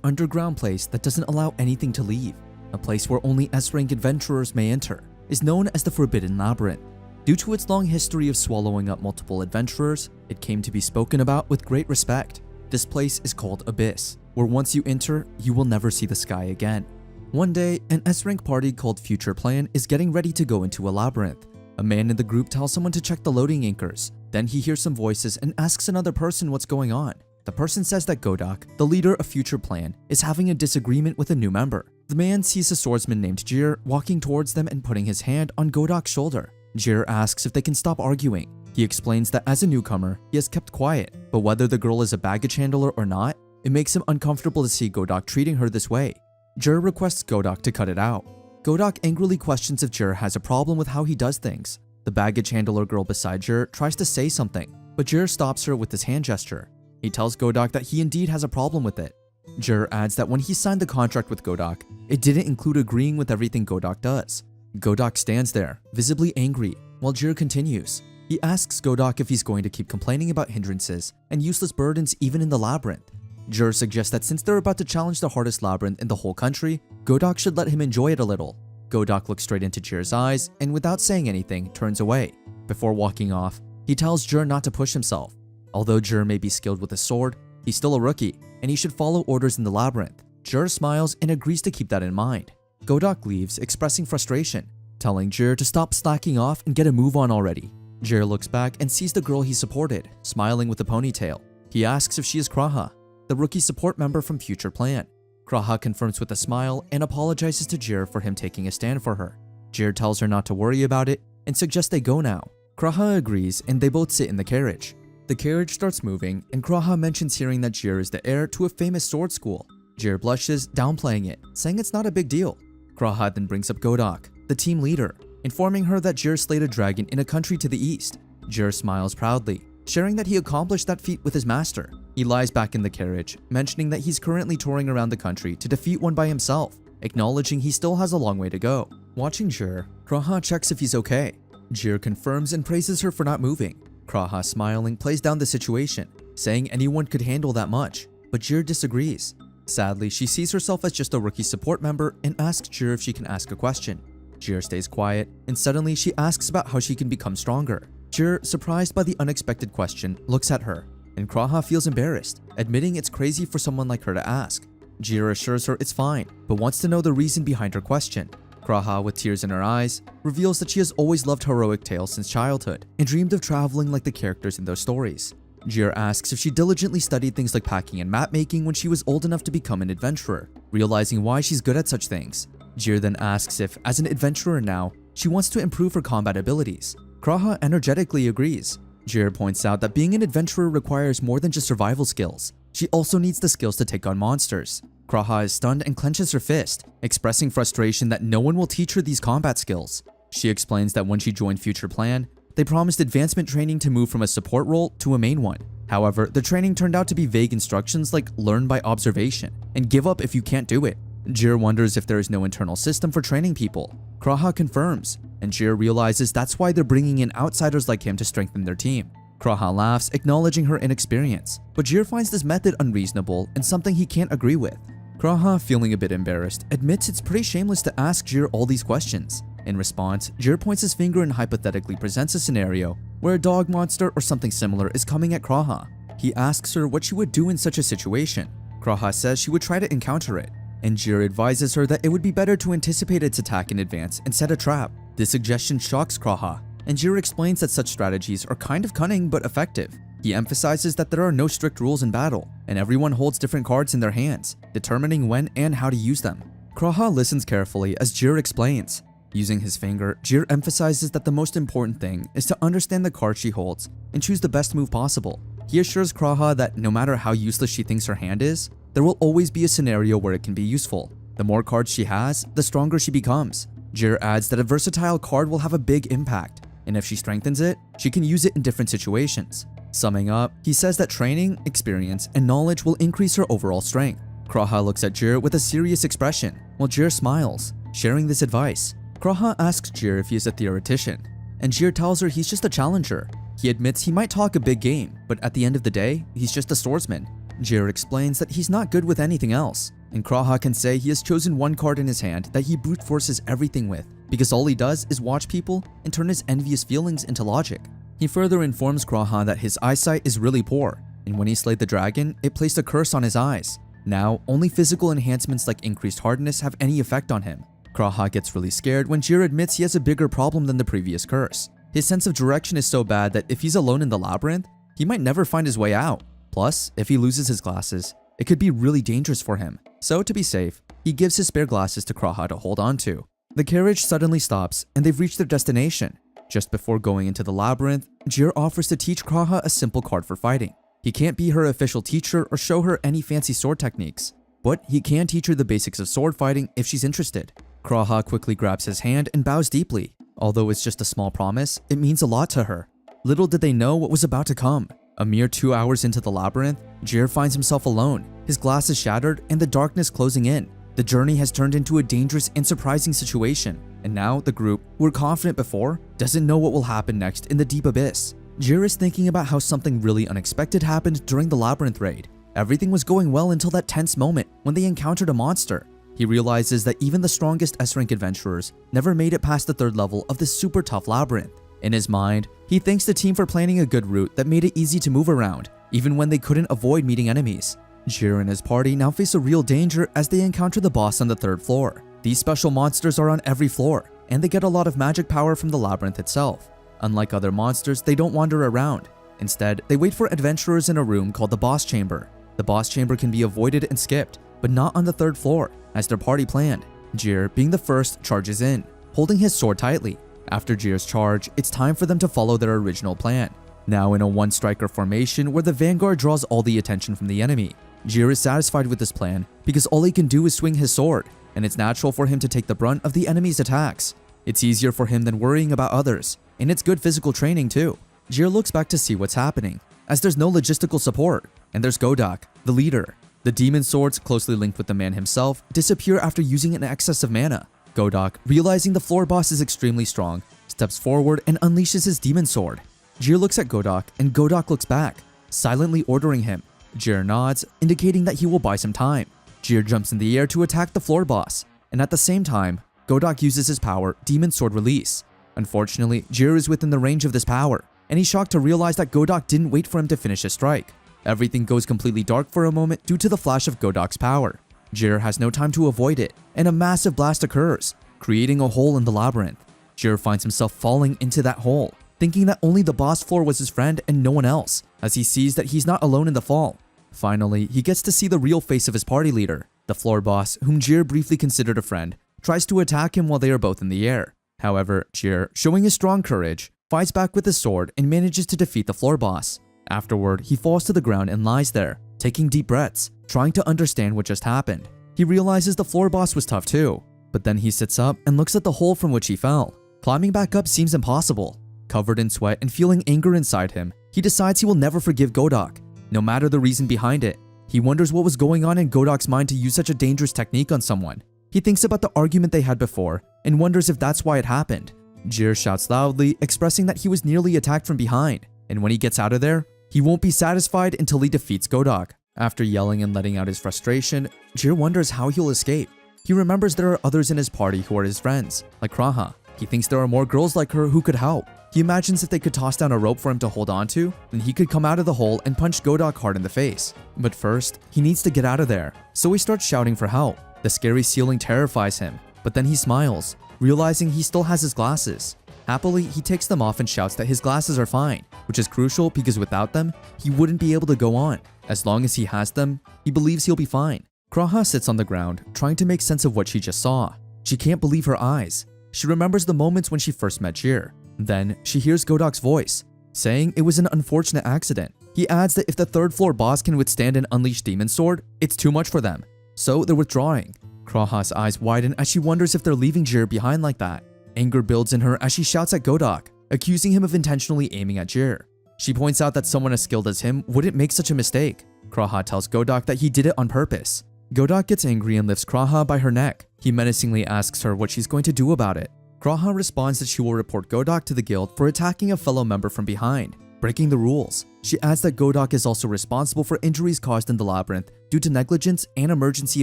underground place that doesn't allow anything to leave. A place where only S-rank adventurers may enter is known as the Forbidden Labyrinth. Due to its long history of swallowing up multiple adventurers, it came to be spoken about with great respect. This place is called Abyss, where once you enter, you will never see the sky again. One day, an S-rank party called Future Plan is getting ready to go into a labyrinth. A man in the group tells someone to check the loading anchors. Then he hears some voices and asks another person what's going on. The person says that Godok, the leader of Future Plan, is having a disagreement with a new member. The man sees a swordsman named Jir walking towards them and putting his hand on Godok's shoulder. Jir asks if they can stop arguing. He explains that as a newcomer, he has kept quiet, but whether the girl is a baggage handler or not, it makes him uncomfortable to see Godok treating her this way. Jir requests Godok to cut it out. Godok angrily questions if Jir has a problem with how he does things. The baggage handler girl beside Jir tries to say something, but Jir stops her with his hand gesture. He tells Godok that he indeed has a problem with it. Jir adds that when he signed the contract with Godok, it didn't include agreeing with everything Godok does. Godok stands there, visibly angry, while Jir continues. He asks Godok if he's going to keep complaining about hindrances and useless burdens even in the labyrinth. Jir suggests that since they're about to challenge the hardest labyrinth in the whole country, Godok should let him enjoy it a little. Godok looks straight into Jir's eyes and without saying anything, turns away. Before walking off, he tells Jir not to push himself. Although Jir may be skilled with a sword, he's still a rookie, and he should follow orders in the labyrinth. Jir smiles and agrees to keep that in mind. Godok leaves, expressing frustration, telling Jir to stop slacking off and get a move on already. Jir looks back and sees the girl he supported, smiling with a ponytail. He asks if she is Kraha, the rookie support member from Future Plan. Kraha confirms with a smile and apologizes to Jir for him taking a stand for her. Jir tells her not to worry about it and suggests they go now. Kraha agrees and they both sit in the carriage. The carriage starts moving and Kraha mentions hearing that Jir is the heir to a famous sword school. Jir blushes, downplaying it, saying it's not a big deal. Kraha then brings up Godok, the team leader, informing her that Jir slayed a dragon in a country to the east. Jir smiles proudly, sharing that he accomplished that feat with his master. He lies back in the carriage, mentioning that he's currently touring around the country to defeat one by himself, acknowledging he still has a long way to go. Watching Jir, Kraha checks if he's okay. Jir confirms and praises her for not moving. Kraha, smiling, plays down the situation, saying anyone could handle that much, but Jir disagrees. Sadly, she sees herself as just a rookie support member and asks Jir if she can ask a question. Jir stays quiet, and suddenly she asks about how she can become stronger. Jir, surprised by the unexpected question, looks at her, and Kraha feels embarrassed, admitting it's crazy for someone like her to ask. Jir assures her it's fine, but wants to know the reason behind her question. Kraha, with tears in her eyes, reveals that she has always loved heroic tales since childhood and dreamed of traveling like the characters in those stories. Jir asks if she diligently studied things like packing and map making when she was old enough to become an adventurer, realizing why she's good at such things. Jir then asks if, as an adventurer now, she wants to improve her combat abilities. Kraha energetically agrees. Jir points out that being an adventurer requires more than just survival skills. She also needs the skills to take on monsters. Kraha is stunned and clenches her fist, expressing frustration that no one will teach her these combat skills. She explains that when she joined Future Plan, they promised advancement training to move from a support role to a main one. However, the training turned out to be vague instructions like learn by observation and give up if you can't do it. Jir wonders if there is no internal system for training people. Kraha confirms, and Jir realizes that's why they're bringing in outsiders like him to strengthen their team. Kraha laughs, acknowledging her inexperience, but Jir finds this method unreasonable and something he can't agree with. Kraha, feeling a bit embarrassed, admits it's pretty shameless to ask Jir all these questions. In response, Jir points his finger and hypothetically presents a scenario where a dog monster or something similar is coming at Kraha. He asks her what she would do in such a situation. Kraha says she would try to encounter it, and Jir advises her that it would be better to anticipate its attack in advance and set a trap. This suggestion shocks Kraha, and Jir explains that such strategies are kind of cunning but effective. He emphasizes that there are no strict rules in battle, and everyone holds different cards in their hands, determining when and how to use them. Kraha listens carefully as Jir explains. Using his finger, Jir emphasizes that the most important thing is to understand the card she holds and choose the best move possible. He assures Kraha that no matter how useless she thinks her hand is, there will always be a scenario where it can be useful. The more cards she has, the stronger she becomes. Jir adds that a versatile card will have a big impact, and if she strengthens it, she can use it in different situations. Summing up, he says that training, experience, and knowledge will increase her overall strength. Kraha looks at Jir with a serious expression, while Jir smiles, sharing this advice. Kraha asks Jir if he is a theoretician, and Jir tells her he's just a challenger. He admits he might talk a big game, but at the end of the day, he's just a swordsman. Jir explains that he's not good with anything else, and Kraha can say he has chosen one card in his hand that he brute forces everything with, because all he does is watch people and turn his envious feelings into logic. He further informs Kraha that his eyesight is really poor, and when he slayed the dragon, it placed a curse on his eyes. Now, only physical enhancements like increased hardness have any effect on him. Kraha gets really scared when Jir admits he has a bigger problem than the previous curse. His sense of direction is so bad that if he's alone in the labyrinth, he might never find his way out. Plus, if he loses his glasses, it could be really dangerous for him. So to be safe, he gives his spare glasses to Kraha to hold on to. The carriage suddenly stops and they've reached their destination. Just before going into the labyrinth, Jir offers to teach Kraha a simple card for fighting. He can't be her official teacher or show her any fancy sword techniques, but he can teach her the basics of sword fighting if she's interested. Kraha quickly grabs his hand and bows deeply. Although it's just a small promise, it means a lot to her. Little did they know what was about to come. A mere 2 hours into the labyrinth, Jir finds himself alone, his glasses shattered and the darkness closing in. The journey has turned into a dangerous and surprising situation, and now the group, who were confident before, doesn't know what will happen next in the deep abyss. Jir is thinking about how something really unexpected happened during the labyrinth raid. Everything was going well until that tense moment when they encountered a monster. He realizes that even the strongest S-rank adventurers never made it past the 3rd level of this super tough labyrinth. In his mind, he thanks the team for planning a good route that made it easy to move around, even when they couldn't avoid meeting enemies. Jir and his party now face a real danger as they encounter the boss on the 3rd floor. These special monsters are on every floor, and they get a lot of magic power from the labyrinth itself. Unlike other monsters, they don't wander around. Instead, they wait for adventurers in a room called the boss chamber. The boss chamber can be avoided and skipped, but not on the 3rd floor, as their party planned. Jir, being the first, charges in, holding his sword tightly. After Jir's charge, it's time for them to follow their original plan. Now in a one-striker formation where the vanguard draws all the attention from the enemy, Jir is satisfied with this plan because all he can do is swing his sword, and it's natural for him to take the brunt of the enemy's attacks. It's easier for him than worrying about others, and it's good physical training too. Jir looks back to see what's happening, as there's no logistical support, and there's Godak, the leader. The demon swords, closely linked with the man himself, disappear after using an excess of mana. Godak, realizing the floor boss is extremely strong, steps forward and unleashes his demon sword. Jir looks at Godak, and Godak looks back, silently ordering him. Jir nods, indicating that he will buy some time. Jir jumps in the air to attack the floor boss, and at the same time, Godak uses his power, Demon Sword Release. Unfortunately, Jir is within the range of this power, and he's shocked to realize that Godak didn't wait for him to finish his strike. Everything goes completely dark for a moment due to the flash of Godak's power. Jir has no time to avoid it, and a massive blast occurs, creating a hole in the labyrinth. Jir finds himself falling into that hole, thinking that only the boss floor was his friend and no one else, as he sees that he's not alone in the fall. Finally, he gets to see the real face of his party leader. The floor boss, whom Jir briefly considered a friend, tries to attack him while they are both in the air. However, Jir, showing his strong courage, fights back with his sword and manages to defeat the floor boss. Afterward, he falls to the ground and lies there, taking deep breaths, trying to understand what just happened. He realizes the floor boss was tough too, but then he sits up and looks at the hole from which he fell. Climbing back up seems impossible. Covered in sweat and feeling anger inside him, he decides he will never forgive Godak, no matter the reason behind it. He wonders what was going on in Godak's mind to use such a dangerous technique on someone. He thinks about the argument they had before and wonders if that's why it happened. Jir shouts loudly, expressing that he was nearly attacked from behind, and when he gets out of there, he won't be satisfied until he defeats Godak. After yelling and letting out his frustration, Jir wonders how he'll escape. He remembers there are others in his party who are his friends, like Kraha. He thinks there are more girls like her who could help. He imagines if they could toss down a rope for him to hold onto, then he could come out of the hole and punch Godak hard in the face. But first, he needs to get out of there, so he starts shouting for help. The scary ceiling terrifies him, but then he smiles, realizing he still has his glasses. Happily, he takes them off and shouts that his glasses are fine, which is crucial because without them, he wouldn't be able to go on. As long as he has them, he believes he'll be fine. Kraha sits on the ground, trying to make sense of what she just saw. She can't believe her eyes. She remembers the moments when she first met Jir. Then, she hears Godak's voice, saying it was an unfortunate accident. He adds that if the 3rd floor boss can withstand an unleashed demon sword, it's too much for them. So they're withdrawing. Kraha's eyes widen as she wonders if they're leaving Jir behind like that. Anger builds in her as she shouts at Godak, accusing him of intentionally aiming at Jir. She points out that someone as skilled as him wouldn't make such a mistake. Kraha tells Godak that he did it on purpose. Godak gets angry and lifts Kraha by her neck. He menacingly asks her what she's going to do about it. Kraha responds that she will report Godak to the guild for attacking a fellow member from behind, breaking the rules. She adds that Godok is also responsible for injuries caused in the labyrinth due to negligence and emergency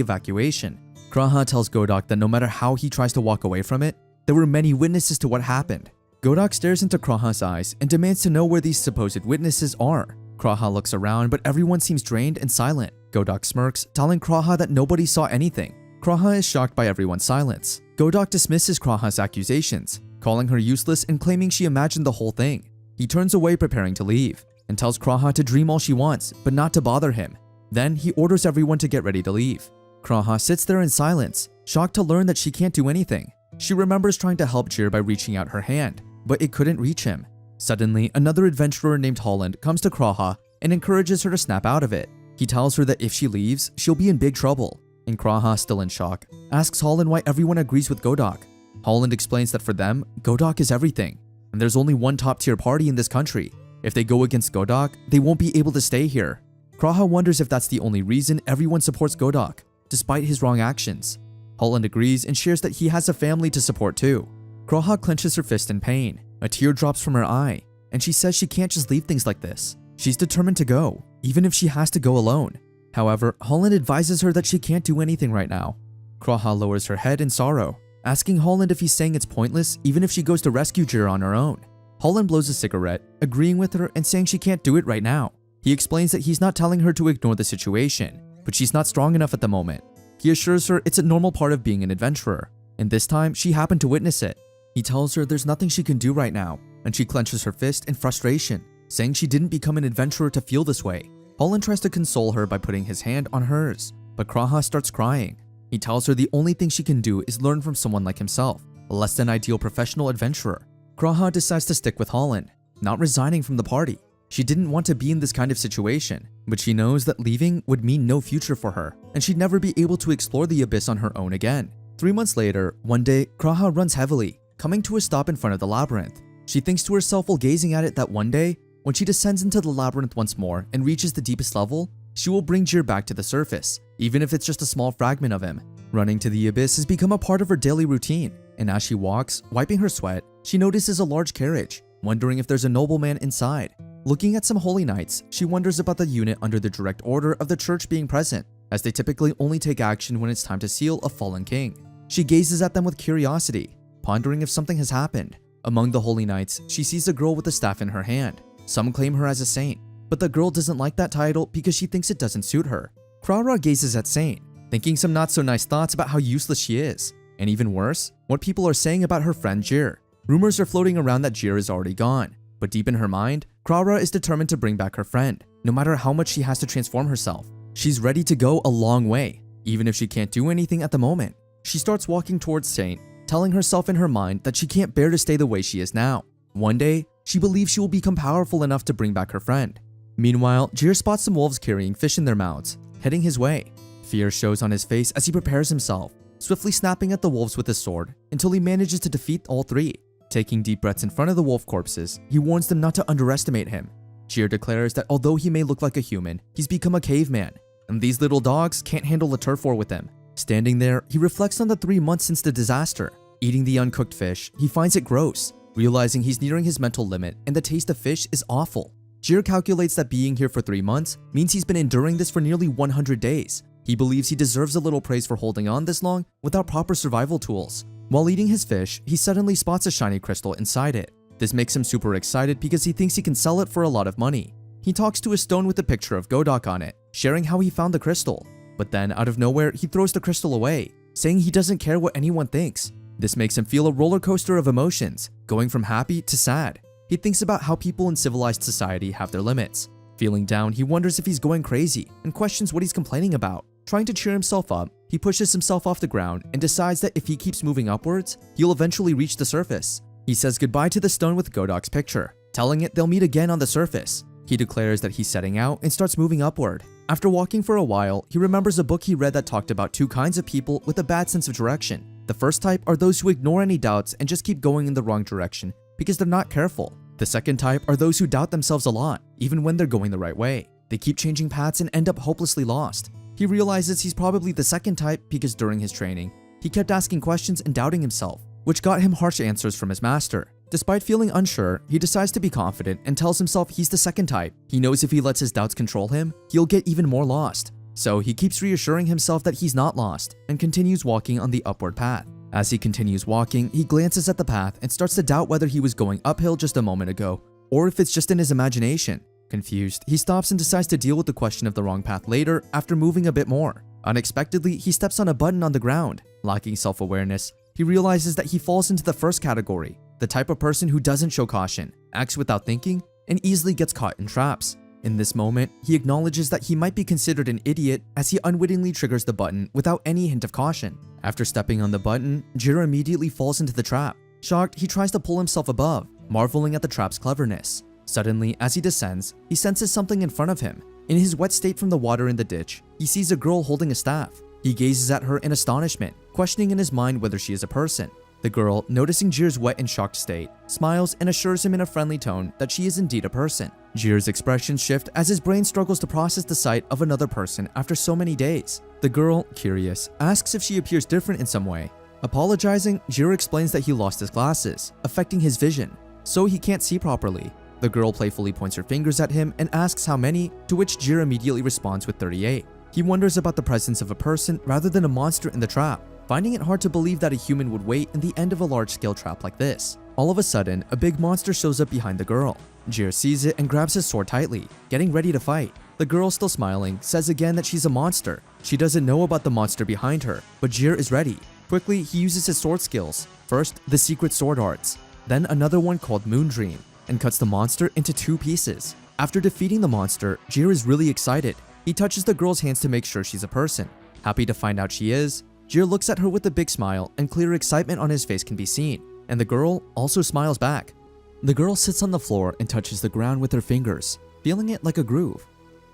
evacuation. Kraha tells Godok that no matter how he tries to walk away from it, there were many witnesses to what happened. Godok stares into Kraha's eyes and demands to know where these supposed witnesses are. Kraha looks around, but everyone seems drained and silent. Godok smirks, telling Kraha that nobody saw anything. Kraha is shocked by everyone's silence. Godok dismisses Kraha's accusations, calling her useless and claiming she imagined the whole thing. He turns away preparing to leave, and tells Kraha to dream all she wants, but not to bother him. Then he orders everyone to get ready to leave. Kraha sits there in silence, shocked to learn that she can't do anything. She remembers trying to help Jir by reaching out her hand, but it couldn't reach him. Suddenly, another adventurer named Holland comes to Kraha and encourages her to snap out of it. He tells her that if she leaves, she'll be in big trouble. And Kraha, still in shock, asks Holland why everyone agrees with Godok. Holland explains that for them, Godok is everything, and there's only one top-tier party in this country. If they go against Godok, they won't be able to stay here. Kraha wonders if that's the only reason everyone supports Godok, despite his wrong actions. Holland agrees and shares that he has a family to support too. Kraha clenches her fist in pain. A tear drops from her eye, and she says she can't just leave things like this. She's determined to go, even if she has to go alone. However, Holland advises her that she can't do anything right now. Kraha lowers her head in sorrow, asking Holland if he's saying it's pointless even if she goes to rescue Jir on her own. Holland blows a cigarette, agreeing with her and saying she can't do it right now. He explains that he's not telling her to ignore the situation, but she's not strong enough at the moment. He assures her it's a normal part of being an adventurer, and this time she happened to witness it. He tells her there's nothing she can do right now, and she clenches her fist in frustration, saying she didn't become an adventurer to feel this way. Holland tries to console her by putting his hand on hers, but Kraha starts crying. He tells her the only thing she can do is learn from someone like himself, a less than ideal professional adventurer. Kraha decides to stick with Holland, not resigning from the party. She didn't want to be in this kind of situation, but she knows that leaving would mean no future for her, and she'd never be able to explore the abyss on her own again. 3 months later, one day, Kraha runs heavily, coming to a stop in front of the labyrinth. She thinks to herself while gazing at it that one day, when she descends into the labyrinth once more and reaches the deepest level, she will bring Jir back to the surface, even if it's just a small fragment of him. Running to the abyss has become a part of her daily routine, and as she walks, wiping her sweat, she notices a large carriage, wondering if there's a nobleman inside. Looking at some holy knights, she wonders about the unit under the direct order of the church being present, as they typically only take action when it's time to seal a fallen king. She gazes at them with curiosity, pondering if something has happened. Among the holy knights, she sees a girl with a staff in her hand. Some claim her as a saint, but the girl doesn't like that title because she thinks it doesn't suit her. Kraha gazes at Saint, thinking some not so nice thoughts about how useless she is, and even worse, what people are saying about her friend Jir. Rumors are floating around that Jir is already gone, but deep in her mind, Kraha is determined to bring back her friend, no matter how much she has to transform herself. She's ready to go a long way, even if she can't do anything at the moment. She starts walking towards Saint, telling herself in her mind that she can't bear to stay the way she is now. One day, she believes she will become powerful enough to bring back her friend. Meanwhile, Jir spots some wolves carrying fish in their mouths, heading his way. Fear shows on his face as he prepares himself, swiftly snapping at the wolves with his sword until he manages to defeat all 3. Taking deep breaths in front of the wolf corpses, he warns them not to underestimate him. Jir declares that although he may look like a human, he's become a caveman, and these little dogs can't handle a turf war with him. Standing there, he reflects on the 3 months since the disaster. Eating the uncooked fish, he finds it gross, realizing he's nearing his mental limit and the taste of fish is awful. Jir calculates that being here for 3 months means he's been enduring this for nearly 100 days. He believes he deserves a little praise for holding on this long without proper survival tools. While eating his fish, he suddenly spots a shiny crystal inside it. This makes him super excited because he thinks he can sell it for a lot of money. He talks to a stone with a picture of Godok on it, sharing how he found the crystal. But then, out of nowhere, he throws the crystal away, saying he doesn't care what anyone thinks. This makes him feel a roller coaster of emotions, going from happy to sad. He thinks about how people in civilized society have their limits. Feeling down, he wonders if he's going crazy and questions what he's complaining about. Trying to cheer himself up, he pushes himself off the ground and decides that if he keeps moving upwards, he'll eventually reach the surface. He says goodbye to the stone with Godok's picture, telling it they'll meet again on the surface. He declares that he's setting out and starts moving upward. After walking for a while, he remembers a book he read that talked about 2 kinds of people with a bad sense of direction. The first type are those who ignore any doubts and just keep going in the wrong direction because they're not careful. The second type are those who doubt themselves a lot, even when they're going the right way. They keep changing paths and end up hopelessly lost. He realizes he's probably the second type because during his training, he kept asking questions and doubting himself, which got him harsh answers from his master. Despite feeling unsure, he decides to be confident and tells himself he's the second type. He knows if he lets his doubts control him, he'll get even more lost. So he keeps reassuring himself that he's not lost and continues walking on the upward path. As he continues walking, he glances at the path and starts to doubt whether he was going uphill just a moment ago, or if it's just in his imagination. Confused, he stops and decides to deal with the question of the wrong path later after moving a bit more. Unexpectedly, he steps on a button on the ground. Lacking self-awareness, he realizes that he falls into the first category, the type of person who doesn't show caution, acts without thinking, and easily gets caught in traps. In this moment, he acknowledges that he might be considered an idiot as he unwittingly triggers the button without any hint of caution. After stepping on the button, Jiro immediately falls into the trap. Shocked, he tries to pull himself above, marveling at the trap's cleverness. Suddenly, as he descends, he senses something in front of him. In his wet state from the water in the ditch, he sees a girl holding a staff. He gazes at her in astonishment, questioning in his mind whether she is a person. The girl, noticing Jir's wet and shocked state, smiles and assures him in a friendly tone that she is indeed a person. Jir's expressions shift as his brain struggles to process the sight of another person after so many days. The girl, curious, asks if she appears different in some way. Apologizing, Jiro explains that he lost his glasses, affecting his vision, so he can't see properly. The girl playfully points her fingers at him and asks how many, to which Jiro immediately responds with 38. He wonders about the presence of a person rather than a monster in the trap, finding it hard to believe that a human would wait in the end of a large-scale trap like this. All of a sudden, a big monster shows up behind the girl. Jiro sees it and grabs his sword tightly, getting ready to fight. The girl, still smiling, says again that she's a monster. She doesn't know about the monster behind her, but Jiro is ready. Quickly, he uses his sword skills. First, the secret sword arts, then another one called Moondream, and cuts the monster into 2 pieces. After defeating the monster, Jiro is really excited. He touches the girl's hands to make sure she's a person. Happy to find out she is, Jiro looks at her with a big smile and clear excitement on his face can be seen, and the girl also smiles back. The girl sits on the floor and touches the ground with her fingers, feeling it like a groove.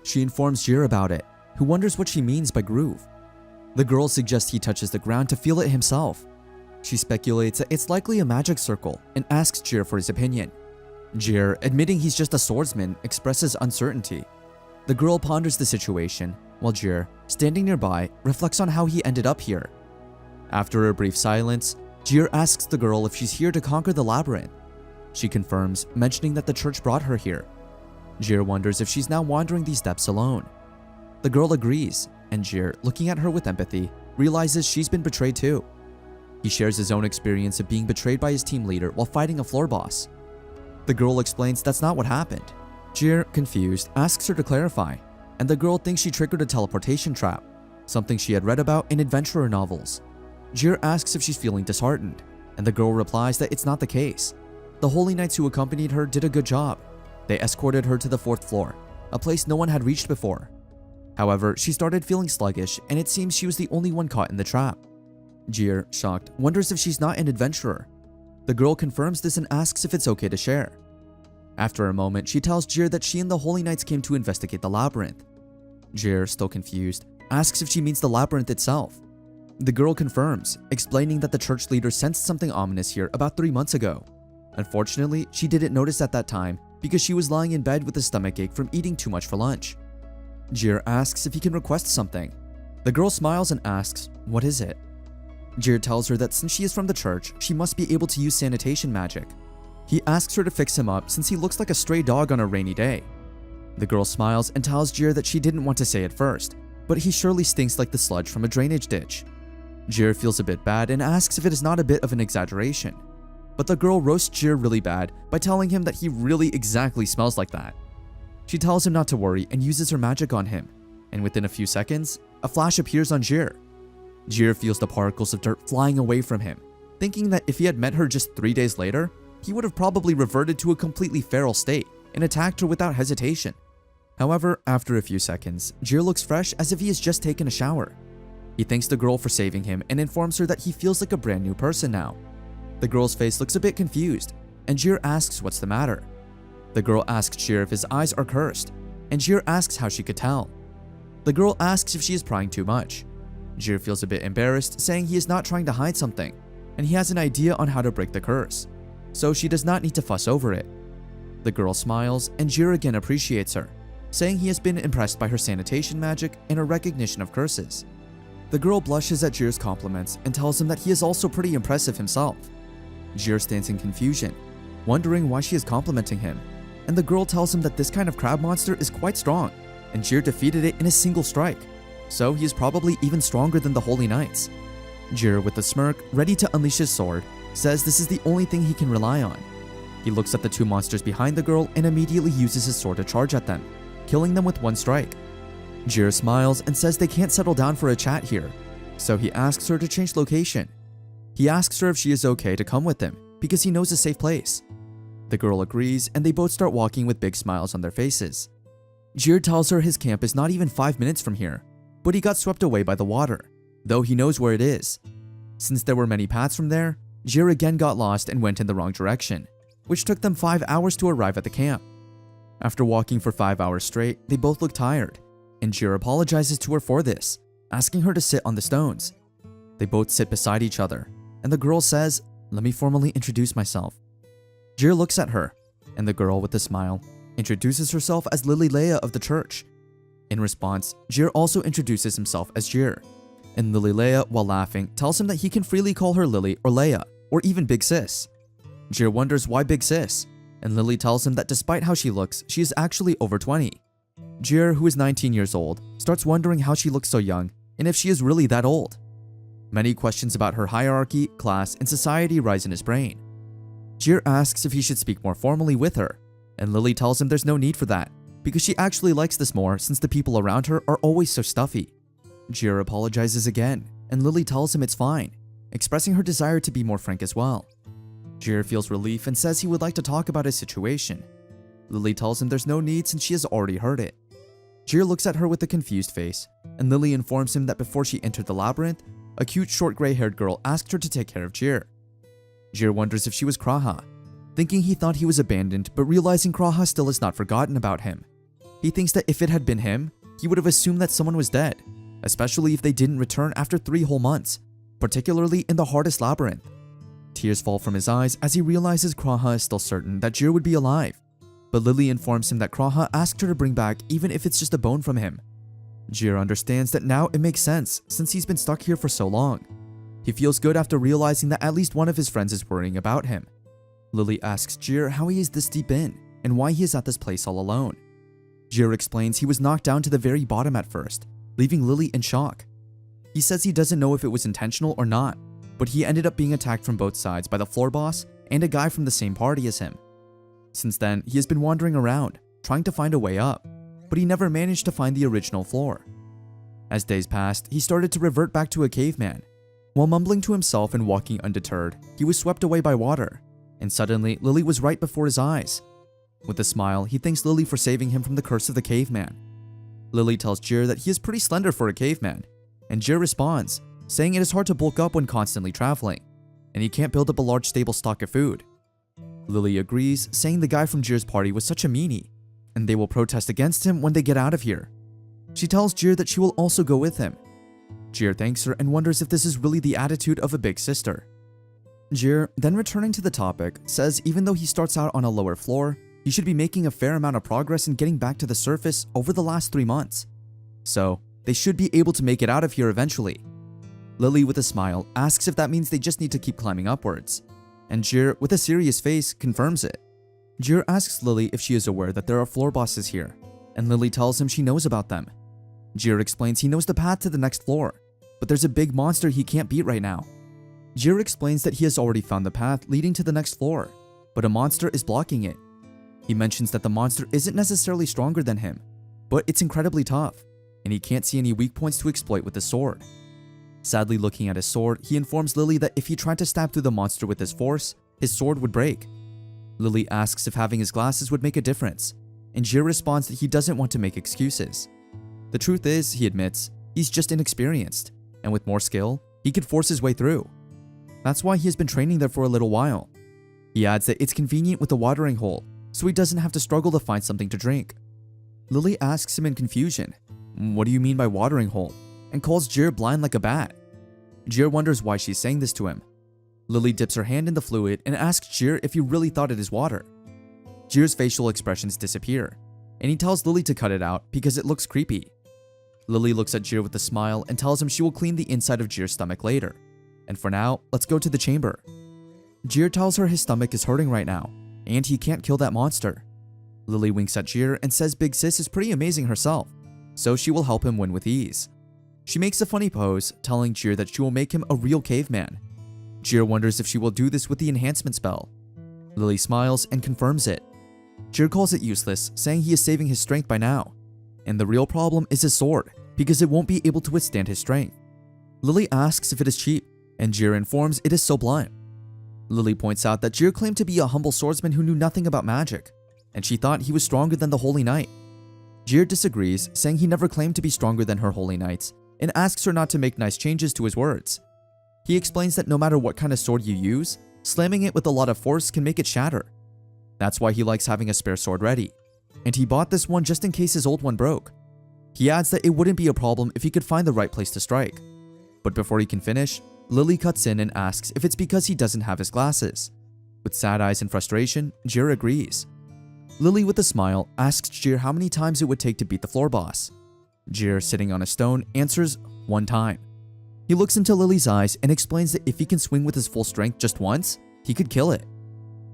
She informs Jiro about it, who wonders what she means by groove. The girl suggests he touches the ground to feel it himself. She speculates that it's likely a magic circle and asks Jiro for his opinion. Jiro, admitting he's just a swordsman, expresses uncertainty. The girl ponders the situation, while Jiro, standing nearby, reflects on how he ended up here. After a brief silence, Jiro asks the girl if she's here to conquer the labyrinth. She confirms, mentioning that the church brought her here. Jiro wonders if she's now wandering these depths alone. The girl agrees, and Jiro, looking at her with empathy, realizes she's been betrayed too. He shares his own experience of being betrayed by his team leader while fighting a floor boss. The girl explains that's not what happened. Jiro, confused, asks her to clarify, and the girl thinks she triggered a teleportation trap, something she had read about in adventurer novels. Jiro asks if she's feeling disheartened, and the girl replies that it's not the case. The holy knights who accompanied her did a good job. They escorted her to the 4th floor, a place no one had reached before. However, she started feeling sluggish, and it seems she was the only one caught in the trap. Jiro, shocked, wonders if she's not an adventurer. The girl confirms this and asks if it's okay to share. After a moment, she tells Jiro that she and the holy knights came to investigate the labyrinth. Jiro, still confused, asks if she means the labyrinth itself. The girl confirms, explaining that the church leader sensed something ominous here about 3 months ago. Unfortunately, she didn't notice at that time because she was lying in bed with a stomachache from eating too much for lunch. Jiro asks if he can request something. The girl smiles and asks, what is it? Jiro tells her that since she is from the church, she must be able to use sanitation magic. He asks her to fix him up since he looks like a stray dog on a rainy day. The girl smiles and tells Jiro that she didn't want to say it first, but he surely stinks like the sludge from a drainage ditch. Jiro feels a bit bad and asks if it is not a bit of an exaggeration. But the girl roasts Jiro really bad by telling him that he really exactly smells like that. She tells him not to worry and uses her magic on him, and within a few seconds, a flash appears on Jiro. Jiro feels the particles of dirt flying away from him, thinking that if he had met her just 3 days later, he would have probably reverted to a completely feral state and attacked her without hesitation. However, after a few seconds, Jiro looks fresh as if he has just taken a shower. He thanks the girl for saving him and informs her that he feels like a brand new person now. The girl's face looks a bit confused, and Jiro asks what's the matter. The girl asks Jiro if his eyes are cursed, and Jiro asks how she could tell. The girl asks if she is prying too much. Jiro feels a bit embarrassed, saying he is not trying to hide something, and he has an idea on how to break the curse, so she does not need to fuss over it. The girl smiles, and Jiro again appreciates her, saying he has been impressed by her sanitation magic and her recognition of curses. The girl blushes at Jiro's compliments and tells him that he is also pretty impressive himself. Jiro stands in confusion. wondering why she is complimenting him, and the girl tells him that this kind of crab monster is quite strong, and Jir defeated it in a single strike, so he is probably even stronger than the Holy Knights. Jir, with a smirk, ready to unleash his sword, says this is the only thing he can rely on. He looks at the two monsters behind the girl and immediately uses his sword to charge at them, killing them with one strike. Jir smiles and says they can't settle down for a chat here, so he asks her to change location. He asks her if she is okay to come with him, because he knows a safe place. The girl agrees, and they both start walking with big smiles on their faces. Jir tells her his camp is not even 5 minutes from here, but he got swept away by the water, though he knows where it is. Since there were many paths from there, Jir again got lost and went in the wrong direction, which took them 5 hours to arrive at the camp. After walking for 5 hours straight, they both look tired, and Jir apologizes to her for this, asking her to sit on the stones. They both sit beside each other, and the girl says, "Let me formally introduce myself." Jir looks at her, and the girl, with a smile, introduces herself as Lily Leia of the church. In response, Jir also introduces himself as Jir, and Lily Leia, while laughing, tells him that he can freely call her Lily or Leia, or even Big Sis. Jir wonders why Big Sis, and Lily tells him that despite how she looks, she is actually over 20. Jir, who is 19 years old, starts wondering how she looks so young, and if she is really that old. Many questions about her hierarchy, class, and society rise in his brain. Jir asks if he should speak more formally with her, and Lily tells him there's no need for that, because she actually likes this more since the people around her are always so stuffy. Jir apologizes again, and Lily tells him it's fine, expressing her desire to be more frank as well. Jir feels relief and says he would like to talk about his situation. Lily tells him there's no need since she has already heard it. Jir looks at her with a confused face, and Lily informs him that before she entered the labyrinth, a cute short gray-haired girl asked her to take care of Jir. Jir wonders if she was Kraha, thinking he thought he was abandoned, but realizing Kraha still has not forgotten about him. He thinks that if it had been him, he would have assumed that someone was dead, especially if they didn't return after 3 whole months, particularly in the hardest labyrinth. Tears fall from his eyes as he realizes Kraha is still certain that Jir would be alive, but Lily informs him that Kraha asked her to bring back even if it's just a bone from him. Jir understands that now it makes sense since he's been stuck here for so long. He feels good after realizing that at least one of his friends is worrying about him. Lily asks Jir how he is this deep in and why he is at this place all alone. Jir explains he was knocked down to the very bottom at first, leaving Lily in shock. He says he doesn't know if it was intentional or not, but he ended up being attacked from both sides by the floor boss and a guy from the same party as him. Since then, he has been wandering around, trying to find a way up, but he never managed to find the original floor. As days passed, he started to revert back to a caveman. While mumbling to himself and walking undeterred, he was swept away by water, and suddenly Lily was right before his eyes. With a smile, he thanks Lily for saving him from the curse of the caveman. Lily tells Jir that he is pretty slender for a caveman, and Jir responds, saying it is hard to bulk up when constantly traveling, and he can't build up a large stable stock of food. Lily agrees, saying the guy from Jir's party was such a meanie, and they will protest against him when they get out of here. She tells Jir that she will also go with him. Jir thanks her and wonders if this is really the attitude of a big sister. Jir, then returning to the topic, says even though he starts out on a lower floor, he should be making a fair amount of progress in getting back to the surface over the last 3 months. So, they should be able to make it out of here eventually. Lily, with a smile, asks if that means they just need to keep climbing upwards, and Jir, with a serious face, confirms it. Jir asks Lily if she is aware that there are floor bosses here, and Lily tells him she knows about them. Jir explains he knows the path to the next floor, but there's a big monster he can't beat right now. Jir explains that he has already found the path leading to the next floor, but a monster is blocking it. He mentions that the monster isn't necessarily stronger than him, but it's incredibly tough, and he can't see any weak points to exploit with his sword. Sadly looking at his sword, he informs Lily that if he tried to stab through the monster with his force, his sword would break. Lily asks if having his glasses would make a difference, and Jir responds that he doesn't want to make excuses. The truth is, he admits, he's just inexperienced, and with more skill, he could force his way through. That's why he has been training there for a little while. He adds that it's convenient with a watering hole, so he doesn't have to struggle to find something to drink. Lily asks him in confusion, "What do you mean by watering hole?" and calls Jir blind like a bat. Jir wonders why she's saying this to him. Lily dips her hand in the fluid and asks Jir if he really thought it is water. Jir's facial expressions disappear, and he tells Lily to cut it out because it looks creepy. Lily looks at Jir with a smile and tells him she will clean the inside of Jir's stomach later. And for now, let's go to the chamber. Jir tells her his stomach is hurting right now, and he can't kill that monster. Lily winks at Jir and says Big Sis is pretty amazing herself, so she will help him win with ease. She makes a funny pose, telling Jir that she will make him a real caveman. Jir wonders if she will do this with the enhancement spell. Lily smiles and confirms it. Jir calls it useless, saying he is saving his strength by now. And the real problem is his sword, because it won't be able to withstand his strength. Lily asks if it is cheap, and Jir informs it is so blunt. Lily points out that Jir claimed to be a humble swordsman who knew nothing about magic, and she thought he was stronger than the Holy Knight. Jir disagrees, saying he never claimed to be stronger than her Holy Knights, and asks her not to make nice changes to his words. He explains that no matter what kind of sword you use, slamming it with a lot of force can make it shatter. That's why he likes having a spare sword ready, and he bought this one just in case his old one broke. He adds that it wouldn't be a problem if he could find the right place to strike. But before he can finish, Lily cuts in and asks if it's because he doesn't have his glasses. With sad eyes and frustration, Jir agrees. Lily, with a smile, asks Jir how many times it would take to beat the floor boss. Jir, sitting on a stone, answers 1 time. He looks into Lily's eyes and explains that if he can swing with his full strength just once, he could kill it.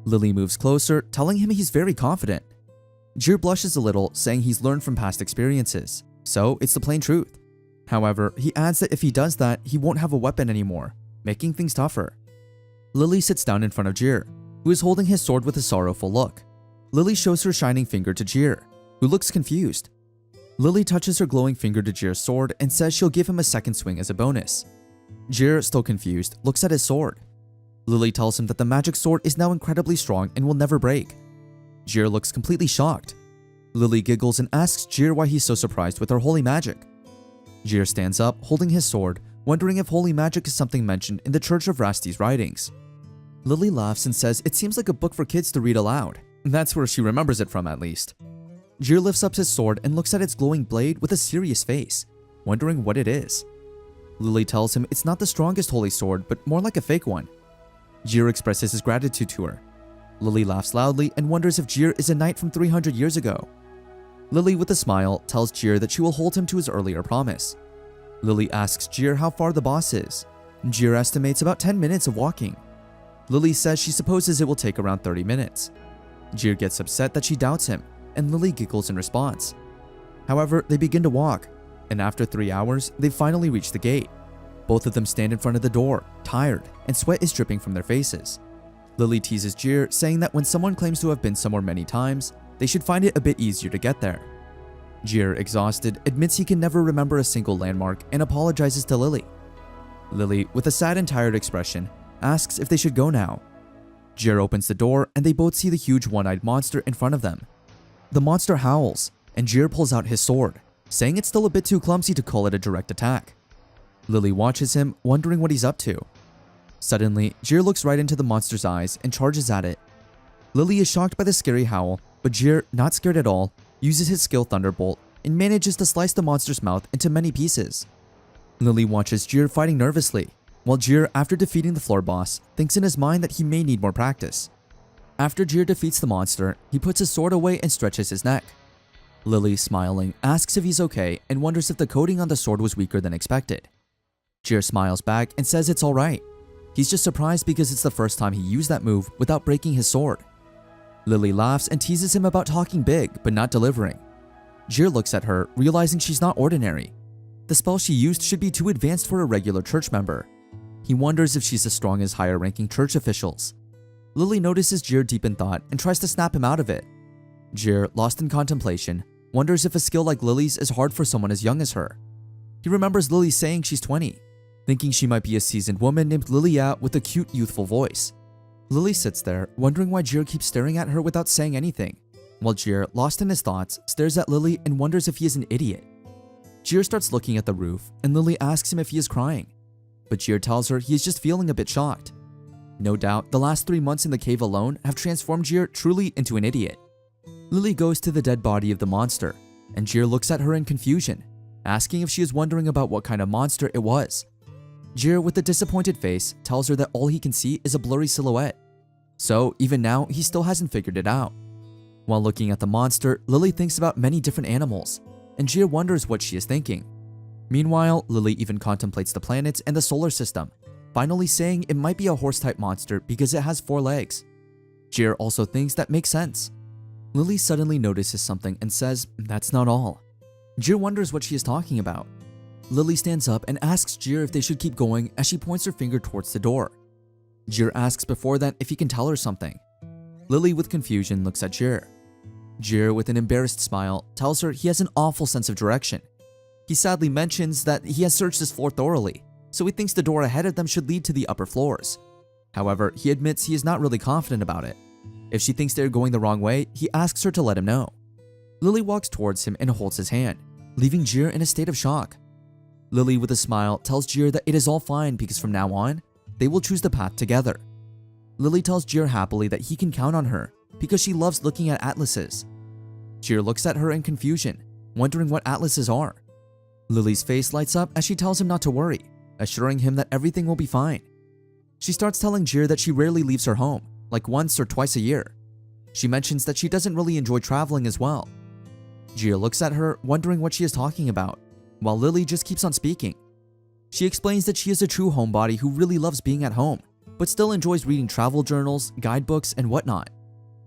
Lily moves closer, telling him he's very confident. Jir blushes a little, saying he's learned from past experiences, so it's the plain truth. However, he adds that if he does that, he won't have a weapon anymore, making things tougher. Lily sits down in front of Jir, who is holding his sword with a sorrowful look. Lily shows her shining finger to Jir, who looks confused. Lily touches her glowing finger to Jir's sword and says she'll give him a second swing as a bonus. Jir, still confused, looks at his sword. Lily tells him that the magic sword is now incredibly strong and will never break. Jir looks completely shocked. Lily giggles and asks Jir why he's so surprised with her holy magic. Jir stands up, holding his sword, wondering if holy magic is something mentioned in the Church of Rasti's writings. Lily laughs and says it seems like a book for kids to read aloud. That's where she remembers it from, at least. Jir lifts up his sword and looks at its glowing blade with a serious face, wondering what it is. Lily tells him it's not the strongest holy sword, but more like a fake one. Jir expresses his gratitude to her. Lily laughs loudly and wonders if Jir is a knight from 300 years ago. Lily, with a smile, tells Jir that she will hold him to his earlier promise. Lily asks Jir how far the boss is. Jir estimates about 10 minutes of walking. Lily says she supposes it will take around 30 minutes. Jir gets upset that she doubts him, and Lily giggles in response. However, they begin to walk, and after 3 hours, they finally reach the gate. Both of them stand in front of the door, tired, and sweat is dripping from their faces. Lily teases Jir, saying that when someone claims to have been somewhere many times, they should find it a bit easier to get there. Jir, exhausted, admits he can never remember a single landmark and apologizes to Lily. Lily, with a sad and tired expression, asks if they should go now. Jir opens the door and they both see the huge one-eyed monster in front of them. The monster howls, and Jir pulls out his sword, saying it's still a bit too clumsy to call it a direct attack. Lily watches him, wondering what he's up to. Suddenly, Jir looks right into the monster's eyes and charges at it. Lily is shocked by the scary howl, but Jir, not scared at all, uses his skill Thunderbolt and manages to slice the monster's mouth into many pieces. Lily watches Jir fighting nervously, while Jir, after defeating the floor boss, thinks in his mind that he may need more practice. After Jir defeats the monster, he puts his sword away and stretches his neck. Lily, smiling, asks if he's okay and wonders if the coating on the sword was weaker than expected. Jir smiles back and says it's alright. He's just surprised because it's the first time he used that move without breaking his sword. Lily laughs and teases him about talking big but not delivering. Jir looks at her, realizing she's not ordinary. The spell she used should be too advanced for a regular church member. He wonders if she's as strong as higher-ranking church officials. Lily notices Jir deep in thought and tries to snap him out of it. Jir, lost in contemplation, wonders if a skill like Lily's is hard for someone as young as her. He remembers Lily saying she's 20, thinking she might be a seasoned woman named Lilia with a cute, youthful voice. Lily sits there, wondering why Jir keeps staring at her without saying anything, while Jir, lost in his thoughts, stares at Lily and wonders if he is an idiot. Jir starts looking at the roof, and Lily asks him if he is crying, but Jir tells her he is just feeling a bit shocked. No doubt, the last 3 months in the cave alone have transformed Jir truly into an idiot. Lily goes to the dead body of the monster, and Jir looks at her in confusion, asking if she is wondering about what kind of monster it was. Jir, with a disappointed face, tells her that all he can see is a blurry silhouette. So, even now, he still hasn't figured it out. While looking at the monster, Lily thinks about many different animals, and Jir wonders what she is thinking. Meanwhile, Lily even contemplates the planets and the solar system, finally saying it might be a horse-type monster because it has 4 legs. Jir also thinks that makes sense. Lily suddenly notices something and says, "That's not all." Jir wonders what she is talking about. Lily stands up and asks Jir if they should keep going as she points her finger towards the door. Jir asks before that if he can tell her something. Lily, with confusion, looks at Jir. Jir, with an embarrassed smile, tells her he has an awful sense of direction. He sadly mentions that he has searched this floor thoroughly, so he thinks the door ahead of them should lead to the upper floors. However, he admits he is not really confident about it. If she thinks they're going the wrong way, he asks her to let him know. Lily walks towards him and holds his hand, leaving Jir in a state of shock. Lily, with a smile, tells Jir that it is all fine because from now on, they will choose the path together. Lily tells Jir happily that he can count on her because she loves looking at atlases. Jir looks at her in confusion, wondering what atlases are. Lily's face lights up as she tells him not to worry, assuring him that everything will be fine. She starts telling Jir that she rarely leaves her home, like once or twice a year. She mentions that she doesn't really enjoy traveling as well. Jir looks at her, wondering what she is talking about, while Lily just keeps on speaking. She explains that she is a true homebody who really loves being at home, but still enjoys reading travel journals, guidebooks, and whatnot.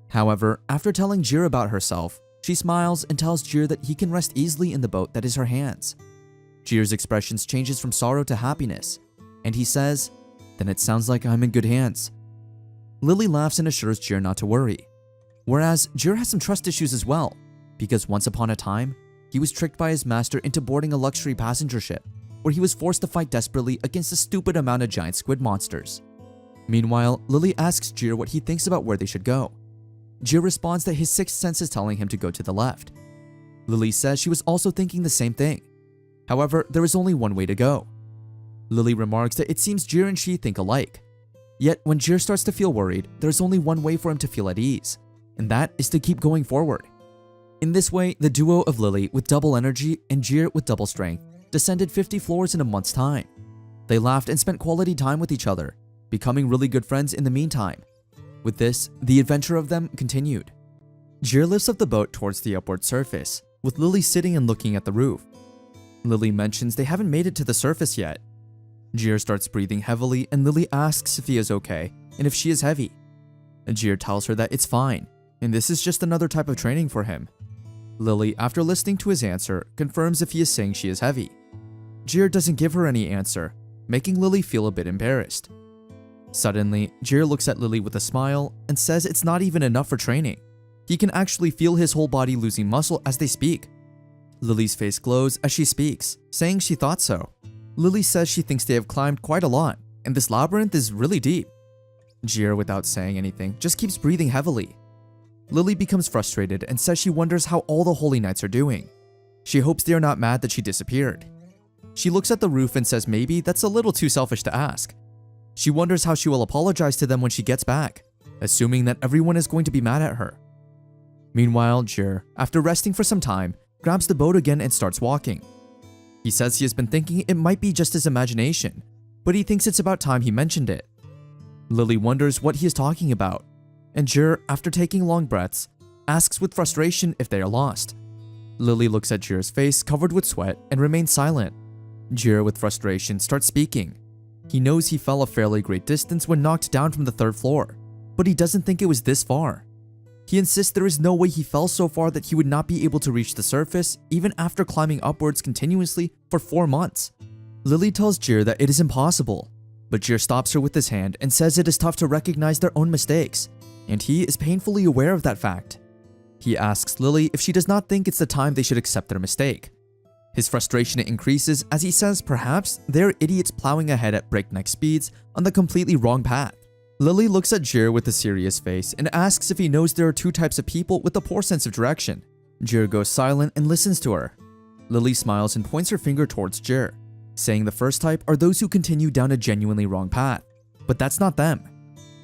However, after telling Jir about herself, she smiles and tells Jir that he can rest easily in the boat that is her hands. Jir's expressions changes from sorrow to happiness, and he says, "Then it sounds like I'm in good hands." Lily laughs and assures Jir not to worry. Whereas Jir has some trust issues as well, because once upon a time, he was tricked by his master into boarding a luxury passenger ship, where he was forced to fight desperately against a stupid amount of giant squid monsters. Meanwhile, Lily asks Jir what he thinks about where they should go. Jir responds that his sixth sense is telling him to go to the left. Lily says she was also thinking the same thing. However, there is only one way to go. Lily remarks that it seems Jir and she think alike. Yet, when Jir starts to feel worried, there's only one way for him to feel at ease, and that is to keep going forward. In this way, the duo of Lily with double energy and Jir with double strength descended 50 floors in a month's time. They laughed and spent quality time with each other, becoming really good friends in the meantime. With this, the adventure of them continued. Jir lifts up the boat towards the upward surface, with Lily sitting and looking at the roof. Lily mentions they haven't made it to the surface yet. Jir starts breathing heavily and Lily asks if he is okay and if she is heavy. Jir tells her that it's fine, and this is just another type of training for him. Lily, after listening to his answer, confirms if he is saying she is heavy. Jir doesn't give her any answer, making Lily feel a bit embarrassed. Suddenly, Jir looks at Lily with a smile and says it's not even enough for training. He can actually feel his whole body losing muscle as they speak. Lily's face glows as she speaks, saying she thought so. Lily says she thinks they have climbed quite a lot, and this labyrinth is really deep. Jir, without saying anything, just keeps breathing heavily. Lily becomes frustrated and says she wonders how all the Holy Knights are doing. She hopes they are not mad that she disappeared. She looks at the roof and says maybe that's a little too selfish to ask. She wonders how she will apologize to them when she gets back, assuming that everyone is going to be mad at her. Meanwhile, Jir, after resting for some time, grabs the boat again and starts walking. He says he has been thinking it might be just his imagination, but he thinks it's about time he mentioned it. Lily wonders what he is talking about, and Jir, after taking long breaths, asks with frustration if they are lost. Lily looks at Jir's face covered with sweat and remains silent. Jir, with frustration, starts speaking. He knows he fell a fairly great distance when knocked down from the 3rd floor, but he doesn't think it was this far. He insists there is no way he fell so far that he would not be able to reach the surface even after climbing upwards continuously for 4 months. Lily tells Jir that it is impossible, but Jir stops her with his hand and says it is tough to recognize their own mistakes, and he is painfully aware of that fact. He asks Lily if she does not think it's the time they should accept their mistake. His frustration increases as he says perhaps they're idiots plowing ahead at breakneck speeds on the completely wrong path. Lily looks at Jir with a serious face and asks if he knows there are 2 types of people with a poor sense of direction. Jir goes silent and listens to her. Lily smiles and points her finger towards Jir, saying the first type are those who continue down a genuinely wrong path, but that's not them.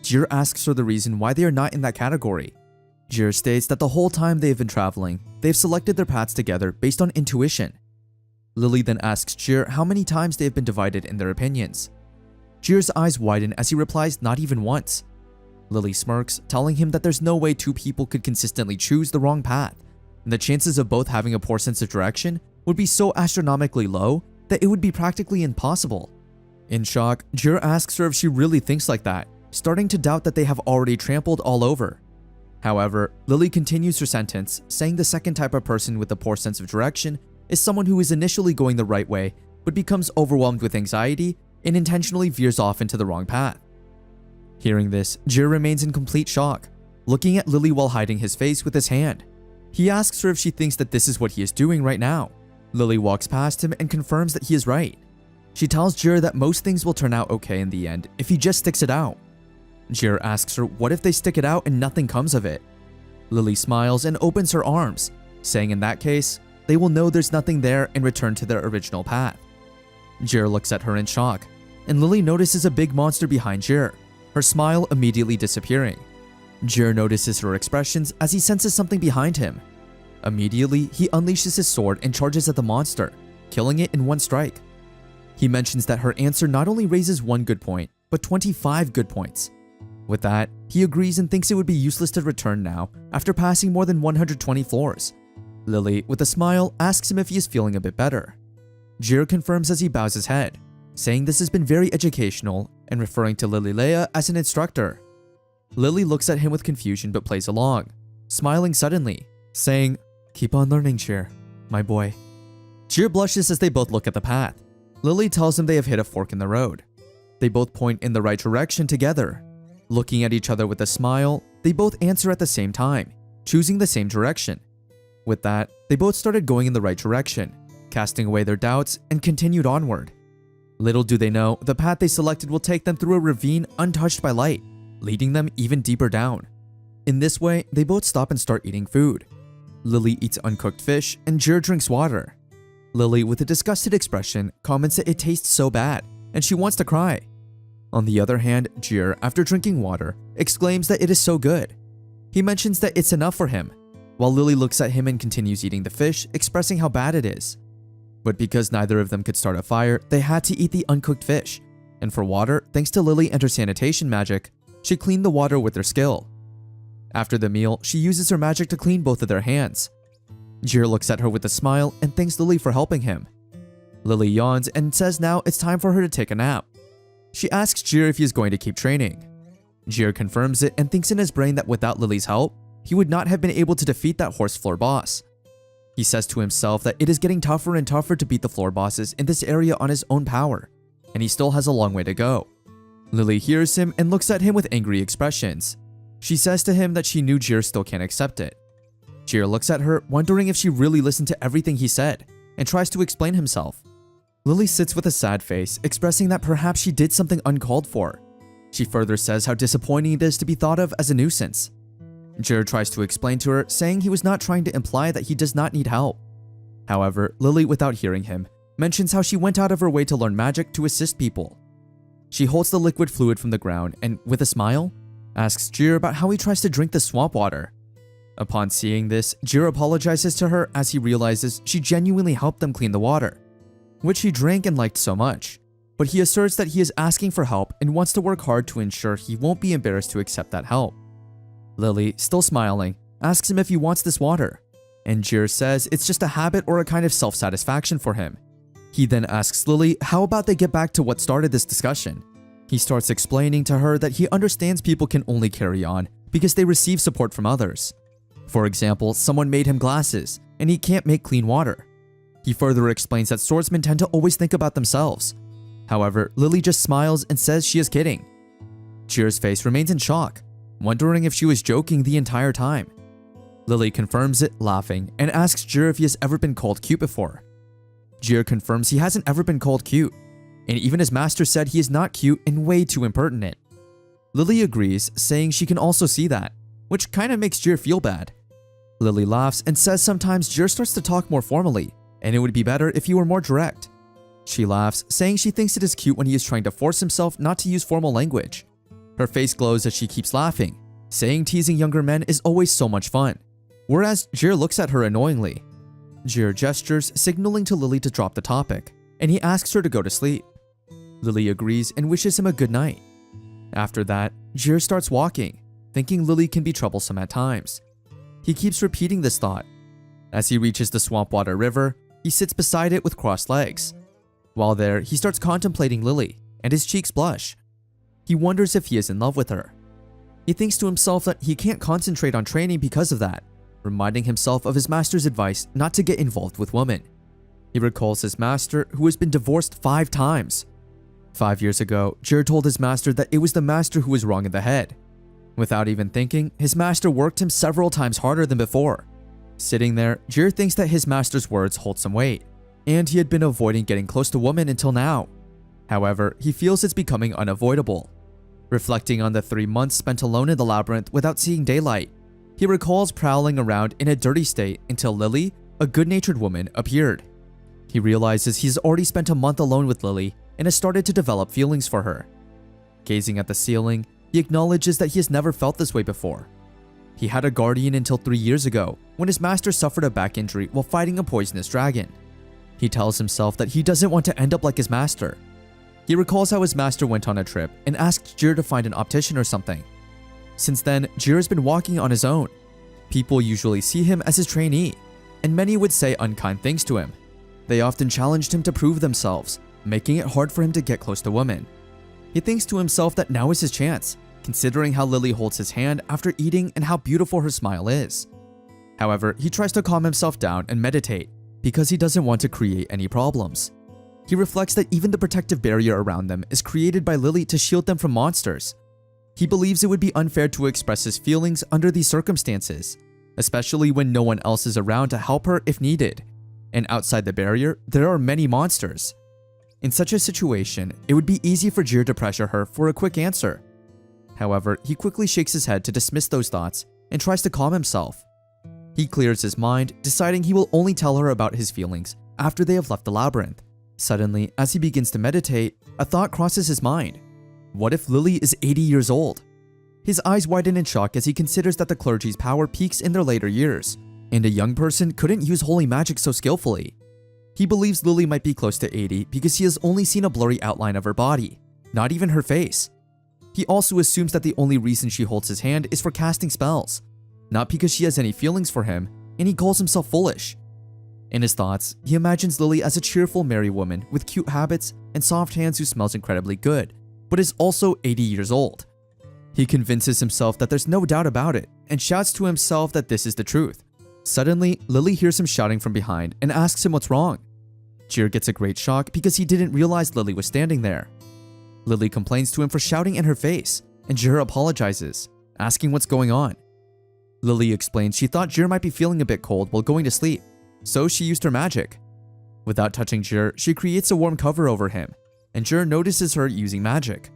Jir asks her the reason why they are not in that category. Jir states that the whole time they have been traveling, they've selected their paths together based on intuition. Lily then asks Jir how many times they have been divided in their opinions. Jir's eyes widen as he replies not even once. Lily smirks, telling him that there's no way 2 people could consistently choose the wrong path, and the chances of both having a poor sense of direction would be so astronomically low that it would be practically impossible. In shock, Jir asks her if she really thinks like that, starting to doubt that they have already trampled all over. However, Lily continues her sentence, saying the second type of person with a poor sense of direction is someone who is initially going the right way but becomes overwhelmed with anxiety and intentionally veers off into the wrong path. Hearing this, Jir remains in complete shock, looking at Lily while hiding his face with his hand. He asks her if she thinks that this is what he is doing right now. Lily walks past him and confirms that he is right. She tells Jir that most things will turn out okay in the end if he just sticks it out. Jir asks her what if they stick it out and nothing comes of it. Lily smiles and opens her arms, saying in that case, they will know there's nothing there and return to their original path. Jir looks at her in shock, and Lily notices a big monster behind Jir, her smile immediately disappearing. Jir notices her expressions as he senses something behind him. Immediately, he unleashes his sword and charges at the monster, killing it in one strike. He mentions that her answer not only raises 1 good point, but 25 good points. With that, he agrees and thinks it would be useless to return now after passing more than 120 floors. Lily, with a smile, asks him if he is feeling a bit better. Jir confirms as he bows his head, saying this has been very educational and referring to Lily Leia as an instructor. Lily looks at him with confusion but plays along, smiling suddenly, saying, "Keep on learning, Jir, my boy." Jir blushes as they both look at the path. Lily tells him they have hit a fork in the road. They both point in the right direction together. Looking at each other with a smile, they both answer at the same time, choosing the same direction. With that, they both started going in the right direction, casting away their doubts and continued onward. Little do they know, the path they selected will take them through a ravine untouched by light, leading them even deeper down. In this way, they both stop and start eating food. Lily eats uncooked fish and Jir drinks water. Lily, with a disgusted expression, comments that it tastes so bad and she wants to cry. On the other hand, Jir, after drinking water, exclaims that it is so good. He mentions that it's enough for him, while Lily looks at him and continues eating the fish, expressing how bad it is. But because neither of them could start a fire, they had to eat the uncooked fish. And for water, thanks to Lily and her sanitation magic, she cleaned the water with her skill. After the meal, she uses her magic to clean both of their hands. Jir looks at her with a smile and thanks Lily for helping him. Lily yawns and says now it's time for her to take a nap. She asks Jir if he is going to keep training. Jir confirms it and thinks in his brain that without Lily's help, he would not have been able to defeat that horse floor boss. He says to himself that it is getting tougher and tougher to beat the floor bosses in this area on his own power, and he still has a long way to go. Lily hears him and looks at him with angry expressions. She says to him that she knew Jir still can't accept it. Jir looks at her, wondering if she really listened to everything he said, and tries to explain himself. Lily sits with a sad face, expressing that perhaps she did something uncalled for. She further says how disappointing it is to be thought of as a nuisance. Jir tries to explain to her, saying he was not trying to imply that he does not need help. However, Lily, without hearing him, mentions how she went out of her way to learn magic to assist people. She holds the liquid fluid from the ground and, with a smile, asks Jir about how he tries to drink the swamp water. Upon seeing this, Jir apologizes to her as he realizes she genuinely helped them clean the water, which he drank and liked so much. But he asserts that he is asking for help and wants to work hard to ensure he won't be embarrassed to accept that help. Lily, still smiling, asks him if he wants this water, and Jir says it's just a habit or a kind of self-satisfaction for him. He then asks Lily how about they get back to what started this discussion. He starts explaining to her that he understands people can only carry on because they receive support from others. For example, someone made him glasses, and he can't make clean water. He further explains that swordsmen tend to always think about themselves. However, Lily just smiles and says she is kidding. Jir's face remains in shock, wondering if she was joking the entire time. Lily confirms it, laughing, and asks Jir if he has ever been called cute before. Jir confirms he hasn't ever been called cute, and even his master said he is not cute and way too impertinent. Lily agrees, saying she can also see that, which kinda makes Jir feel bad. Lily laughs and says sometimes Jir starts to talk more formally, and it would be better if he were more direct. She laughs, saying she thinks it is cute when he is trying to force himself not to use formal language. Her face glows as she keeps laughing, saying teasing younger men is always so much fun, whereas Jir looks at her annoyingly. Jir gestures, signaling to Lily to drop the topic, and he asks her to go to sleep. Lily agrees and wishes him a good night. After that, Jir starts walking, thinking Lily can be troublesome at times. He keeps repeating this thought. As he reaches the Swampwater River, he sits beside it with crossed legs. While there, he starts contemplating Lily, and his cheeks blush. He wonders if he is in love with her. He thinks to himself that he can't concentrate on training because of that, reminding himself of his master's advice not to get involved with women. He recalls his master, who has been divorced 5 times. 5 years ago, Jir told his master that it was the master who was wrong in the head. Without even thinking, his master worked him several times harder than before. Sitting there, Jir thinks that his master's words hold some weight, and he had been avoiding getting close to women until now. However, he feels it's becoming unavoidable. Reflecting on the 3 months spent alone in the labyrinth without seeing daylight, he recalls prowling around in a dirty state until Lily, a good-natured woman, appeared. He realizes he's already spent a month alone with Lily and has started to develop feelings for her. Gazing at the ceiling, he acknowledges that he has never felt this way before. He had a guardian until 3 years ago, when his master suffered a back injury while fighting a poisonous dragon. He tells himself that he doesn't want to end up like his master. He recalls how his master went on a trip and asked Jir to find an optician or something. Since then, Jir has been walking on his own. People usually see him as his trainee, and many would say unkind things to him. They often challenged him to prove themselves, making it hard for him to get close to women. He thinks to himself that now is his chance, considering how Lily holds his hand after eating and how beautiful her smile is. However, he tries to calm himself down and meditate, because he doesn't want to create any problems. He reflects that even the protective barrier around them is created by Lily to shield them from monsters. He believes it would be unfair to express his feelings under these circumstances, especially when no one else is around to help her if needed. And outside the barrier, there are many monsters. In such a situation, it would be easy for Jir to pressure her for a quick answer. However, he quickly shakes his head to dismiss those thoughts and tries to calm himself. He clears his mind, deciding he will only tell her about his feelings after they have left the labyrinth. Suddenly, as he begins to meditate, a thought crosses his mind. What if Lily is 80 years old? His eyes widen in shock as he considers that the clergy's power peaks in their later years, and a young person couldn't use holy magic so skillfully. He believes Lily might be close to 80 because he has only seen a blurry outline of her body, not even her face. He also assumes that the only reason she holds his hand is for casting spells, not because she has any feelings for him, and he calls himself foolish. In his thoughts, he imagines Lily as a cheerful, merry woman with cute habits and soft hands who smells incredibly good, but is also 80 years old. He convinces himself that there's no doubt about it and shouts to himself that this is the truth. Suddenly, Lily hears him shouting from behind and asks him what's wrong. Jir gets a great shock because he didn't realize Lily was standing there. Lily complains to him for shouting in her face, and Jir apologizes, asking what's going on. Lily explains she thought Jir might be feeling a bit cold while going to sleep, so she used her magic. Without touching Jir, she creates a warm cover over him, and Jir notices her using magic.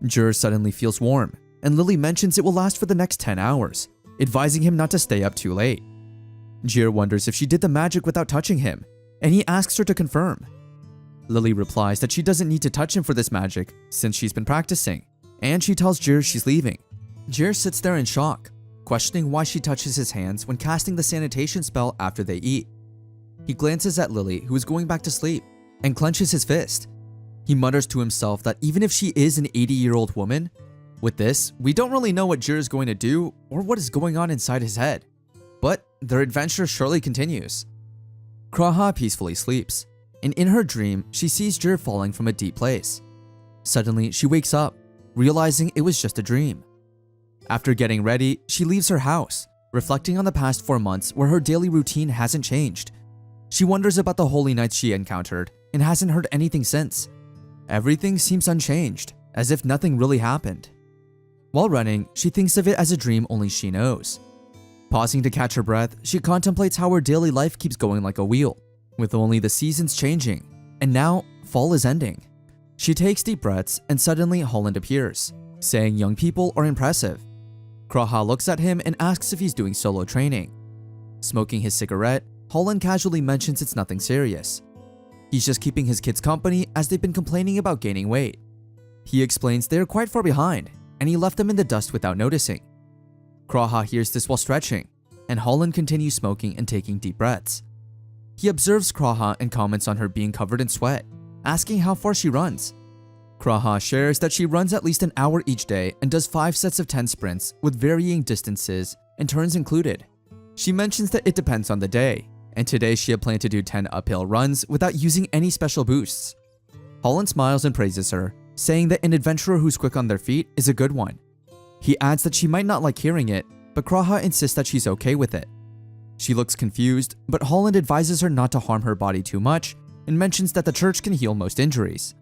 Jir suddenly feels warm, and Lily mentions it will last for the next 10 hours, advising him not to stay up too late. Jir wonders if she did the magic without touching him, and he asks her to confirm. Lily replies that she doesn't need to touch him for this magic since she's been practicing, and she tells Jir she's leaving. Jir sits there in shock, questioning why she touches his hands when casting the sanitation spell after they eat. He glances at Lily, who is going back to sleep, and clenches his fist. He mutters to himself that even if she is an 80-year-old woman, with this, we don't really know what Jir is going to do or what is going on inside his head. But their adventure surely continues. Kraha peacefully sleeps, and in her dream, she sees Jir falling from a deep place. Suddenly, she wakes up, realizing it was just a dream. After getting ready, she leaves her house, reflecting on the past 4 months where her daily routine hasn't changed. She wonders about the holy nights she encountered and hasn't heard anything since. Everything seems unchanged, as if nothing really happened. While running, she thinks of it as a dream only she knows. Pausing to catch her breath, she contemplates how her daily life keeps going like a wheel, with only the seasons changing, and now fall is ending. She takes deep breaths, and suddenly Holland appears, saying young people are impressive. Kraha looks at him and asks if he's doing solo training. Smoking his cigarette, Holland casually mentions it's nothing serious. He's just keeping his kids company as they've been complaining about gaining weight. He explains they are quite far behind, and he left them in the dust without noticing. Kraha hears this while stretching, and Holland continues smoking and taking deep breaths. He observes Kraha and comments on her being covered in sweat, asking how far she runs. Kraha shares that she runs at least an hour each day and does 5 sets of 10 sprints with varying distances and turns included. She mentions that it depends on the day, and today she had planned to do 10 uphill runs without using any special boosts. Holland smiles and praises her, saying that an adventurer who's quick on their feet is a good one. He adds that she might not like hearing it, but Kraha insists that she's okay with it. She looks confused, but Holland advises her not to harm her body too much and mentions that the church can heal most injuries.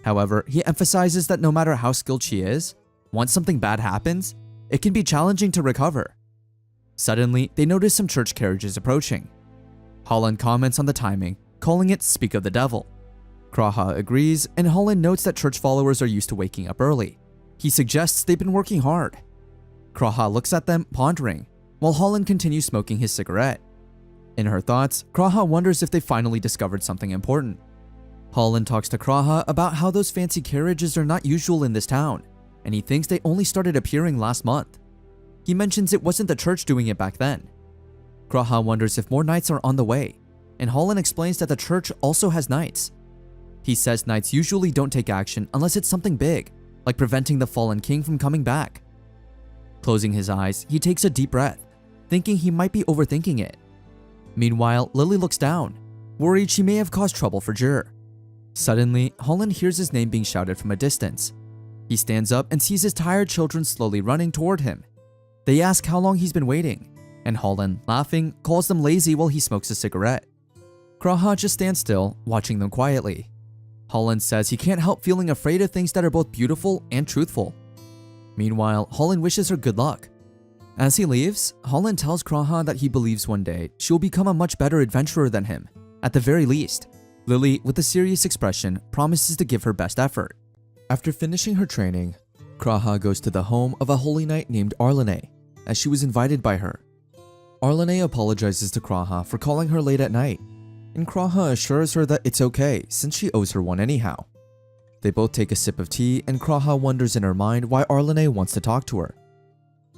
However, he emphasizes that no matter how skilled she is, once something bad happens, it can be challenging to recover. Suddenly, they notice some church carriages approaching. Holland comments on the timing, calling it "speak of the devil." Kraha agrees, and Holland notes that church followers are used to waking up early. He suggests they've been working hard. Kraha looks at them, pondering, while Holland continues smoking his cigarette. In her thoughts, Kraha wonders if they finally discovered something important. Holland talks to Kraha about how those fancy carriages are not usual in this town, and he thinks they only started appearing last month. He mentions it wasn't the church doing it back then. Kraha wonders if more knights are on the way, and Holland explains that the church also has knights. He says knights usually don't take action unless it's something big, like preventing the fallen king from coming back. Closing his eyes, he takes a deep breath, thinking he might be overthinking it. Meanwhile, Lily looks down, worried she may have caused trouble for Jur. Suddenly, Holland hears his name being shouted from a distance. He stands up and sees his tired children slowly running toward him. They ask how long he's been waiting, and Holland, laughing, calls them lazy while he smokes a cigarette. Kraha just stands still, watching them quietly. Holland says he can't help feeling afraid of things that are both beautiful and truthful. Meanwhile, Holland wishes her good luck. As he leaves, Holland tells Kraha that he believes one day she will become a much better adventurer than him, at the very least. Lily, with a serious expression, promises to give her best effort. After finishing her training, Kraha goes to the home of a holy knight named Arlene, as she was invited by her. Arlene apologizes to Kraha for calling her late at night, and Kraha assures her that it's okay since she owes her one anyhow. They both take a sip of tea, and Kraha wonders in her mind why Arlene wants to talk to her.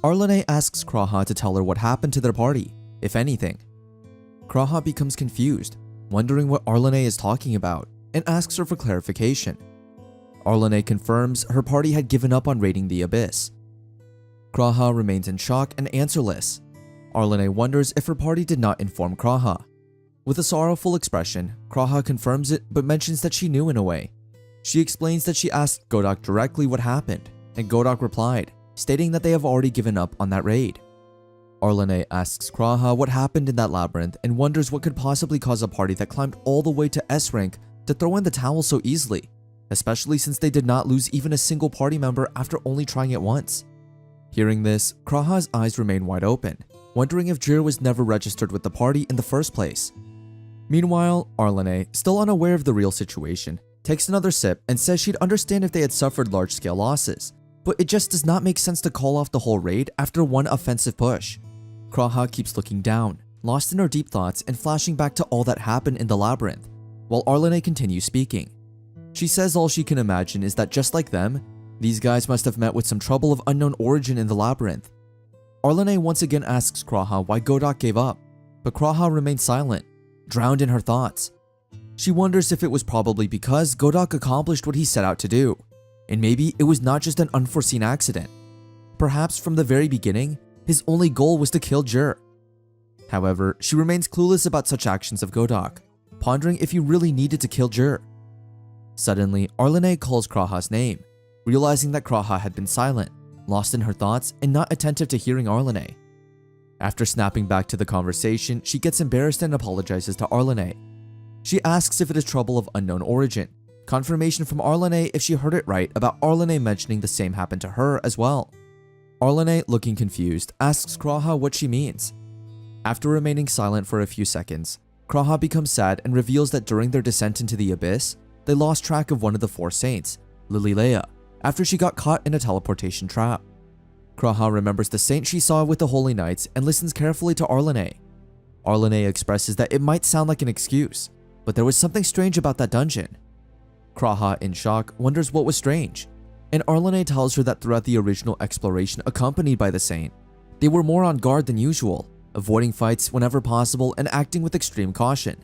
Arlene asks Kraha to tell her what happened to their party, if anything. Kraha becomes confused, wondering what Arlene is talking about, and asks her for clarification. Arlene confirms her party had given up on raiding the abyss. Kraha remains in shock and answerless. Arlene wonders if her party did not inform Kraha. With a sorrowful expression, Kraha confirms it but mentions that she knew in a way. She explains that she asked Godok directly what happened, and Godok replied, stating that they have already given up on that raid. Arlene asks Kraha what happened in that labyrinth and wonders what could possibly cause a party that climbed all the way to S rank to throw in the towel so easily, especially since they did not lose even a single party member after only trying it once. Hearing this, Kraha's eyes remain wide open, wondering if Jir was never registered with the party in the first place. Meanwhile, Arlene, still unaware of the real situation, takes another sip and says she'd understand if they had suffered large-scale losses, but it just does not make sense to call off the whole raid after one offensive push. Kraha keeps looking down, lost in her deep thoughts and flashing back to all that happened in the labyrinth, while Arlene continues speaking. She says all she can imagine is that just like them, these guys must have met with some trouble of unknown origin in the labyrinth. Arlene once again asks Kraha why Godok gave up, but Kraha remains silent, drowned in her thoughts. She wonders if it was probably because Godok accomplished what he set out to do, and maybe it was not just an unforeseen accident. Perhaps from the very beginning, his only goal was to kill Jur. However, she remains clueless about such actions of Godok, pondering if he really needed to kill Jur. Suddenly, Arlene calls Kraha's name, realizing that Kraha had been silent, lost in her thoughts, and not attentive to hearing Arlene. After snapping back to the conversation, she gets embarrassed and apologizes to Arlene. She asks if it is trouble of unknown origin, confirmation from Arlene if she heard it right about Arlene mentioning the same happened to her as well. Arlene, looking confused, asks Kraha what she means. After remaining silent for a few seconds, Kraha becomes sad and reveals that during their descent into the abyss, they lost track of one of the four saints, Lililea, after she got caught in a teleportation trap. Kraha remembers the saint she saw with the Holy Knights and listens carefully to Arlene. Arlene expresses that it might sound like an excuse, but there was something strange about that dungeon. Kraha, in shock, wonders what was strange, and Arlene tells her that throughout the original exploration accompanied by the saint, they were more on guard than usual, avoiding fights whenever possible and acting with extreme caution.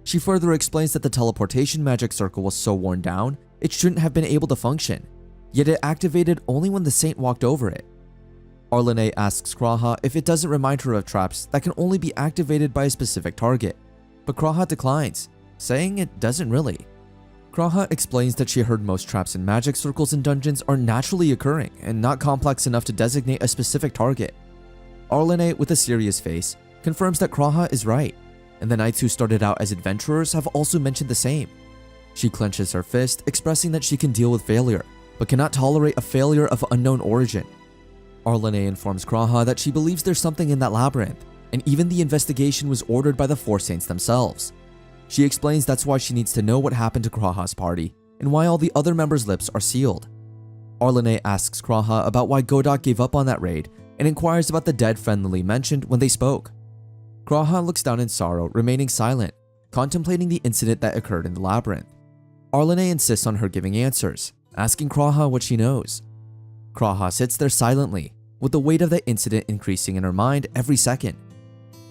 She further explains that the teleportation magic circle was so worn down, it shouldn't have been able to function, yet it activated only when the saint walked over it. Arlene asks Kraha if it doesn't remind her of traps that can only be activated by a specific target, but Kraha declines, saying it doesn't really. Kraha explains that she heard most traps in magic circles and dungeons are naturally occurring and not complex enough to designate a specific target. Arlene, with a serious face, confirms that Kraha is right, and the knights who started out as adventurers have also mentioned the same. She clenches her fist, expressing that she can deal with failure, but cannot tolerate a failure of unknown origin. Arlene informs Kraha that she believes there's something in that labyrinth, and even the investigation was ordered by the Four Saints themselves. She explains that's why she needs to know what happened to Kraha's party, and why all the other members' lips are sealed. Arlene asks Kraha about why Godok gave up on that raid, and inquires about the dead friend Lily mentioned when they spoke. Kraha looks down in sorrow, remaining silent, contemplating the incident that occurred in the labyrinth. Arlene insists on her giving answers, asking Kraha what she knows. Kraha sits there silently, with the weight of the incident increasing in her mind every second.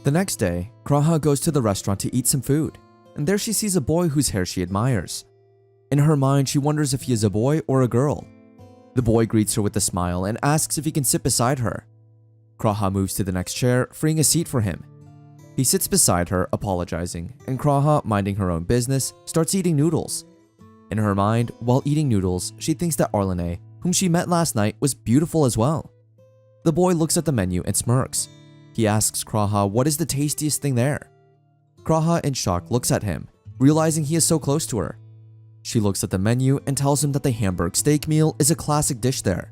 The next day, Kraha goes to the restaurant to eat some food, and there she sees a boy whose hair she admires. In her mind, she wonders if he is a boy or a girl. The boy greets her with a smile and asks if he can sit beside her. Kraha moves to the next chair, freeing a seat for him. He sits beside her, apologizing, and Kraha, minding her own business, starts eating noodles. In her mind, while eating noodles, she thinks that Arlene, whom she met last night, was beautiful as well. The boy looks at the menu and smirks. He asks Kraha what is the tastiest thing there. Kraha, in shock, looks at him, realizing he is so close to her. She looks at the menu and tells him that the Hamburg steak meal is a classic dish there.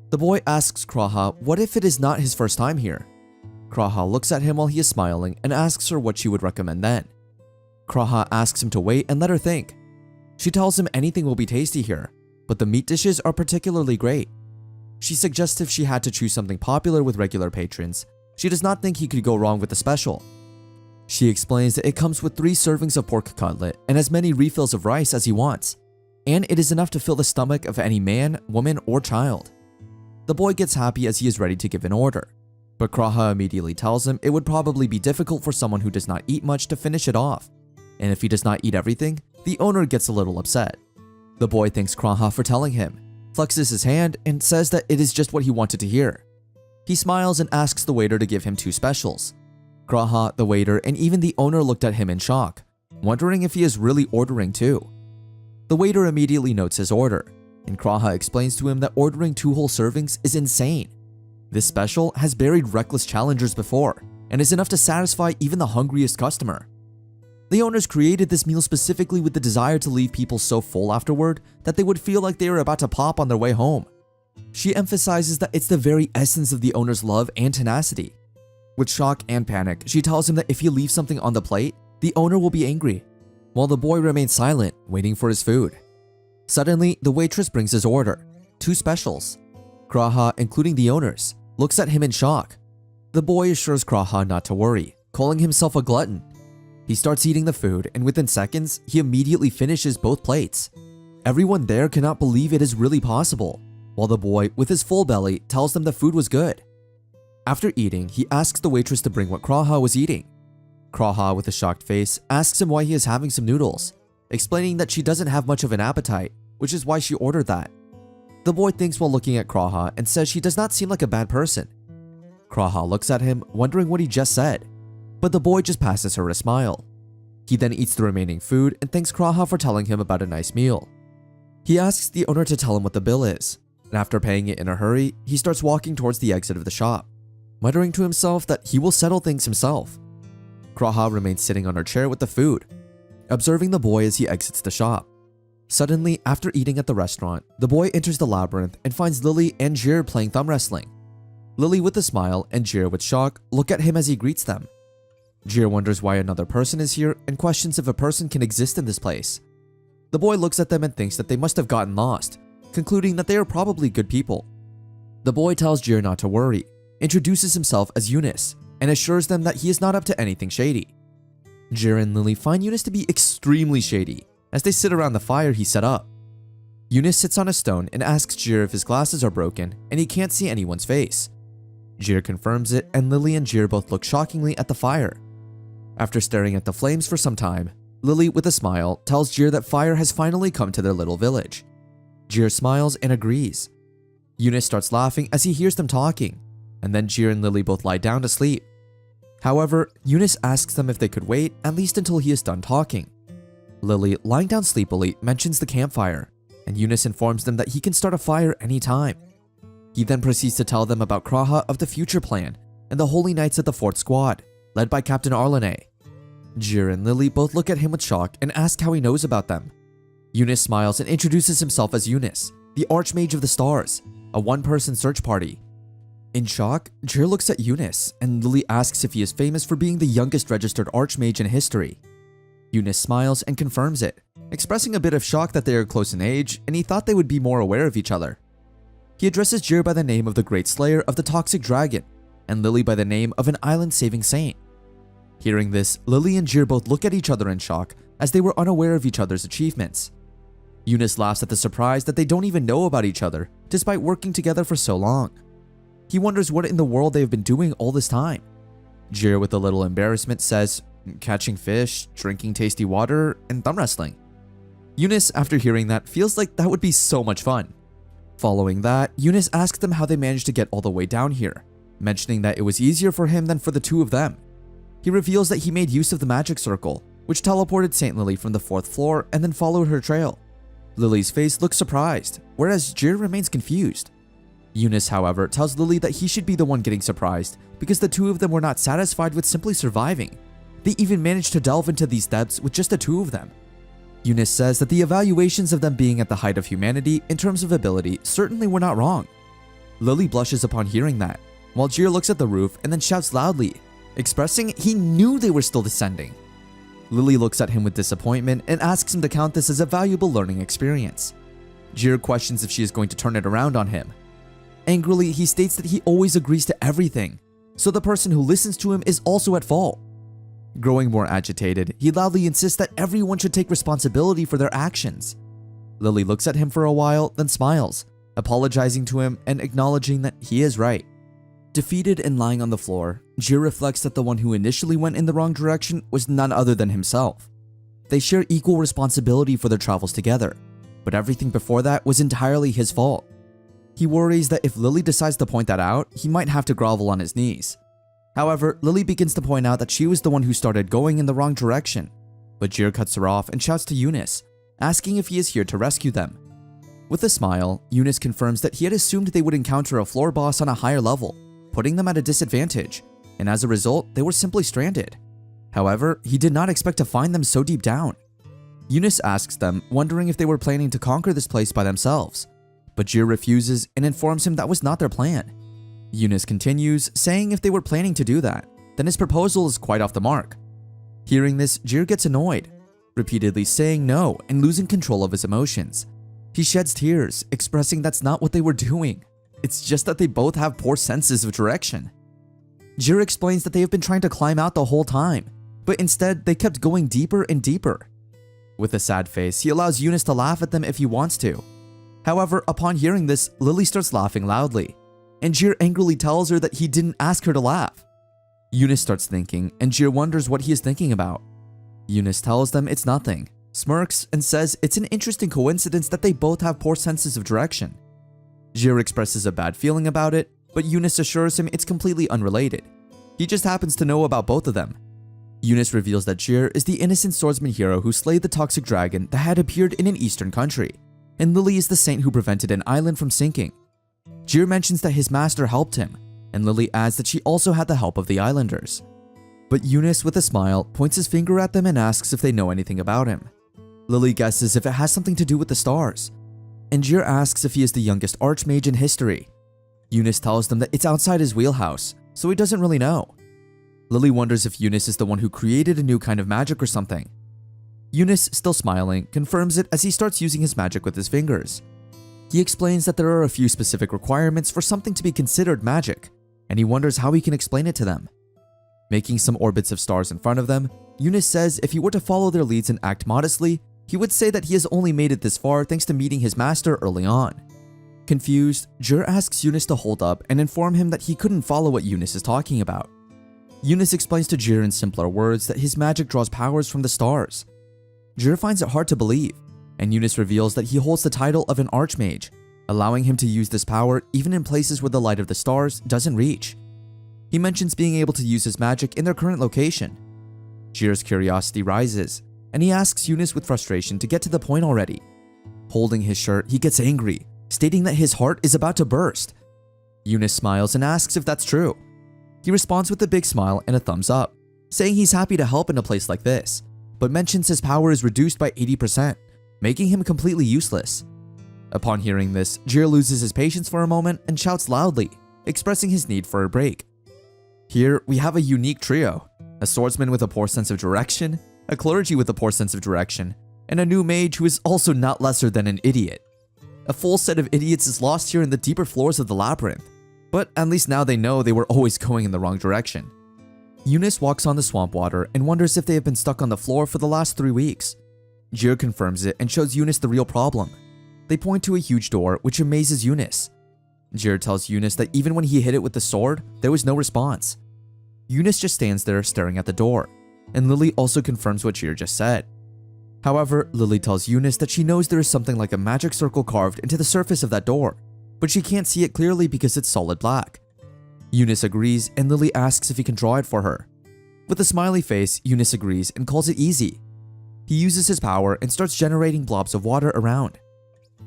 The boy asks Kraha what if it is not his first time here. Kraha looks at him while he is smiling and asks her what she would recommend then. Kraha asks him to wait and let her think. She tells him anything will be tasty here, but the meat dishes are particularly great. She suggests if she had to choose something popular with regular patrons, she does not think he could go wrong with the special. She explains that it comes with 3 servings of pork cutlet and as many refills of rice as he wants, and it is enough to fill the stomach of any man, woman, or child. The boy gets happy as he is ready to give an order, but Kraha immediately tells him it would probably be difficult for someone who does not eat much to finish it off, and if he does not eat everything, the owner gets a little upset. The boy thanks Kraha for telling him, flexes his hand, and says that it is just what he wanted to hear. He smiles and asks the waiter to give him 2 specials. Kraha, the waiter, and even the owner looked at him in shock, wondering if he is really ordering too. The waiter immediately notes his order, and Kraha explains to him that ordering 2 whole servings is insane. This special has buried reckless challengers before, and is enough to satisfy even the hungriest customer. The owners created this meal specifically with the desire to leave people so full afterward that they would feel like they were about to pop on their way home. She emphasizes that it's the very essence of the owner's love and tenacity. With shock and panic, she tells him that if he leaves something on the plate, the owner will be angry, while the boy remains silent, waiting for his food. Suddenly, the waitress brings his order, 2 specials. Kraha, including the owners, looks at him in shock. The boy assures Kraha not to worry, calling himself a glutton. He starts eating the food, and within seconds, he immediately finishes both plates. Everyone there cannot believe it is really possible, while the boy, with his full belly, tells them the food was good. After eating, he asks the waitress to bring what Kraha was eating. Kraha, with a shocked face, asks him why he is having some noodles, explaining that she doesn't have much of an appetite, which is why she ordered that. The boy thinks while looking at Kraha and says she does not seem like a bad person. Kraha looks at him, wondering what he just said, but the boy just passes her a smile. He then eats the remaining food and thanks Kraha for telling him about a nice meal. He asks the owner to tell him what the bill is, and after paying it in a hurry, he starts walking towards the exit of the shop, muttering to himself that he will settle things himself. Kraha remains sitting on her chair with the food, observing the boy as he exits the shop. Suddenly, after eating at the restaurant, the boy enters the labyrinth and finds Lily and Jir playing thumb wrestling. Lily with a smile and Jir with shock look at him as he greets them. Jir wonders why another person is here and questions if a person can exist in this place. The boy looks at them and thinks that they must have gotten lost, concluding that they are probably good people. The boy tells Jir not to worry, introduces himself as Eunice, and assures them that he is not up to anything shady. Jir and Lily find Eunice to be extremely shady as they sit around the fire he set up. Eunice sits on a stone and asks Jir if his glasses are broken and he can't see anyone's face. Jir confirms it, and Lily and Jir both look shockingly at the fire. After staring at the flames for some time, Lily, with a smile, tells Jir that fire has finally come to their little village. Jir smiles and agrees. Eunice starts laughing as he hears them talking, and then Jir and Lily both lie down to sleep. However, Eunice asks them if they could wait at least until he is done talking. Lily, lying down sleepily, mentions the campfire, and Eunice informs them that he can start a fire anytime. He then proceeds to tell them about Kraha of the Future Plan and the Holy Knights of the 4th Squad, led by Captain Arlene. Jir and Lily both look at him with shock and ask how he knows about them. Eunice smiles and introduces himself as Eunice, the Archmage of the Stars, a one-person search party. In shock, Jir looks at Eunice, and Lily asks if he is famous for being the youngest registered Archmage in history. Eunice smiles and confirms it, expressing a bit of shock that they are close in age, and he thought they would be more aware of each other. He addresses Jir by the name of the Great Slayer of the Toxic Dragon, and Lily by the name of an island-saving saint. Hearing this, Lily and Jir both look at each other in shock, as they were unaware of each other's achievements. Eunice laughs at the surprise that they don't even know about each other, despite working together for so long. He wonders what in the world they have been doing all this time. Jir, with a little embarrassment, says, catching fish, drinking tasty water, and thumb wrestling. Eunice, after hearing that, feels like that would be so much fun. Following that, Eunice asks them how they managed to get all the way down here, mentioning that it was easier for him than for the two of them. He reveals that he made use of the magic circle, which teleported Saint Lily from the 4th floor and then followed her trail. Lily's face looks surprised, whereas Jir remains confused. Eunice, however, tells Lily that he should be the one getting surprised because the two of them were not satisfied with simply surviving. They even managed to delve into these depths with just the two of them. Eunice says that the evaluations of them being at the height of humanity in terms of ability certainly were not wrong. Lily blushes upon hearing that, while Jir looks at the roof and then shouts loudly, expressing he knew they were still descending. Lily looks at him with disappointment and asks him to count this as a valuable learning experience. Jir questions if she is going to turn it around on him. Angrily, he states that he always agrees to everything, so the person who listens to him is also at fault. Growing more agitated, he loudly insists that everyone should take responsibility for their actions. Lily looks at him for a while, then smiles, apologizing to him and acknowledging that he is right. Defeated and lying on the floor, Jir reflects that the one who initially went in the wrong direction was none other than himself. They share equal responsibility for their travels together, but everything before that was entirely his fault. He worries that if Lily decides to point that out, he might have to grovel on his knees. However, Lily begins to point out that she was the one who started going in the wrong direction, but Jir cuts her off and shouts to Eunice, asking if he is here to rescue them. With a smile, Eunice confirms that he had assumed they would encounter a floor boss on a higher level, putting them at a disadvantage, and as a result, they were simply stranded. However, he did not expect to find them so deep down. Eunice asks them, wondering if they were planning to conquer this place by themselves, but Jir refuses and informs him that was not their plan. Eunice continues, saying if they were planning to do that, then his proposal is quite off the mark. Hearing this, Jir gets annoyed, repeatedly saying no and losing control of his emotions. He sheds tears, expressing that's not what they were doing. It's just that they both have poor senses of direction. Jir explains that they have been trying to climb out the whole time, but instead they kept going deeper and deeper. With a sad face, he allows Eunice to laugh at them if he wants to. However, upon hearing this, Lily starts laughing loudly, and Jir angrily tells her that he didn't ask her to laugh. Eunice starts thinking, and Jir wonders what he is thinking about. Eunice tells them it's nothing, smirks, and says it's an interesting coincidence that they both have poor senses of direction. Jir expresses a bad feeling about it, but Eunice assures him it's completely unrelated. He just happens to know about both of them. Eunice reveals that Jir is the innocent swordsman hero who slayed the toxic dragon that had appeared in an eastern country, and Lily is the saint who prevented an island from sinking. Jir mentions that his master helped him, and Lily adds that she also had the help of the islanders. But Eunice, with a smile, points his finger at them and asks if they know anything about him. Lily guesses if it has something to do with the stars, and Jir asks if he is the youngest archmage in history. Eunice tells them that it's outside his wheelhouse, so he doesn't really know. Lily wonders if Eunice is the one who created a new kind of magic or something. Eunice, still smiling, confirms it as he starts using his magic with his fingers. He explains that there are a few specific requirements for something to be considered magic, and he wonders how he can explain it to them. Making some orbits of stars in front of them, Eunice says if he were to follow their leads and act modestly, he would say that he has only made it this far thanks to meeting his master early on. Confused, Jir asks Eunice to hold up and inform him that he couldn't follow what Eunice is talking about. Eunice explains to Jir in simpler words that his magic draws powers from the stars. Jir finds it hard to believe, and Eunice reveals that he holds the title of an archmage, allowing him to use this power even in places where the light of the stars doesn't reach. He mentions being able to use his magic in their current location. Jir's curiosity rises, and he asks Eunice with frustration to get to the point already. Holding his shirt, he gets angry, stating that his heart is about to burst. Eunice smiles and asks if that's true. He responds with a big smile and a thumbs up, saying he's happy to help in a place like this, but mentions his power is reduced by 80%, making him completely useless. Upon hearing this, Jir loses his patience for a moment and shouts loudly, expressing his need for a break. Here, we have a unique trio: a swordsman with a poor sense of direction, a clergy with a poor sense of direction, and a new mage who is also not lesser than an idiot. A full set of idiots is lost here in the deeper floors of the labyrinth, but at least now they know they were always going in the wrong direction. Eunice walks on the swamp water and wonders if they have been stuck on the floor for the last 3 weeks. Jir confirms it and shows Eunice the real problem. They point to a huge door, which amazes Eunice. Jir tells Eunice that even when he hit it with the sword, there was no response. Eunice just stands there staring at the door, and Lily also confirms what Jir just said. However, Lily tells Eunice that she knows there is something like a magic circle carved into the surface of that door, but she can't see it clearly because it's solid black. Eunice agrees, and Lily asks if he can draw it for her. With a smiley face, Eunice agrees and calls it easy. He uses his power and starts generating blobs of water around.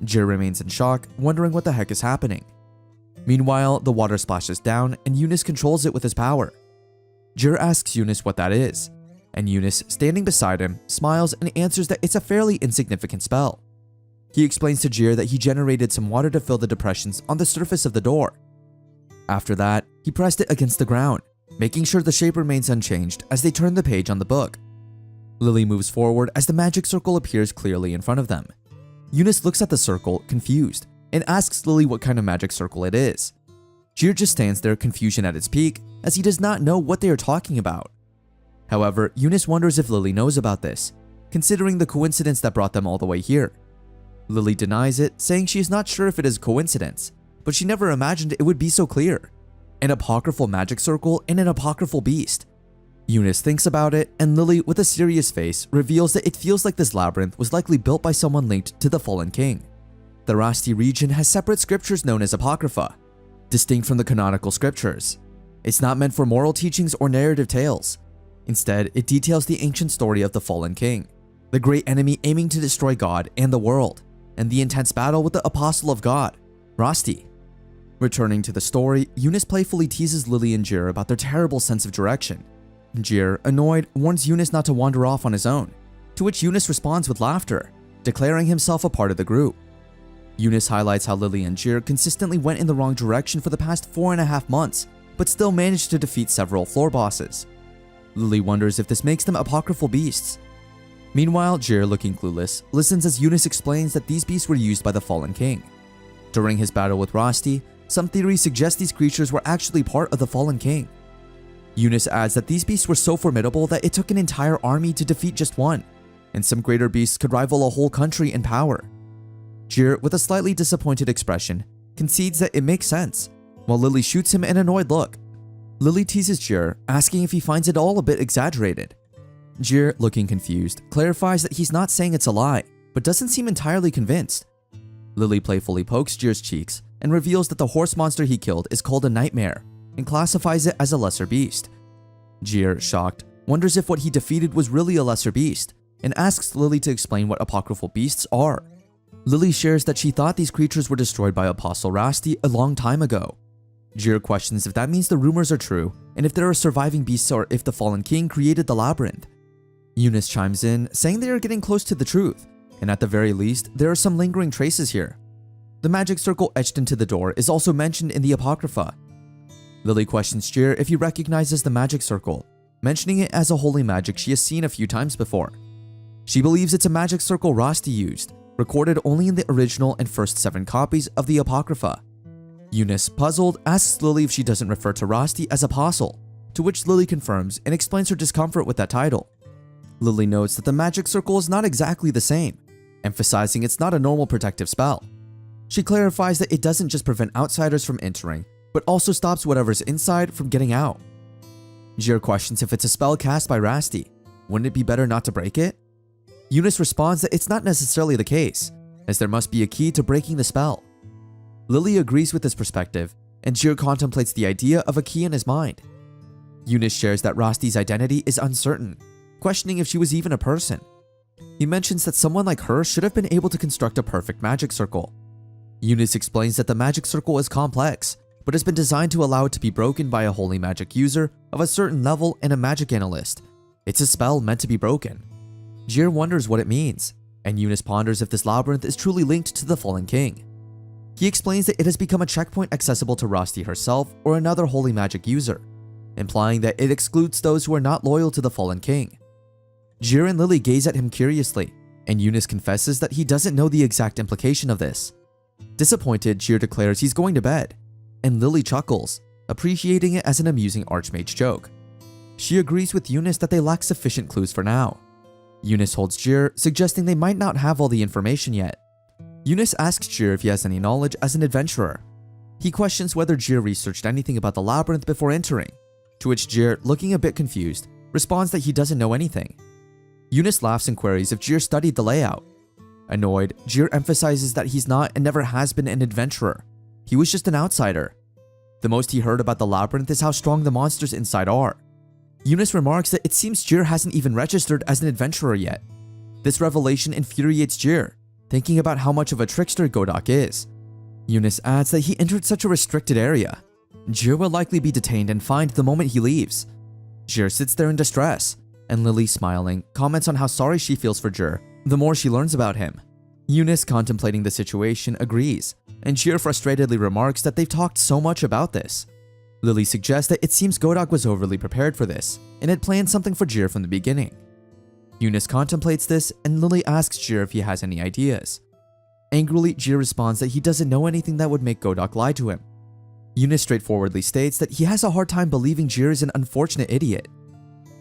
Jir remains in shock, wondering what the heck is happening. Meanwhile, the water splashes down and Eunice controls it with his power. Jir asks Eunice what that is, and Eunice, standing beside him, smiles and answers that it's a fairly insignificant spell. He explains to Jir that he generated some water to fill the depressions on the surface of the door. After that, he pressed it against the ground, making sure the shape remains unchanged as they turn the page on the book. Lily moves forward as the magic circle appears clearly in front of them. Eunice looks at the circle, confused, and asks Lily what kind of magic circle it is. Jir just stands there, confusion at its peak, as he does not know what they are talking about. However, Eunice wonders if Lily knows about this, considering the coincidence that brought them all the way here. Lily denies it, saying she is not sure if it is a coincidence, but she never imagined it would be so clear. An apocryphal magic circle and an apocryphal beast. Eunice thinks about it, and Lily, with a serious face, reveals that it feels like this labyrinth was likely built by someone linked to the fallen king. The Rasti region has separate scriptures known as apocrypha, distinct from the canonical scriptures. It's not meant for moral teachings or narrative tales. Instead, it details the ancient story of the fallen king, the great enemy aiming to destroy God and the world, and the intense battle with the apostle of God, Rasti. Returning to the story, Eunice playfully teases Lily and Jir about their terrible sense of direction. Jir, annoyed, warns Eunice not to wander off on his own, to which Eunice responds with laughter, declaring himself a part of the group. Eunice highlights how Lily and Jir consistently went in the wrong direction for the past 4.5 months, but still managed to defeat several floor bosses. Lily wonders if this makes them apocryphal beasts. Meanwhile, Jir, looking clueless, listens as Eunice explains that these beasts were used by the fallen king. During his battle with Rasti, some theories suggest these creatures were actually part of the fallen king. Eunice adds that these beasts were so formidable that it took an entire army to defeat just one, and some greater beasts could rival a whole country in power. Jir, with a slightly disappointed expression, concedes that it makes sense, while Lily shoots him an annoyed look. Lily teases Jir, asking if he finds it all a bit exaggerated. Jir, looking confused, clarifies that he's not saying it's a lie, but doesn't seem entirely convinced. Lily playfully pokes Jir's cheeks and reveals that the horse monster he killed is called a nightmare, and classifies it as a lesser beast. Jir, shocked, wonders if what he defeated was really a lesser beast, and asks Lily to explain what apocryphal beasts are. Lily shares that she thought these creatures were destroyed by Apostle Rasti a long time ago. Jir questions if that means the rumors are true, and if there are surviving beasts or if the fallen king created the labyrinth. Eunice chimes in, saying they are getting close to the truth, and at the very least, there are some lingering traces here. The magic circle etched into the door is also mentioned in the Apocrypha. Lily questions Jir if he recognizes the magic circle, mentioning it as a holy magic she has seen a few times before. She believes it's a magic circle Rasti used, recorded only in the original and first 7 copies of the Apocrypha. Eunice, puzzled, asks Lily if she doesn't refer to Rasti as apostle, to which Lily confirms and explains her discomfort with that title. Lily notes that the magic circle is not exactly the same, emphasizing it's not a normal protective spell. She clarifies that it doesn't just prevent outsiders from entering, but also stops whatever's inside from getting out. Jir questions if it's a spell cast by Rasti. Wouldn't it be better not to break it? Eunice responds that it's not necessarily the case, as there must be a key to breaking the spell. Lily agrees with this perspective, and Jir contemplates the idea of a key in his mind. Eunice shares that Rasti's identity is uncertain, questioning if she was even a person. He mentions that someone like her should have been able to construct a perfect magic circle. Eunice explains that the magic circle is complex, but has been designed to allow it to be broken by a holy magic user of a certain level and a magic analyst. It's a spell meant to be broken. Jir wonders what it means, and Eunice ponders if this labyrinth is truly linked to the Fallen King. He explains that it has become a checkpoint accessible to Rosti herself or another holy magic user, implying that it excludes those who are not loyal to the Fallen King. Jir and Lily gaze at him curiously, and Eunice confesses that he doesn't know the exact implication of this. Disappointed, Jir declares he's going to bed, and Lily chuckles, appreciating it as an amusing Archmage joke. She agrees with Eunice that they lack sufficient clues for now. Eunice holds Jir, suggesting they might not have all the information yet. Eunice asks Jir if he has any knowledge as an adventurer. He questions whether Jir researched anything about the labyrinth before entering, to which Jir, looking a bit confused, responds that he doesn't know anything. Eunice laughs and queries if Jir studied the layout. Annoyed, Jir emphasizes that he's not and never has been an adventurer. He was just an outsider. The most he heard about the labyrinth is how strong the monsters inside are. Eunice remarks that it seems Jir hasn't even registered as an adventurer yet. This revelation infuriates Jir, thinking about how much of a trickster Godok is. Eunice adds that he entered such a restricted area. Jir will likely be detained and fined the moment he leaves. Jir sits there in distress, and Lily, smiling, comments on how sorry she feels for Jir the more she learns about him. Eunice, contemplating the situation, agrees, and Jir frustratedly remarks that they've talked so much about this. Lily suggests that it seems Godok was overly prepared for this, and had planned something for Jir from the beginning. Eunice contemplates this, and Lily asks Jir if he has any ideas. Angrily, Jir responds that he doesn't know anything that would make Godok lie to him. Eunice straightforwardly states that he has a hard time believing Jir is an unfortunate idiot.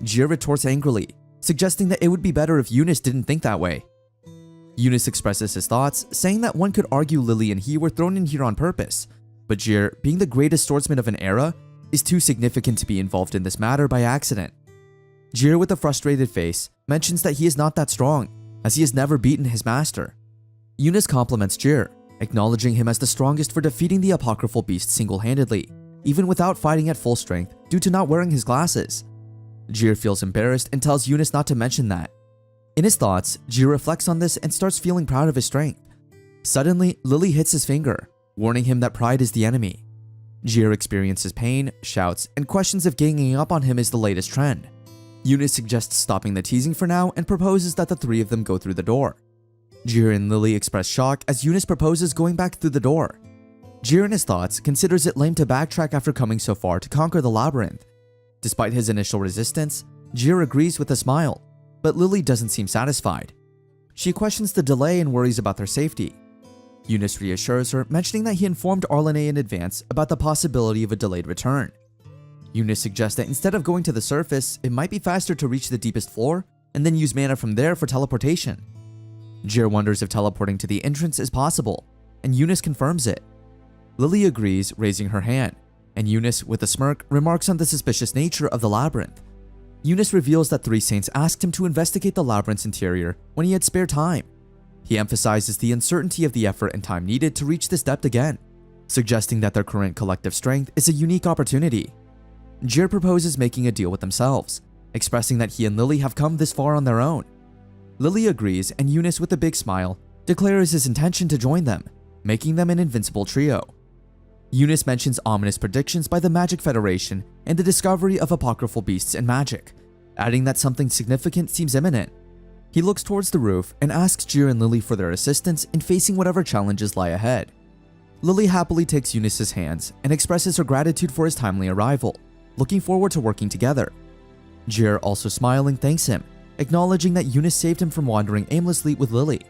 Jir retorts angrily, suggesting that it would be better if Eunice didn't think that way. Eunice expresses his thoughts, saying that one could argue Lily and he were thrown in here on purpose, but Jir, being the greatest swordsman of an era, is too significant to be involved in this matter by accident. Jir, with a frustrated face, mentions that he is not that strong, as he has never beaten his master. Eunice compliments Jir, acknowledging him as the strongest for defeating the apocryphal beast single-handedly, even without fighting at full strength due to not wearing his glasses. Jir feels embarrassed and tells Eunice not to mention that. In his thoughts, Jir reflects on this and starts feeling proud of his strength. Suddenly, Lily hits his finger, warning him that pride is the enemy. Jir experiences pain, shouts, and questions if ganging up on him is the latest trend. Eunice suggests stopping the teasing for now and proposes that the three of them go through the door. Jir and Lily express shock as Eunice proposes going back through the door. Jir, in his thoughts, considers it lame to backtrack after coming so far to conquer the labyrinth. Despite his initial resistance, Jir agrees with a smile, but Lily doesn't seem satisfied. She questions the delay and worries about their safety. Eunice reassures her, mentioning that he informed Arlene in advance about the possibility of a delayed return. Eunice suggests that instead of going to the surface, it might be faster to reach the deepest floor and then use mana from there for teleportation. Jir wonders if teleporting to the entrance is possible, and Eunice confirms it. Lily agrees, raising her hand, and Eunice, with a smirk, remarks on the suspicious nature of the labyrinth. Eunice reveals that three saints asked him to investigate the labyrinth's interior when he had spare time. He emphasizes the uncertainty of the effort and time needed to reach this depth again, suggesting that their current collective strength is a unique opportunity. Jir proposes making a deal with themselves, expressing that he and Lily have come this far on their own. Lily agrees, and Eunice, with a big smile, declares his intention to join them, making them an invincible trio. Eunice mentions ominous predictions by the Magic Federation and the discovery of apocryphal beasts and magic, adding that something significant seems imminent. He looks towards the roof and asks Jir and Lily for their assistance in facing whatever challenges lie ahead. Lily happily takes Eunice's hands and expresses her gratitude for his timely arrival, looking forward to working together. Jir, also smiling, thanks him, acknowledging that Eunice saved him from wandering aimlessly with Lily.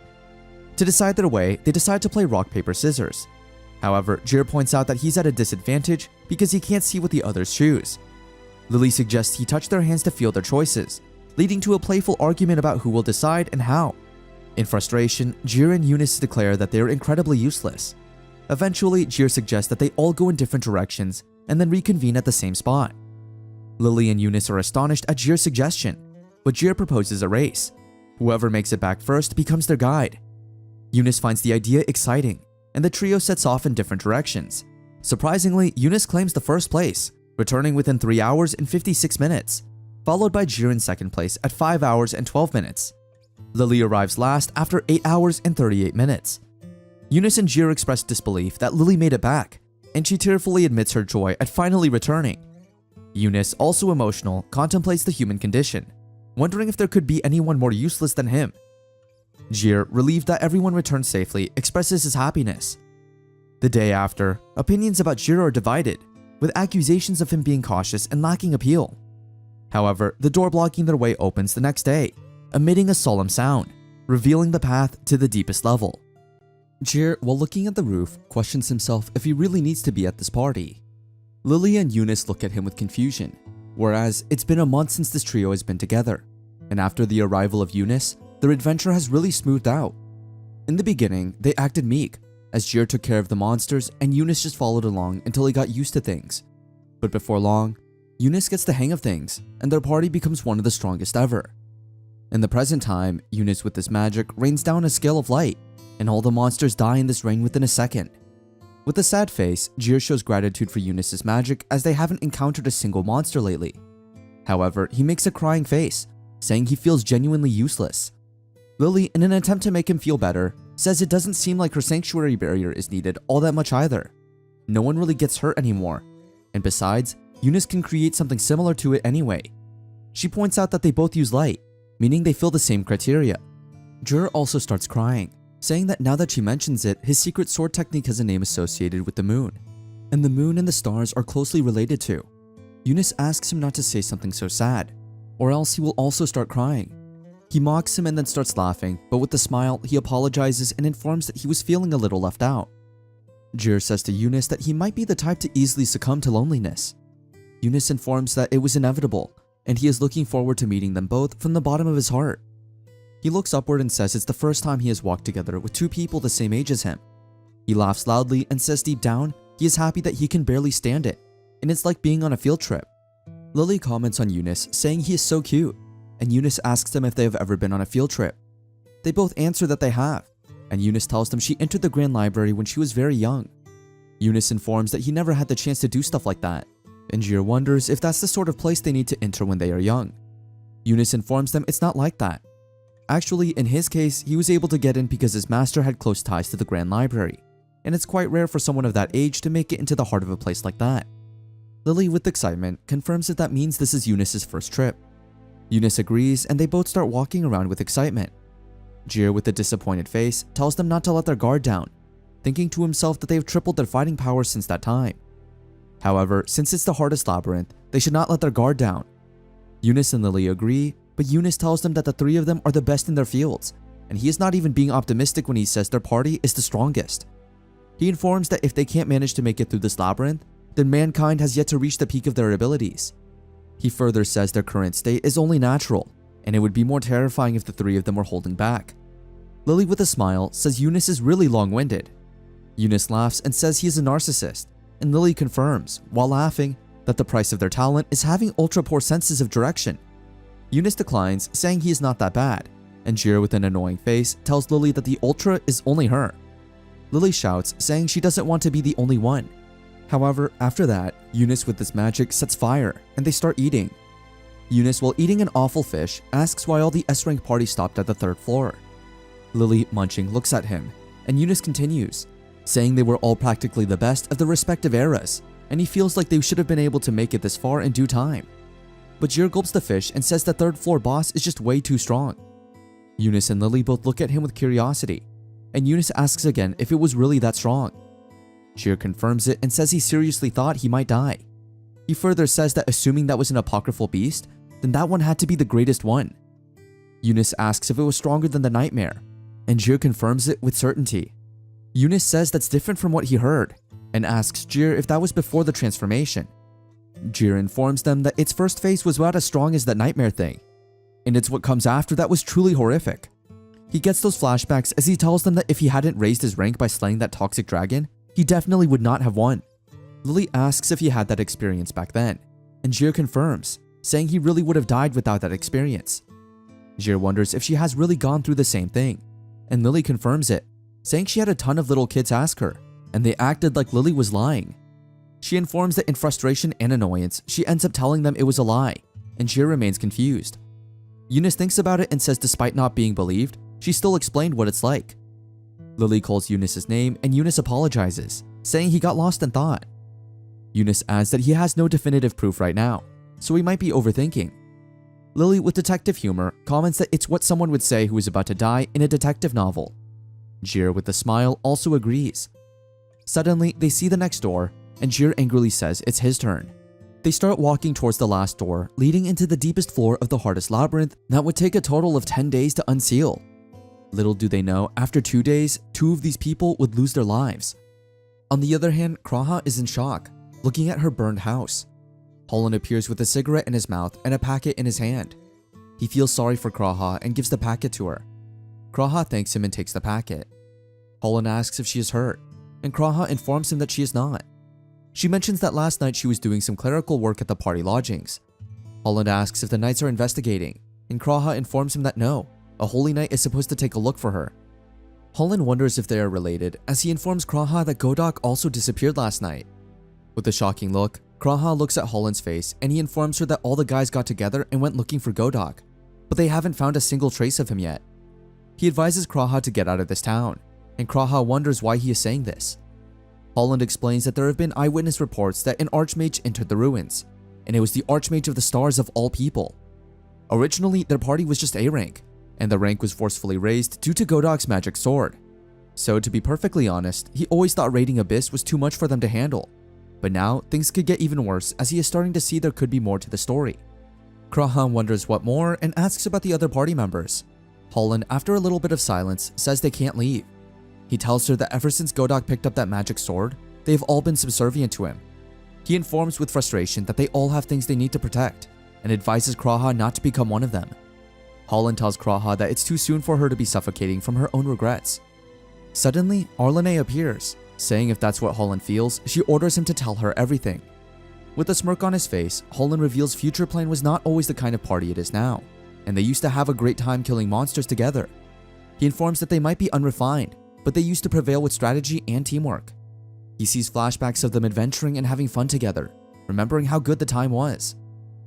To decide their way, they decide to play rock, paper, scissors. However, Jir points out that he's at a disadvantage because he can't see what the others choose. Lily suggests he touch their hands to feel their choices, leading to a playful argument about who will decide and how. In frustration, Jir and Eunice declare that they are incredibly useless. Eventually, Jir suggests that they all go in different directions and then reconvene at the same spot. Lily and Eunice are astonished at Jir's suggestion, but Jir proposes a race. Whoever makes it back first becomes their guide. Eunice finds the idea exciting, and the trio sets off in different directions. Surprisingly, Eunice claims the first place, returning within 3 hours and 56 minutes, followed by Jir in second place at 5 hours and 12 minutes. Lily arrives last after 8 hours and 38 minutes. Eunice and Jir express disbelief that Lily made it back, and she tearfully admits her joy at finally returning. Eunice, also emotional, contemplates the human condition, wondering if there could be anyone more useless than him. Jir, relieved that everyone returned safely, expresses his happiness. The day after, opinions about Jir are divided, with accusations of him being cautious and lacking appeal. However, the door blocking their way opens the next day, emitting a solemn sound, revealing the path to the deepest level. Jir, while looking at the roof, questions himself if he really needs to be at this party. Lily and Eunice look at him with confusion, whereas it's been a month since this trio has been together, and after the arrival of Eunice, their adventure has really smoothed out. In the beginning, they acted meek, as Jir took care of the monsters and Eunice just followed along until he got used to things. But before long, Eunice gets the hang of things, and their party becomes one of the strongest ever. In the present time, Eunice with this magic rains down a scale of light, and all the monsters die in this rain within a second. With a sad face, Jir shows gratitude for Eunice's magic as they haven't encountered a single monster lately. However, he makes a crying face, saying he feels genuinely useless. Lily, in an attempt to make him feel better, says it doesn't seem like her sanctuary barrier is needed all that much either. No one really gets hurt anymore, and besides, Eunice can create something similar to it anyway. She points out that they both use light, meaning they fill the same criteria. Jir also starts crying, saying that now that she mentions it, his secret sword technique has a name associated with the moon, and the moon and the stars are closely related to. Eunice asks him not to say something so sad, or else he will also start crying. He mocks him and then starts laughing, but with a smile, he apologizes and informs that he was feeling a little left out. Jir says to Eunice that he might be the type to easily succumb to loneliness. Eunice informs that it was inevitable, and he is looking forward to meeting them both from the bottom of his heart. He looks upward and says it's the first time he has walked together with two people the same age as him. He laughs loudly and says deep down he is happy that he can barely stand it, and it's like being on a field trip. Lily comments on Eunice, saying he is so cute, and Eunice asks them if they have ever been on a field trip. They both answer that they have, and Eunice tells them she entered the Grand Library when she was very young. Eunice informs that he never had the chance to do stuff like that, and Jir wonders if that's the sort of place they need to enter when they are young. Eunice informs them it's not like that. Actually, in his case, he was able to get in because his master had close ties to the Grand Library, and it's quite rare for someone of that age to make it into the heart of a place like that. Lily, with excitement, confirms that means this is Eunice's first trip. Eunice agrees, and they both start walking around with excitement. Jir, with a disappointed face, tells them not to let their guard down, thinking to himself that they have tripled their fighting power since that time. However, since it's the hardest labyrinth, they should not let their guard down. Eunice and Lily agree, but Eunice tells them that the three of them are the best in their fields, and he is not even being optimistic when he says their party is the strongest. He informs that if they can't manage to make it through this labyrinth, then mankind has yet to reach the peak of their abilities. He further says their current state is only natural, and it would be more terrifying if the three of them were holding back. Lily, with a smile, says Eunice is really long-winded. Eunice laughs and says he is a narcissist, and Lily confirms, while laughing, that the price of their talent is having ultra-poor senses of direction. Eunice declines, saying he is not that bad, and Jir, with an annoying face, tells Lily that the ultra is only her. Lily shouts, saying she doesn't want to be the only one. However, after that, Eunice with this magic sets fire, and they start eating. Eunice, while eating an awful fish, asks why all the S-rank party stopped at the 3rd floor. Lily, munching, looks at him, and Eunice continues, saying they were all practically the best of their respective eras, and he feels like they should have been able to make it this far in due time. But Jir gulps the fish and says the 3rd floor boss is just way too strong. Eunice and Lily both look at him with curiosity, and Eunice asks again if it was really that strong. Jir confirms it and says he seriously thought he might die. He further says that assuming that was an apocryphal beast, then that one had to be the greatest one. Eunice asks if it was stronger than the nightmare, and Jir confirms it with certainty. Eunice says that's different from what he heard, and asks Jir if that was before the transformation. Jir informs them that its first phase was about as strong as that nightmare thing, and it's what comes after that was truly horrific. He gets those flashbacks as he tells them that if he hadn't raised his rank by slaying that toxic dragon, he definitely would not have won. Lily asks if he had that experience back then, and Jir confirms, saying he really would have died without that experience. Jir wonders if she has really gone through the same thing, and Lily confirms it, saying she had a ton of little kids ask her, and they acted like Lily was lying. She informs that in frustration and annoyance, she ends up telling them it was a lie, and Jir remains confused. Eunice thinks about it and says despite not being believed, she still explained what it's like. Lily calls Eunice's name and Eunice apologizes, saying he got lost in thought. Eunice adds that he has no definitive proof right now, so he might be overthinking. Lily, with detective humor, comments that it's what someone would say who is about to die in a detective novel. Jir, with a smile, also agrees. Suddenly, they see the next door, and Jir angrily says it's his turn. They start walking towards the last door, leading into the deepest floor of the hardest labyrinth that would take a total of 10 days to unseal. Little do they know, after 2 days, 2 of these people would lose their lives. On the other hand, Kraha is in shock, looking at her burned house. Holland appears with a cigarette in his mouth and a packet in his hand. He feels sorry for Kraha and gives the packet to her. Kraha thanks him and takes the packet. Holland asks if she is hurt, and Kraha informs him that she is not. She mentions that last night she was doing some clerical work at the party lodgings. Holland asks if the knights are investigating, and Kraha informs him that no, a holy knight is supposed to take a look for her. Holland wonders if they are related, as he informs Kraha that Godok also disappeared last night. With a shocking look, Kraha looks at Holland's face and he informs her that all the guys got together and went looking for Godok, but they haven't found a single trace of him yet. He advises Kraha to get out of this town, and Kraha wonders why he is saying this. Holland explains that there have been eyewitness reports that an archmage entered the ruins, and it was the archmage of the stars of all people. Originally, their party was just A rank, and the rank was forcefully raised due to Godok's magic sword. So to be perfectly honest, he always thought raiding Abyss was too much for them to handle. But now, things could get even worse as he is starting to see there could be more to the story. Kraha wonders what more and asks about the other party members. Holland, after a little bit of silence, says they can't leave. He tells her that ever since Godok picked up that magic sword, they have all been subservient to him. He informs with frustration that they all have things they need to protect, and advises Kraha not to become one of them. Holland tells Kraha that it's too soon for her to be suffocating from her own regrets. Suddenly, Arlene appears, saying if that's what Holland feels, she orders him to tell her everything. With a smirk on his face, Holland reveals Future Plane was not always the kind of party it is now, and they used to have a great time killing monsters together. He informs that they might be unrefined, but they used to prevail with strategy and teamwork. He sees flashbacks of them adventuring and having fun together, remembering how good the time was.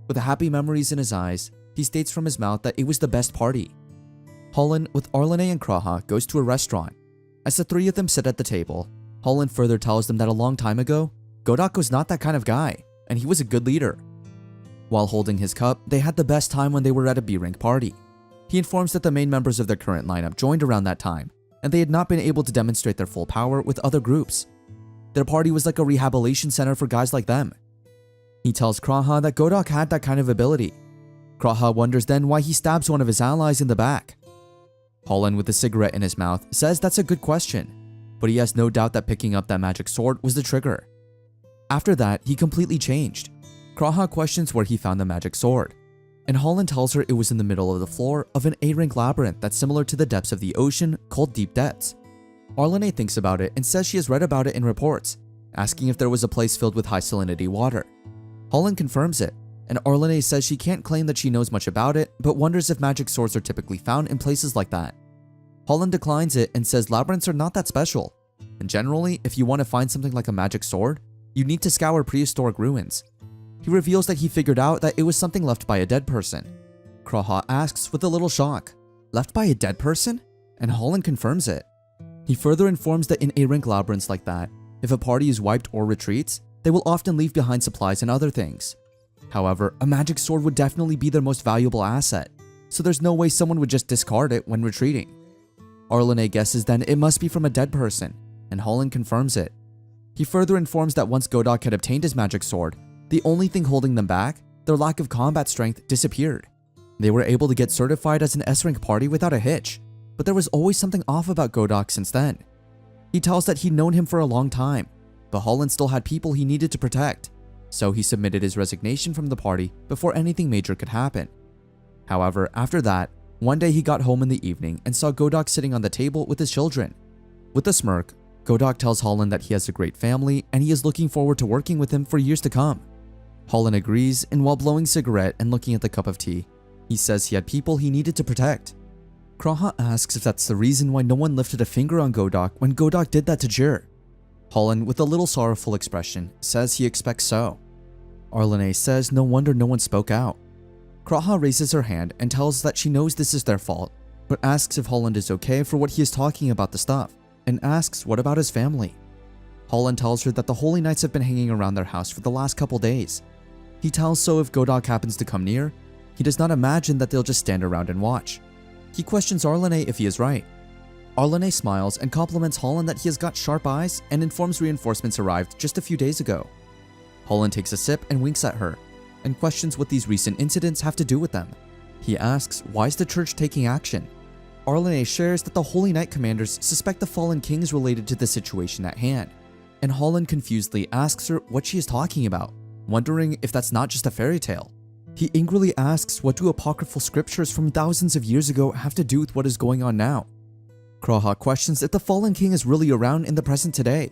With the happy memories in his eyes, he states from his mouth that it was the best party. Holland, with Arlene and Kraha, goes to a restaurant. As the 3 of them sit at the table, Holland further tells them that a long time ago, Godok was not that kind of guy, and he was a good leader. While holding his cup, they had the best time when they were at a B-rank party. He informs that the main members of their current lineup joined around that time, and they had not been able to demonstrate their full power with other groups. Their party was like a rehabilitation center for guys like them. He tells Kraha that Godok had that kind of ability. Kraha wonders then why he stabs one of his allies in the back. Holland, with a cigarette in his mouth, says that's a good question, but he has no doubt that picking up that magic sword was the trigger. After that, he completely changed. Kraha questions where he found the magic sword, and Holland tells her it was in the middle of the floor of an A-rank labyrinth that's similar to the depths of the ocean called Deep Depths. Arlene thinks about it and says she has read about it in reports, asking if there was a place filled with high salinity water. Holland confirms it, and Arlene says she can't claim that she knows much about it, but wonders if magic swords are typically found in places like that. Holland declines it and says labyrinths are not that special, and generally, if you want to find something like a magic sword, you need to scour prehistoric ruins. He reveals that he figured out that it was something left by a dead person. Kraha asks with a little shock, left by a dead person? And Holland confirms it. He further informs that in A-rank labyrinths like that, if a party is wiped or retreats, they will often leave behind supplies and other things. However, a magic sword would definitely be their most valuable asset, so there's no way someone would just discard it when retreating. Arlene guesses then it must be from a dead person, and Holland confirms it. He further informs that once Godok had obtained his magic sword, the only thing holding them back, their lack of combat strength, disappeared. They were able to get certified as an S-rank party without a hitch, but there was always something off about Godok since then. He tells that he'd known him for a long time, but Holland still had people he needed to protect, so he submitted his resignation from the party before anything major could happen. However, after that, one day he got home in the evening and saw Godok sitting on the table with his children. With a smirk, Godok tells Holland that he has a great family and he is looking forward to working with him for years to come. Holland agrees, and while blowing a cigarette and looking at the cup of tea, he says he had people he needed to protect. Kraha asks if that's the reason why no one lifted a finger on Godok when Godok did that to Jir. Holland, with a little sorrowful expression, says he expects so. Arlene says no wonder no one spoke out. Kraha raises her hand and tells that she knows this is their fault, but asks if Holland is okay for what he is talking about the stuff, and asks what about his family. Holland tells her that the Holy Knights have been hanging around their house for the last couple days. He tells so if Godok happens to come near, he does not imagine that they'll just stand around and watch. He questions Arlene if he is right. Arlene smiles and compliments Holland that he has got sharp eyes and informs reinforcements arrived just a few days ago. Holland takes a sip and winks at her, and questions what these recent incidents have to do with them. He asks, why is the church taking action? Arlene shares that the Holy Knight commanders suspect the fallen king is related to the situation at hand, and Holland confusedly asks her what she is talking about, wondering if that's not just a fairy tale. He angrily asks what do apocryphal scriptures from thousands of years ago have to do with what is going on now. Kraha questions if the fallen king is really around in the present today.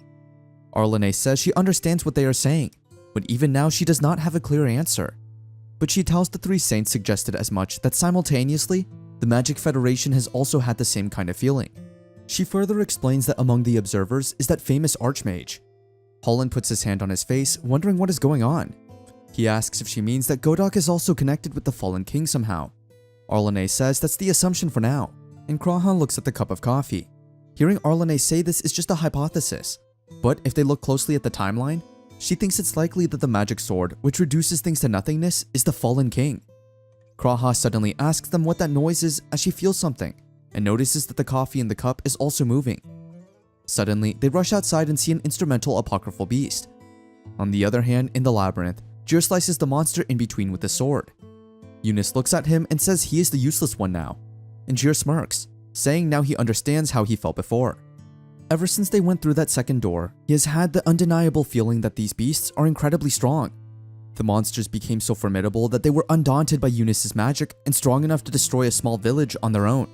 Arlene says she understands what they are saying, but even now she does not have a clear answer. But she tells the three saints suggested as much that simultaneously, the Magic Federation has also had the same kind of feeling. She further explains that among the observers is that famous archmage. Holland puts his hand on his face, wondering what is going on. He asks if she means that Godok is also connected with the fallen king somehow. Arlene says that's the assumption for now, and Kraha looks at the cup of coffee. Hearing Arlene say this is just a hypothesis, but if they look closely at the timeline, she thinks it's likely that the magic sword, which reduces things to nothingness, is the fallen king. Kraha suddenly asks them what that noise is as she feels something, and notices that the coffee in the cup is also moving. Suddenly, they rush outside and see an instrumental apocryphal beast. On the other hand, in the labyrinth, Jir slices the monster in between with the sword. Eunice looks at him and says he is the useless one now, and Jir smirks, saying now he understands how he felt before. Ever since they went through that second door, he has had the undeniable feeling that these beasts are incredibly strong. The monsters became so formidable that they were undaunted by Eunice's magic and strong enough to destroy a small village on their own.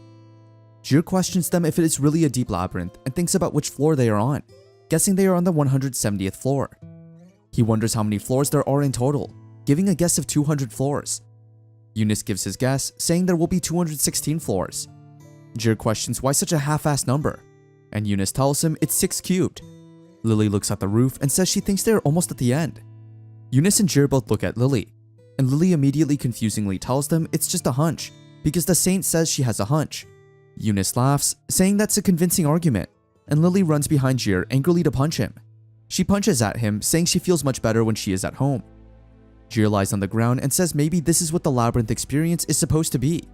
Jir questions them if it is really a deep labyrinth and thinks about which floor they are on, guessing they are on the 170th floor. He wonders how many floors there are in total, giving a guess of 200 floors. Eunice gives his guess, saying there will be 216 floors. Jir questions why such a half-assed number, and Eunice tells him it's 6 cubed. Lily looks at the roof and says she thinks they are almost at the end. Eunice and Jir both look at Lily, and Lily immediately confusingly tells them it's just a hunch, because the saint says she has a hunch. Eunice laughs, saying that's a convincing argument, and Lily runs behind Jir angrily to punch him. She punches at him, saying she feels much better when she is at home. Jir lies on the ground and says maybe this is what the labyrinth experience is supposed to be.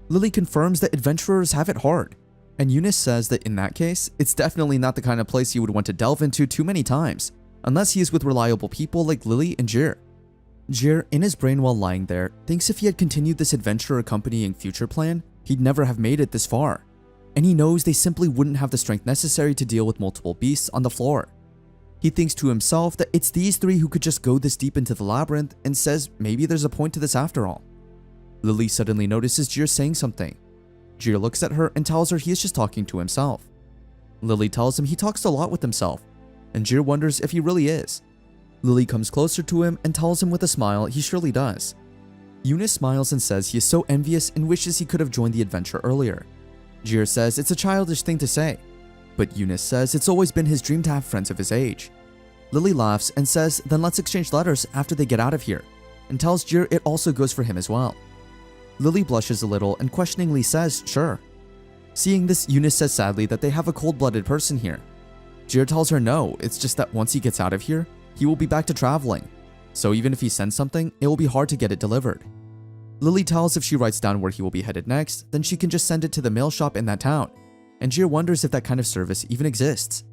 Lily confirms that adventurers have it hard, and Eunice says that in that case, it's definitely not the kind of place you would want to delve into too many times, unless he is with reliable people like Lily and Jir. Jir, in his brain while lying there, thinks if he had continued this adventure accompanying future plan, he'd never have made it this far, and he knows they simply wouldn't have the strength necessary to deal with multiple beasts on the floor. He thinks to himself that it's these three who could just go this deep into the labyrinth and says maybe there's a point to this after all. Lily suddenly notices Jir saying something. Jir looks at her and tells her he is just talking to himself. Lily tells him he talks a lot with himself, and Jir wonders if he really is. Lily comes closer to him and tells him with a smile he surely does. Eunice smiles and says he is so envious and wishes he could have joined the adventure earlier. Jir says it's a childish thing to say, but Eunice says it's always been his dream to have friends of his age. Lily laughs and says then let's exchange letters after they get out of here, and tells Jir it also goes for him as well. Lily blushes a little and questioningly says sure. Seeing this, Eunice says sadly that they have a cold-blooded person here. Jir tells her no, it's just that once he gets out of here, he will be back to traveling, so even if he sends something, it will be hard to get it delivered. Lily tells if she writes down where he will be headed next, then she can just send it to the mail shop in that town, and Jir wonders if that kind of service even exists.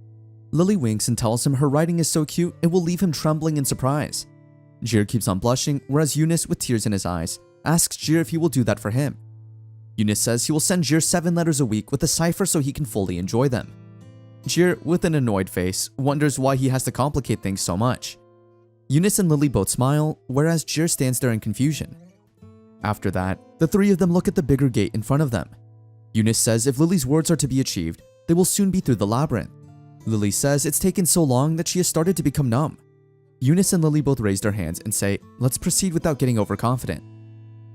Lily winks and tells him her writing is so cute it will leave him trembling in surprise. Jir keeps on blushing, whereas Eunice, with tears in his eyes, asks Jir if he will do that for him. Eunice says he will send Jir 7 letters a week with a cipher so he can fully enjoy them. Jir, with an annoyed face, wonders why he has to complicate things so much. Eunice and Lily both smile, whereas Jir stands there in confusion. After that, the three of them look at the bigger gate in front of them. Eunice says if Lily's words are to be achieved, they will soon be through the labyrinth. Lily says it's taken so long that she has started to become numb. Eunice and Lily both raise their hands and say, let's proceed without getting overconfident.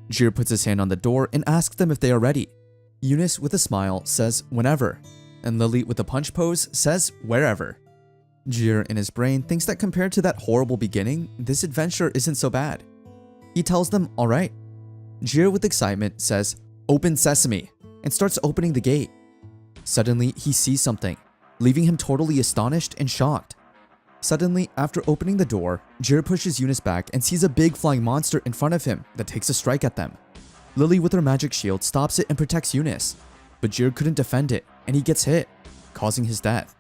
Jir puts his hand on the door and asks them if they are ready. Eunice, with a smile, says whenever, and Lily, with a punch pose, says wherever. Jir, in his brain, thinks that compared to that horrible beginning, this adventure isn't so bad. He tells them, alright. Jir with excitement says, "Open sesame," and starts opening the gate. Suddenly, he sees something, leaving him totally astonished and shocked. Suddenly, after opening the door, Jir pushes Eunice back and sees a big flying monster in front of him that takes a strike at them. Lily with her magic shield stops it and protects Eunice, but Jir couldn't defend it and he gets hit, causing his death.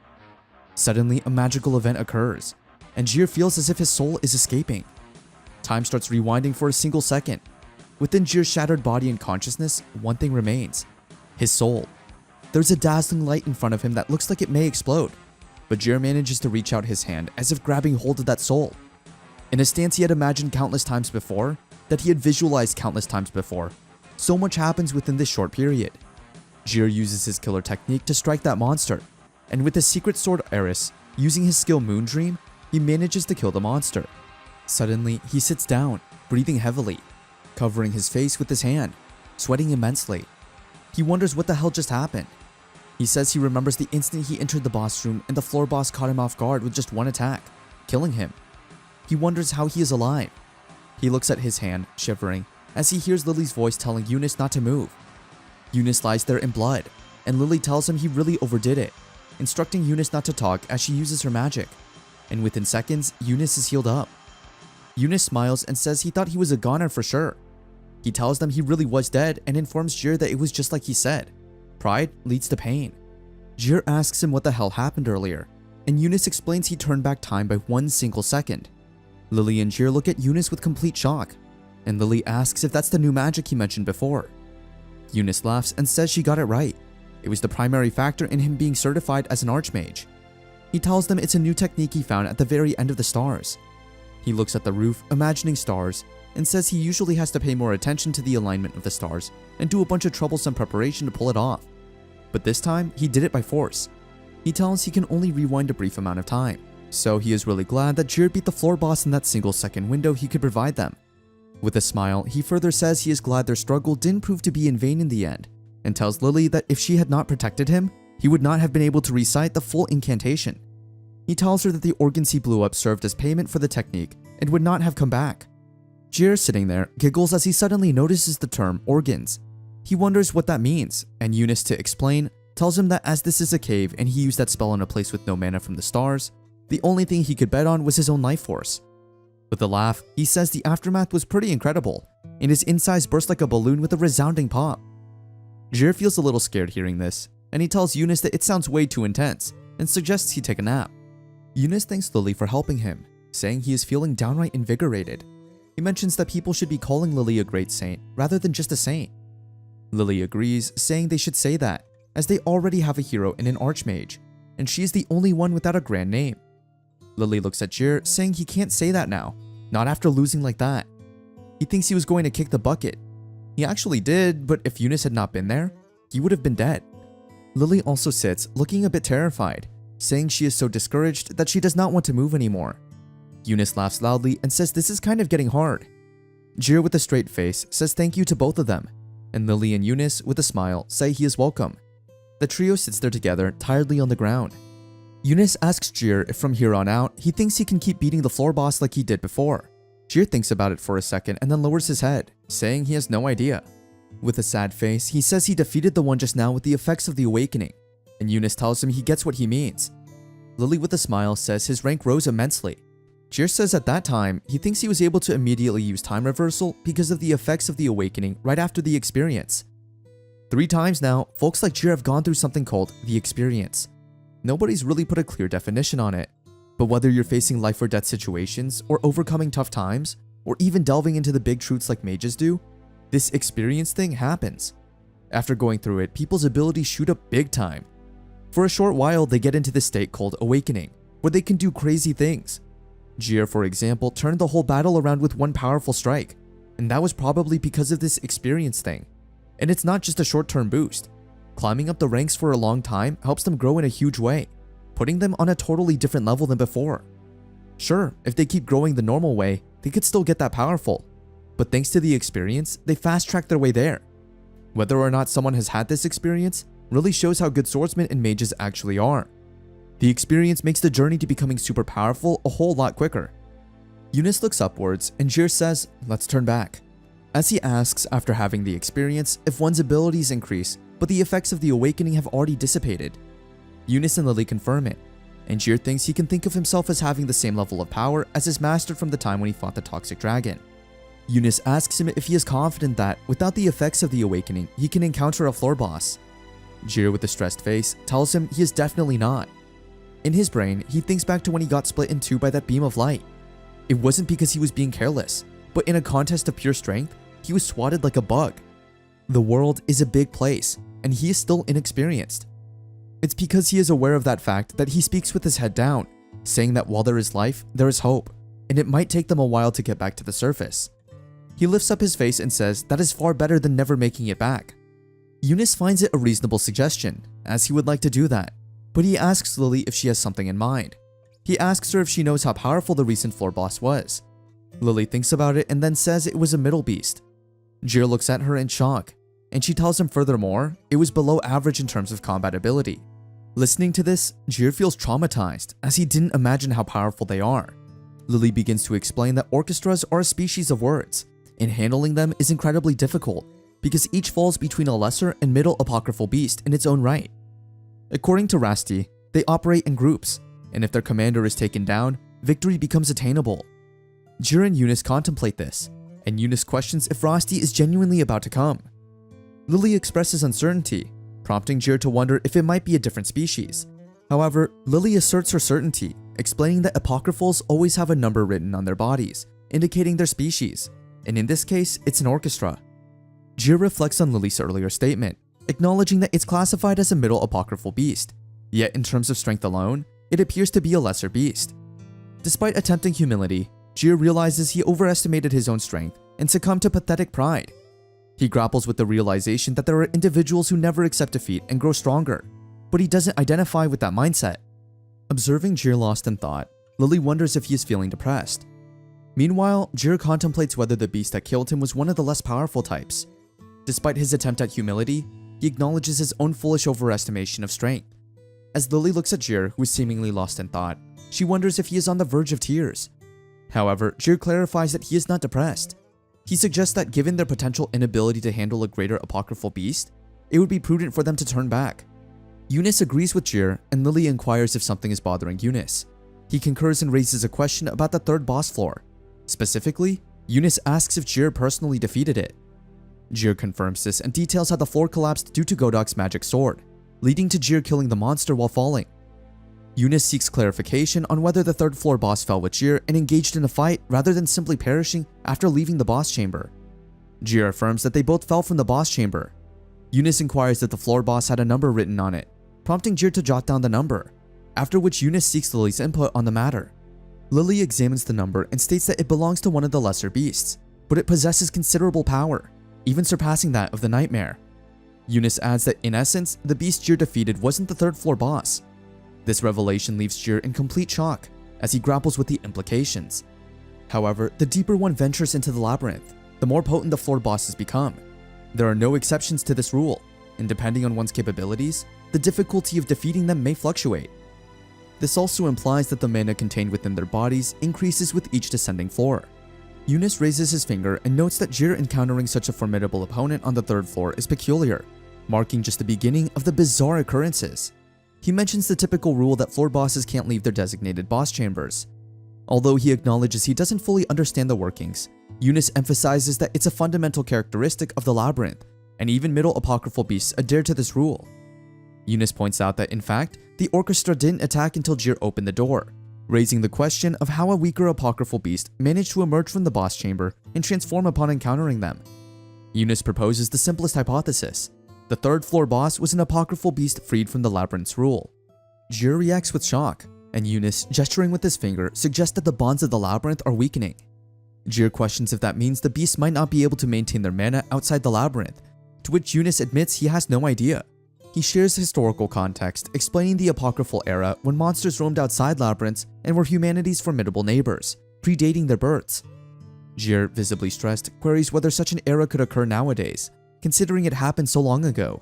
Suddenly, a magical event occurs, and Jir feels as if his soul is escaping. Time starts rewinding for a single second. Within Jir's shattered body and consciousness, one thing remains: his soul. There's a dazzling light in front of him that looks like it may explode, but Jir manages to reach out his hand as if grabbing hold of that soul. In a stance he had imagined countless times before, that he had visualized countless times before, so much happens within this short period. Jir uses his killer technique to strike that monster, and with his secret sword Eris, using his skill Moondream, he manages to kill the monster. Suddenly, he sits down, breathing heavily, covering his face with his hand, sweating immensely. He wonders what the hell just happened. He says he remembers the instant he entered the boss room and the floor boss caught him off guard with just one attack, killing him. He wonders how he is alive. He looks at his hand, shivering, as he hears Lily's voice telling Eunice not to move. Eunice lies there in blood, and Lily tells him he really overdid it, instructing Eunice not to talk as she uses her magic. And within seconds, Eunice is healed up. Eunice smiles and says he thought he was a goner for sure. He tells them he really was dead and informs Jir that it was just like he said. Pride leads to pain. Jir asks him what the hell happened earlier, and Eunice explains he turned back time by 1 single second. Lily and Jir look at Eunice with complete shock, and Lily asks if that's the new magic he mentioned before. Eunice laughs and says she got it right. It was the primary factor in him being certified as an archmage. He tells them it's a new technique he found at the very end of the stars. He looks at the roof, imagining stars, and says he usually has to pay more attention to the alignment of the stars and do a bunch of troublesome preparation to pull it off. But this time, he did it by force. He tells he can only rewind a brief amount of time, so he is really glad that Jir beat the floor boss in that single second window he could provide them. With a smile, he further says he is glad their struggle didn't prove to be in vain in the end, and tells Lily that if she had not protected him, he would not have been able to recite the full incantation. He tells her that the organs he blew up served as payment for the technique and would not have come back. Jir, sitting there, giggles as he suddenly notices the term organs. He wonders what that means, and Eunice, to explain, tells him that as this is a cave and he used that spell in a place with no mana from the stars, the only thing he could bet on was his own life force. With a laugh, he says the aftermath was pretty incredible, and his insides burst like a balloon with a resounding pop. Jir feels a little scared hearing this, and he tells Eunice that it sounds way too intense, and suggests he take a nap. Eunice thanks Lily for helping him, saying he is feeling downright invigorated. He mentions that people should be calling Lily a great saint rather than just a saint. Lily agrees, saying they should say that, as they already have a hero in an archmage, and she is the only one without a grand name. Lily looks at Jir, saying he can't say that now, not after losing like that. He thinks he was going to kick the bucket. He actually did, but if Eunice had not been there, he would have been dead. Lily also sits, looking a bit terrified, saying she is so discouraged that she does not want to move anymore. Eunice laughs loudly and says this is kind of getting hard. Jir with a straight face says thank you to both of them, and Lily and Eunice with a smile say he is welcome. The trio sits there together, tiredly on the ground. Eunice asks Jir if from here on out he thinks he can keep beating the floor boss like he did before. Jir thinks about it for a second and then lowers his head, saying he has no idea. With a sad face, he says he defeated the one just now with the effects of the awakening, and Eunice tells him he gets what he means. Lily with a smile says his rank rose immensely. Jir says at that time, he thinks he was able to immediately use time reversal because of the effects of the awakening right after the experience. 3 times now, folks like Jir have gone through something called the experience. Nobody's really put a clear definition on it, but whether you're facing life or death situations, or overcoming tough times, or even delving into the big truths like mages do, this experience thing happens. After going through it, people's abilities shoot up big time. For a short while, they get into this state called awakening, where they can do crazy things. Jir, for example, turned the whole battle around with one powerful strike, and that was probably because of this experience thing. And it's not just a short-term boost. Climbing up the ranks for a long time helps them grow in a huge way, putting them on a totally different level than before. Sure, if they keep growing the normal way, they could still get that powerful, but thanks to the experience, they fast-track their way there. Whether or not someone has had this experience really shows how good swordsmen and mages actually are. The experience makes the journey to becoming super powerful a whole lot quicker. Eunice looks upwards and Jir says, "Let's turn back." as he asks after having the experience if one's abilities increase, but the effects of the awakening have already dissipated. Eunice and Lily confirm it, and Jir thinks he can think of himself as having the same level of power as his master from the time when he fought the toxic dragon. Eunice asks him if he is confident that, without the effects of the awakening, he can encounter a floor boss. Jir, with a stressed face, tells him he is definitely not. In his brain, he thinks back to when he got split in two by that beam of light. It wasn't because he was being careless, but in a contest of pure strength, he was swatted like a bug. The world is a big place, and he is still inexperienced. It's because he is aware of that fact that he speaks with his head down, saying that while there is life, there is hope, and it might take them a while to get back to the surface. He lifts up his face and says that is far better than never making it back. Eunice finds it a reasonable suggestion, as he would like to do that, but he asks Lily if she has something in mind. He asks her if she knows how powerful the recent floor boss was. Lily thinks about it and then says it was a middle beast. Jir looks at her in shock, and she tells him furthermore, it was below average in terms of combat ability. Listening to this, Jir feels traumatized as he didn't imagine how powerful they are. Lily begins to explain that orchestras are a species of words, and handling them is incredibly difficult because each falls between a lesser and middle apocryphal beast in its own right. According to Rasti, they operate in groups, and if their commander is taken down, victory becomes attainable. Jir and Eunice contemplate this, and Eunice questions if Rasti is genuinely about to come. Lily expresses uncertainty, prompting Jir to wonder if it might be a different species. However, Lily asserts her certainty, explaining that apocryphals always have a number written on their bodies, indicating their species, and in this case, it's an orchestra. Jir reflects on Lily's earlier statement, acknowledging that it's classified as a middle apocryphal beast, yet in terms of strength alone, it appears to be a lesser beast. Despite attempting humility, Jir realizes he overestimated his own strength and succumbed to pathetic pride. He grapples with the realization that there are individuals who never accept defeat and grow stronger, but he doesn't identify with that mindset. Observing Jir lost in thought, Lily wonders if he is feeling depressed. Meanwhile, Jir contemplates whether the beast that killed him was one of the less powerful types. Despite his attempt at humility, he acknowledges his own foolish overestimation of strength. As Lily looks at Jir, who is seemingly lost in thought, she wonders if he is on the verge of tears. However, Jir clarifies that he is not depressed. He suggests that given their potential inability to handle a greater apocryphal beast, it would be prudent for them to turn back. Eunice agrees with Jir, and Lily inquires if something is bothering Eunice. He concurs and raises a question about the third boss floor. Specifically, Eunice asks if Jir personally defeated it. Jir confirms this and details how the floor collapsed due to Godok's magic sword, leading to Jir killing the monster while falling. Eunice seeks clarification on whether the third floor boss fell with Jir and engaged in a fight rather than simply perishing after leaving the boss chamber. Jir affirms that they both fell from the boss chamber. Eunice inquires if the floor boss had a number written on it, prompting Jir to jot down the number, after which Eunice seeks Lily's input on the matter. Lily examines the number and states that it belongs to one of the lesser beasts, but it possesses considerable power, even surpassing that of the nightmare. Eunice adds that in essence, the beast Jir defeated wasn't the third floor boss. This revelation leaves Jir in complete shock as he grapples with the implications. However, the deeper one ventures into the labyrinth, the more potent the floor bosses become. There are no exceptions to this rule, and depending on one's capabilities, the difficulty of defeating them may fluctuate. This also implies that the mana contained within their bodies increases with each descending floor. Eunice raises his finger and notes that Jir encountering such a formidable opponent on the third floor is peculiar, marking just the beginning of the bizarre occurrences. He mentions the typical rule that floor bosses can't leave their designated boss chambers. Although he acknowledges he doesn't fully understand the workings, Eunice emphasizes that it's a fundamental characteristic of the labyrinth, and even middle apocryphal beasts adhere to this rule. Eunice points out that in fact, the orchestra didn't attack until Jir opened the door, raising the question of how a weaker apocryphal beast managed to emerge from the boss chamber and transform upon encountering them. Eunice proposes the simplest hypothesis. The third floor boss was an apocryphal beast freed from the labyrinth's rule. Jir reacts with shock, and Eunice, gesturing with his finger, suggests that the bonds of the labyrinth are weakening. Jir questions if that means the beast might not be able to maintain their mana outside the labyrinth, to which Eunice admits he has no idea. He shares historical context, explaining the apocryphal era when monsters roamed outside labyrinths and were humanity's formidable neighbors, predating their births. Jir, visibly stressed, queries whether such an era could occur nowadays, considering it happened so long ago.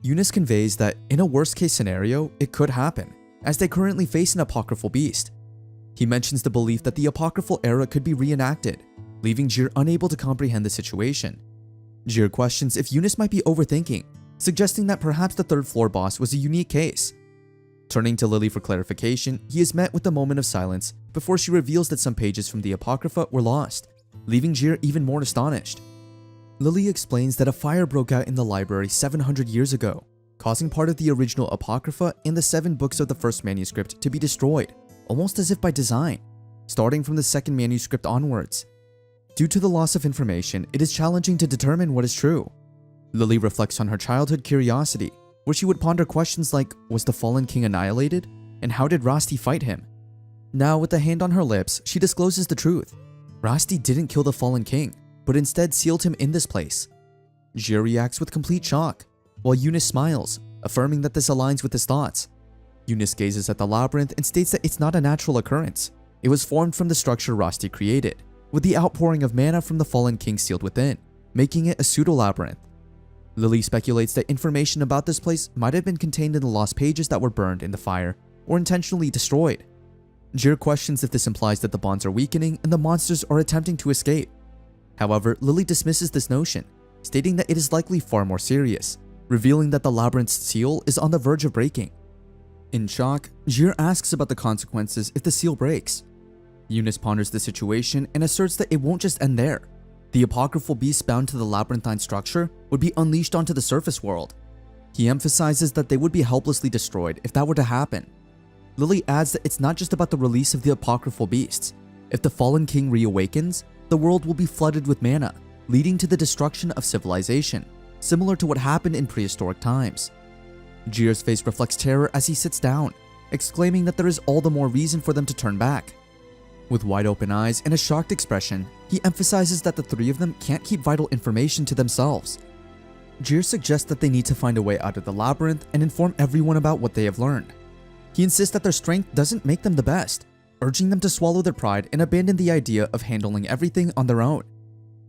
Eunice conveys that, in a worst-case scenario, it could happen, as they currently face an apocryphal beast. He mentions the belief that the apocryphal era could be reenacted, considering it happened so long ago. Eunice conveys that, in a worst-case scenario, it could happen, as they currently face an apocryphal beast. He mentions the belief that the apocryphal era could be reenacted, leaving Jir unable to comprehend the situation. Jir questions if Eunice might be overthinking, suggesting that perhaps the third floor boss was a unique case. Turning to Lily for clarification, he is met with a moment of silence before she reveals that some pages from the Apocrypha were lost, leaving Jir even more astonished. Lily explains that a fire broke out in the library 700 years ago, causing part of the original Apocrypha and the 7 books of the first manuscript to be destroyed, almost as if by design, starting from the second manuscript onwards. Due to the loss of information, it is challenging to determine what is true. Lily reflects on her childhood curiosity, where she would ponder questions like, was the fallen king annihilated? And how did Rasti fight him? Now, with a hand on her lips, she discloses the truth. Rasti didn't kill the fallen king, but instead sealed him in this place. Jir reacts with complete shock, while Eunice smiles, affirming that this aligns with his thoughts. Eunice gazes at the labyrinth and states that it's not a natural occurrence. It was formed from the structure Rasti created, with the outpouring of mana from the fallen king sealed within, making it a pseudo-labyrinth. Lily speculates that information about this place might have been contained in the lost pages that were burned in the fire or intentionally destroyed. Jir questions if this implies that the bonds are weakening and the monsters are attempting to escape. However, Lily dismisses this notion, stating that it is likely far more serious, revealing that the labyrinth's seal is on the verge of breaking. In shock, Jir asks about the consequences if the seal breaks. Eunice ponders the situation and asserts that it won't just end there. The apocryphal beasts bound to the labyrinthine structure would be unleashed onto the surface world. He emphasizes that they would be helplessly destroyed if that were to happen. Lily adds that it's not just about the release of the apocryphal beasts. If the fallen king reawakens, the world will be flooded with mana, leading to the destruction of civilization, similar to what happened in prehistoric times. Jir's face reflects terror as he sits down, exclaiming that there is all the more reason for them to turn back. With wide open eyes and a shocked expression, he emphasizes that the three of them can't keep vital information to themselves. Jir suggests that they need to find a way out of the labyrinth and inform everyone about what they have learned. He insists that their strength doesn't make them the best, urging them to swallow their pride and abandon the idea of handling everything on their own.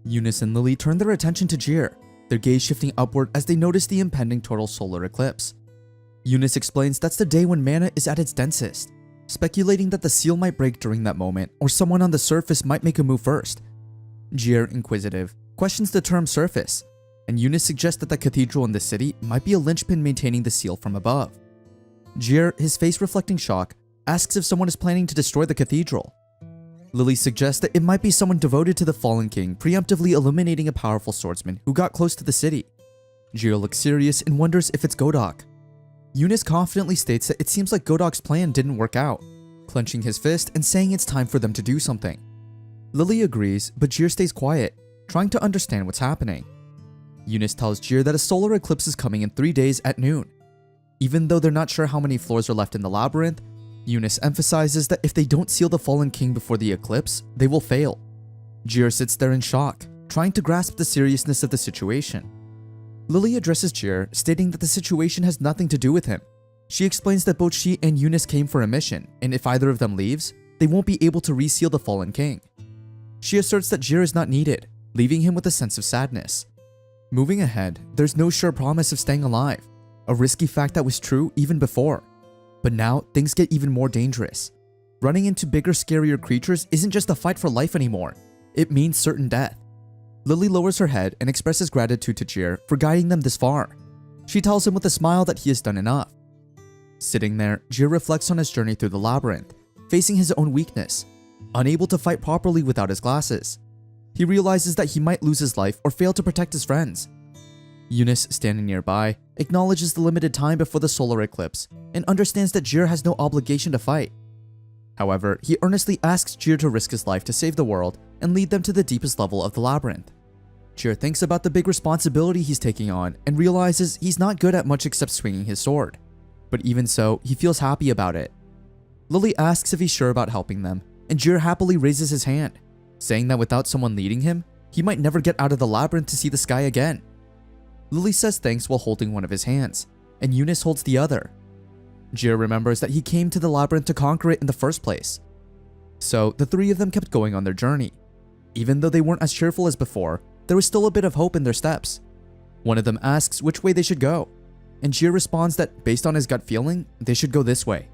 Eunice and Lily turn their attention to Jir, their gaze shifting upward as they notice the impending total solar eclipse. Eunice explains that's the day when mana is at its densest, speculating that the seal might break during that moment or someone on the surface might make a move first. Jir, inquisitive, questions the term surface, and Eunice suggests that the cathedral in the city might be a linchpin maintaining the seal from above. Jir, his face reflecting shock, asks if someone is planning to destroy the cathedral. Lily suggests that it might be someone devoted to the fallen king preemptively eliminating a powerful swordsman who got close to the city. Jir looks serious and wonders if it's Godok. Eunice confidently states that it seems like Godok's plan didn't work out, clenching his fist and saying it's time for them to do something. Lily agrees, but Jir stays quiet, trying to understand what's happening. Eunice tells Jir that a solar eclipse is coming in 3 days at noon. Even though they're not sure how many floors are left in the labyrinth, Eunice emphasizes that if they don't seal the fallen king before the eclipse, they will fail. Jir sits there in shock, trying to grasp the seriousness of the situation. Lily addresses Jir, stating that the situation has nothing to do with him. She explains that both she and Eunice came for a mission, and if either of them leaves, they won't be able to reseal the fallen king. She asserts that Jir is not needed, leaving him with a sense of sadness. Moving ahead, there's no sure promise of staying alive, a risky fact that was true even before. But now, things get even more dangerous. Running into bigger, scarier creatures isn't just a fight for life anymore. It means certain death. Lily lowers her head and expresses gratitude to Jir for guiding them this far. She tells him with a smile that he has done enough. Sitting there, Jir reflects on his journey through the labyrinth, facing his own weakness, unable to fight properly without his glasses. He realizes that he might lose his life or fail to protect his friends. Eunice, standing nearby, acknowledges the limited time before the solar eclipse and understands that Jir has no obligation to fight. However, he earnestly asks Jir to risk his life to save the world and lead them to the deepest level of the labyrinth. Jir thinks about the big responsibility he's taking on and realizes he's not good at much except swinging his sword. But even so, he feels happy about it. Lily asks if he's sure about helping them, and Jir happily raises his hand, saying that without someone leading him, he might never get out of the labyrinth to see the sky again. Lily says thanks while holding one of his hands, and Eunice holds the other. Jir remembers that he came to the labyrinth to conquer it in the first place. So, the three of them kept going on their journey. Even though they weren't as cheerful as before, there was still a bit of hope in their steps. One of them asks which way they should go, and Jir responds that based on his gut feeling, they should go this way.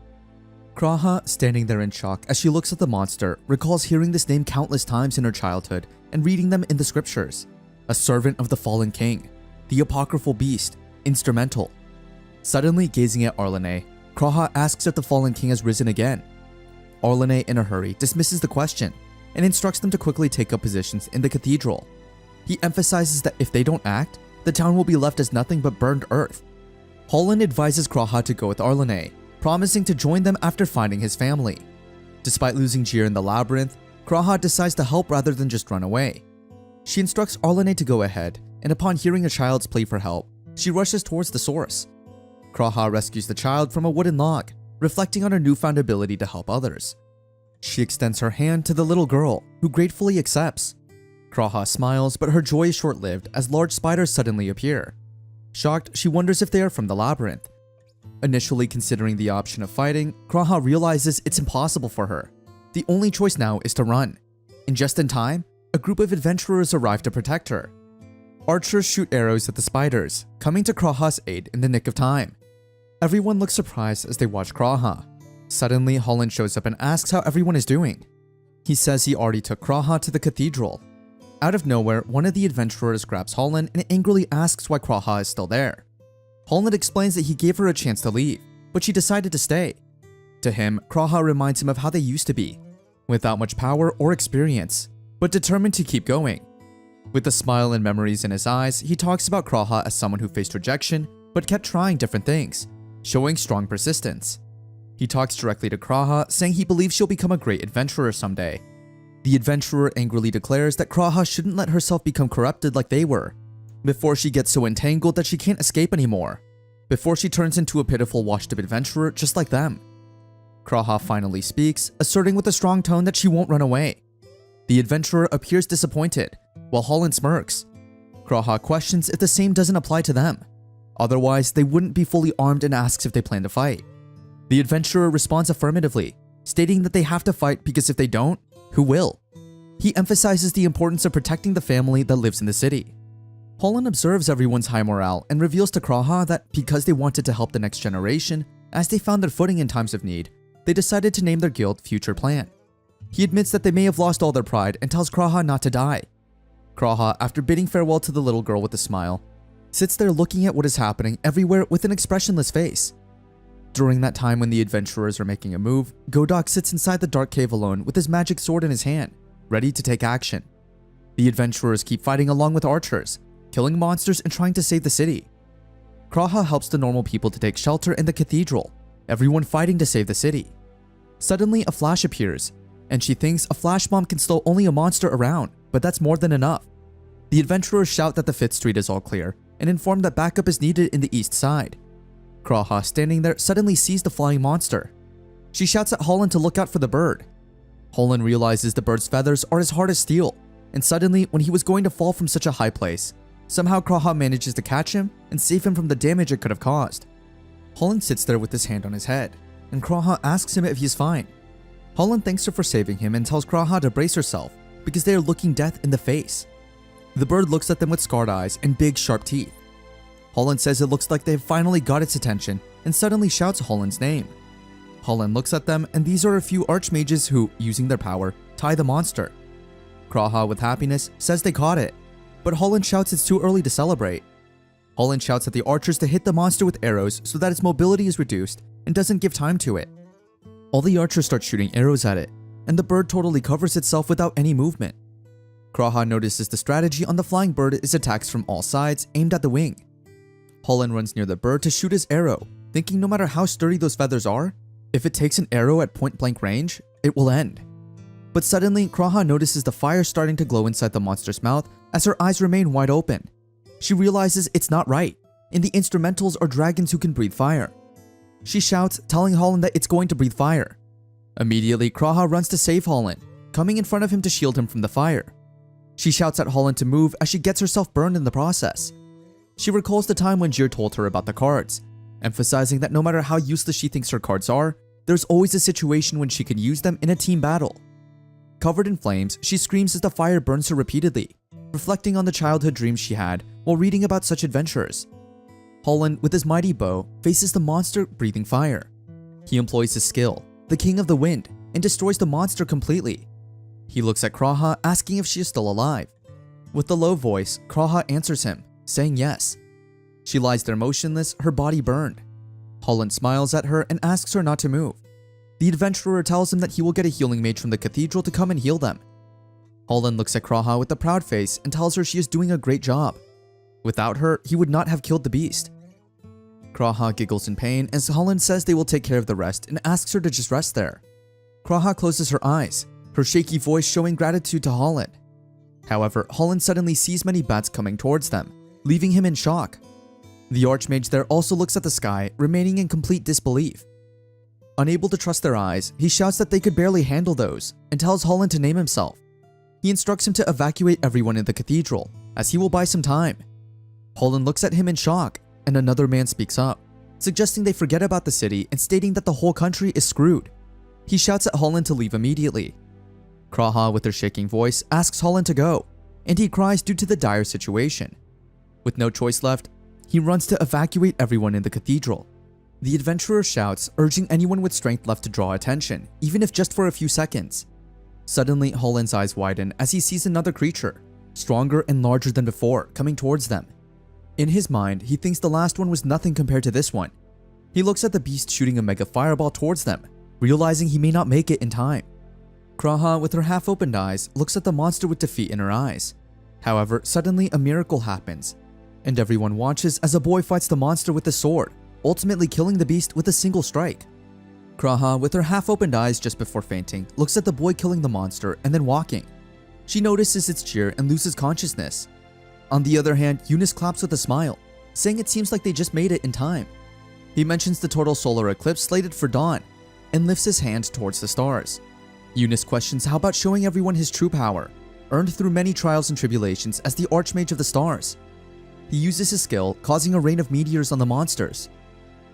Kraha, standing there in shock as she looks at the monster, recalls hearing this name countless times in her childhood and reading them in the scriptures. A servant of the fallen king, the apocryphal beast, instrumental. Suddenly gazing at Arlene, Kraha asks if the fallen king has risen again. Arlene, in a hurry, dismisses the question and instructs them to quickly take up positions in the cathedral. He emphasizes that if they don't act, the town will be left as nothing but burned earth. Holland advises Kraha to go with Arlene, promising to join them after finding his family. Despite losing Jir in the labyrinth, Kraha decides to help rather than just run away. She instructs Arlene to go ahead, and upon hearing a child's plea for help, she rushes towards the source. Kraha rescues the child from a wooden log, reflecting on her newfound ability to help others. She extends her hand to the little girl, who gratefully accepts. Kraha smiles, but her joy is short-lived as large spiders suddenly appear. Shocked, she wonders if they are from the labyrinth. Initially considering the option of fighting, Kraha realizes it's impossible for her. The only choice now is to run. And just in time, a group of adventurers arrive to protect her. Archers shoot arrows at the spiders, coming to Kraha's aid in the nick of time. Everyone looks surprised as they watch Kraha. Suddenly, Holland shows up and asks how everyone is doing. He says he already took Kraha to the cathedral. Out of nowhere, one of the adventurers grabs Holland and angrily asks why Kraha is still there. Holland explains that he gave her a chance to leave, but she decided to stay. To him, Kraha reminds him of how they used to be, without much power or experience, but determined to keep going. With a smile and memories in his eyes, he talks about Kraha as someone who faced rejection, but kept trying different things, showing strong persistence. He talks directly to Kraha, saying he believes she'll become a great adventurer someday. The adventurer angrily declares that Kraha shouldn't let herself become corrupted like they were, before she gets so entangled that she can't escape anymore, before she turns into a pitiful washed-up adventurer just like them. Kraha finally speaks, asserting with a strong tone that she won't run away. The adventurer appears disappointed, while Holland smirks. Kraha questions if the same doesn't apply to them. Otherwise, they wouldn't be fully armed and asks if they plan to fight. The adventurer responds affirmatively, stating that they have to fight because if they don't, who will? He emphasizes the importance of protecting the family that lives in the city. Holland observes everyone's high morale and reveals to Kraha that because they wanted to help the next generation, as they found their footing in times of need, they decided to name their guild Future Plan. He admits that they may have lost all their pride and tells Kraha not to die. Kraha, after bidding farewell to the little girl with a smile, sits there looking at what is happening everywhere with an expressionless face. During that time when the adventurers are making a move, Godok sits inside the dark cave alone with his magic sword in his hand, ready to take action. The adventurers keep fighting along with archers, killing monsters and trying to save the city. Kraha helps the normal people to take shelter in the cathedral, everyone fighting to save the city. Suddenly, a flash appears, and she thinks a flash bomb can slow only a monster around, but that's more than enough. The adventurers shout that the 5th Street is all clear, and inform that backup is needed in the east side. Kraha, standing there, suddenly sees the flying monster. She shouts at Holland to look out for the bird. Holland realizes the bird's feathers are as hard as steel, and suddenly, when he was going to fall from such a high place, somehow Kraha manages to catch him and save him from the damage it could have caused. Holland sits there with his hand on his head, and Kraha asks him if he's fine. Holland thanks her for saving him and tells Kraha to brace herself because they are looking death in the face. The bird looks at them with scarred eyes and big sharp teeth. Holland says it looks like they've finally got its attention and suddenly shouts Holland's name. Holland looks at them, and these are a few archmages who, using their power, tie the monster. Kraha, with happiness, says they caught it, but Holland shouts it's too early to celebrate. Holland shouts at the archers to hit the monster with arrows so that its mobility is reduced and doesn't give time to it. All the archers start shooting arrows at it, and the bird totally covers itself without any movement. Kraha notices the strategy on the flying bird is attacks from all sides aimed at the wing. Holland runs near the bird to shoot his arrow, thinking no matter how sturdy those feathers are, if it takes an arrow at point-blank range, it will end. But suddenly, Kraha notices the fire starting to glow inside the monster's mouth as her eyes remain wide open. She realizes it's not right, and the instrumentals are dragons who can breathe fire. She shouts, telling Holland that it's going to breathe fire. Immediately, Kraha runs to save Holland, coming in front of him to shield him from the fire. She shouts at Holland to move as she gets herself burned in the process. She recalls the time when Jir told her about the cards, emphasizing that no matter how useless she thinks her cards are, there's always a situation when she can use them in a team battle. Covered in flames, she screams as the fire burns her repeatedly, reflecting on the childhood dreams she had while reading about such adventures. Holland, with his mighty bow, faces the monster breathing fire. He employs his skill, the king of the wind, and destroys the monster completely. He looks at Kraha, asking if she is still alive. With a low voice, Kraha answers him, saying yes. She lies there motionless, her body burned. Holland smiles at her and asks her not to move. The adventurer tells him that he will get a healing mage from the cathedral to come and heal them. Holland looks at Kraha with a proud face and tells her she is doing a great job. Without her, he would not have killed the beast. Kraha giggles in pain as Holland says they will take care of the rest and asks her to just rest there. Kraha closes her eyes, her shaky voice showing gratitude to Holland. However, Holland suddenly sees many bats coming towards them, leaving him in shock. The archmage there also looks at the sky, remaining in complete disbelief. Unable to trust their eyes, he shouts that they could barely handle those and tells Holland to name himself. He instructs him to evacuate everyone in the cathedral, as he will buy some time. Holland looks at him in shock, and another man speaks up, suggesting they forget about the city and stating that the whole country is screwed. He shouts at Holland to leave immediately. Kraha, with her shaking voice, asks Holland to go, and he cries due to the dire situation. With no choice left, he runs to evacuate everyone in the cathedral. The adventurer shouts, urging anyone with strength left to draw attention, even if just for a few seconds. Suddenly, Holland's eyes widen as he sees another creature, stronger and larger than before, coming towards them. In his mind, he thinks the last one was nothing compared to this one. He looks at the beast shooting a mega fireball towards them, realizing he may not make it in time. Kraha, with her half-opened eyes, looks at the monster with defeat in her eyes. However, suddenly a miracle happens, and everyone watches as a boy fights the monster with a sword, ultimately killing the beast with a single strike. Kraha, with her half-opened eyes just before fainting, looks at the boy killing the monster and then walking. She notices its cheer and loses consciousness. On the other hand, Eunice claps with a smile, saying it seems like they just made it in time. He mentions the total solar eclipse slated for dawn, and lifts his hand towards the stars. Eunice questions how about showing everyone his true power, earned through many trials and tribulations as the Archmage of the Stars. He uses his skill, causing a rain of meteors on the monsters.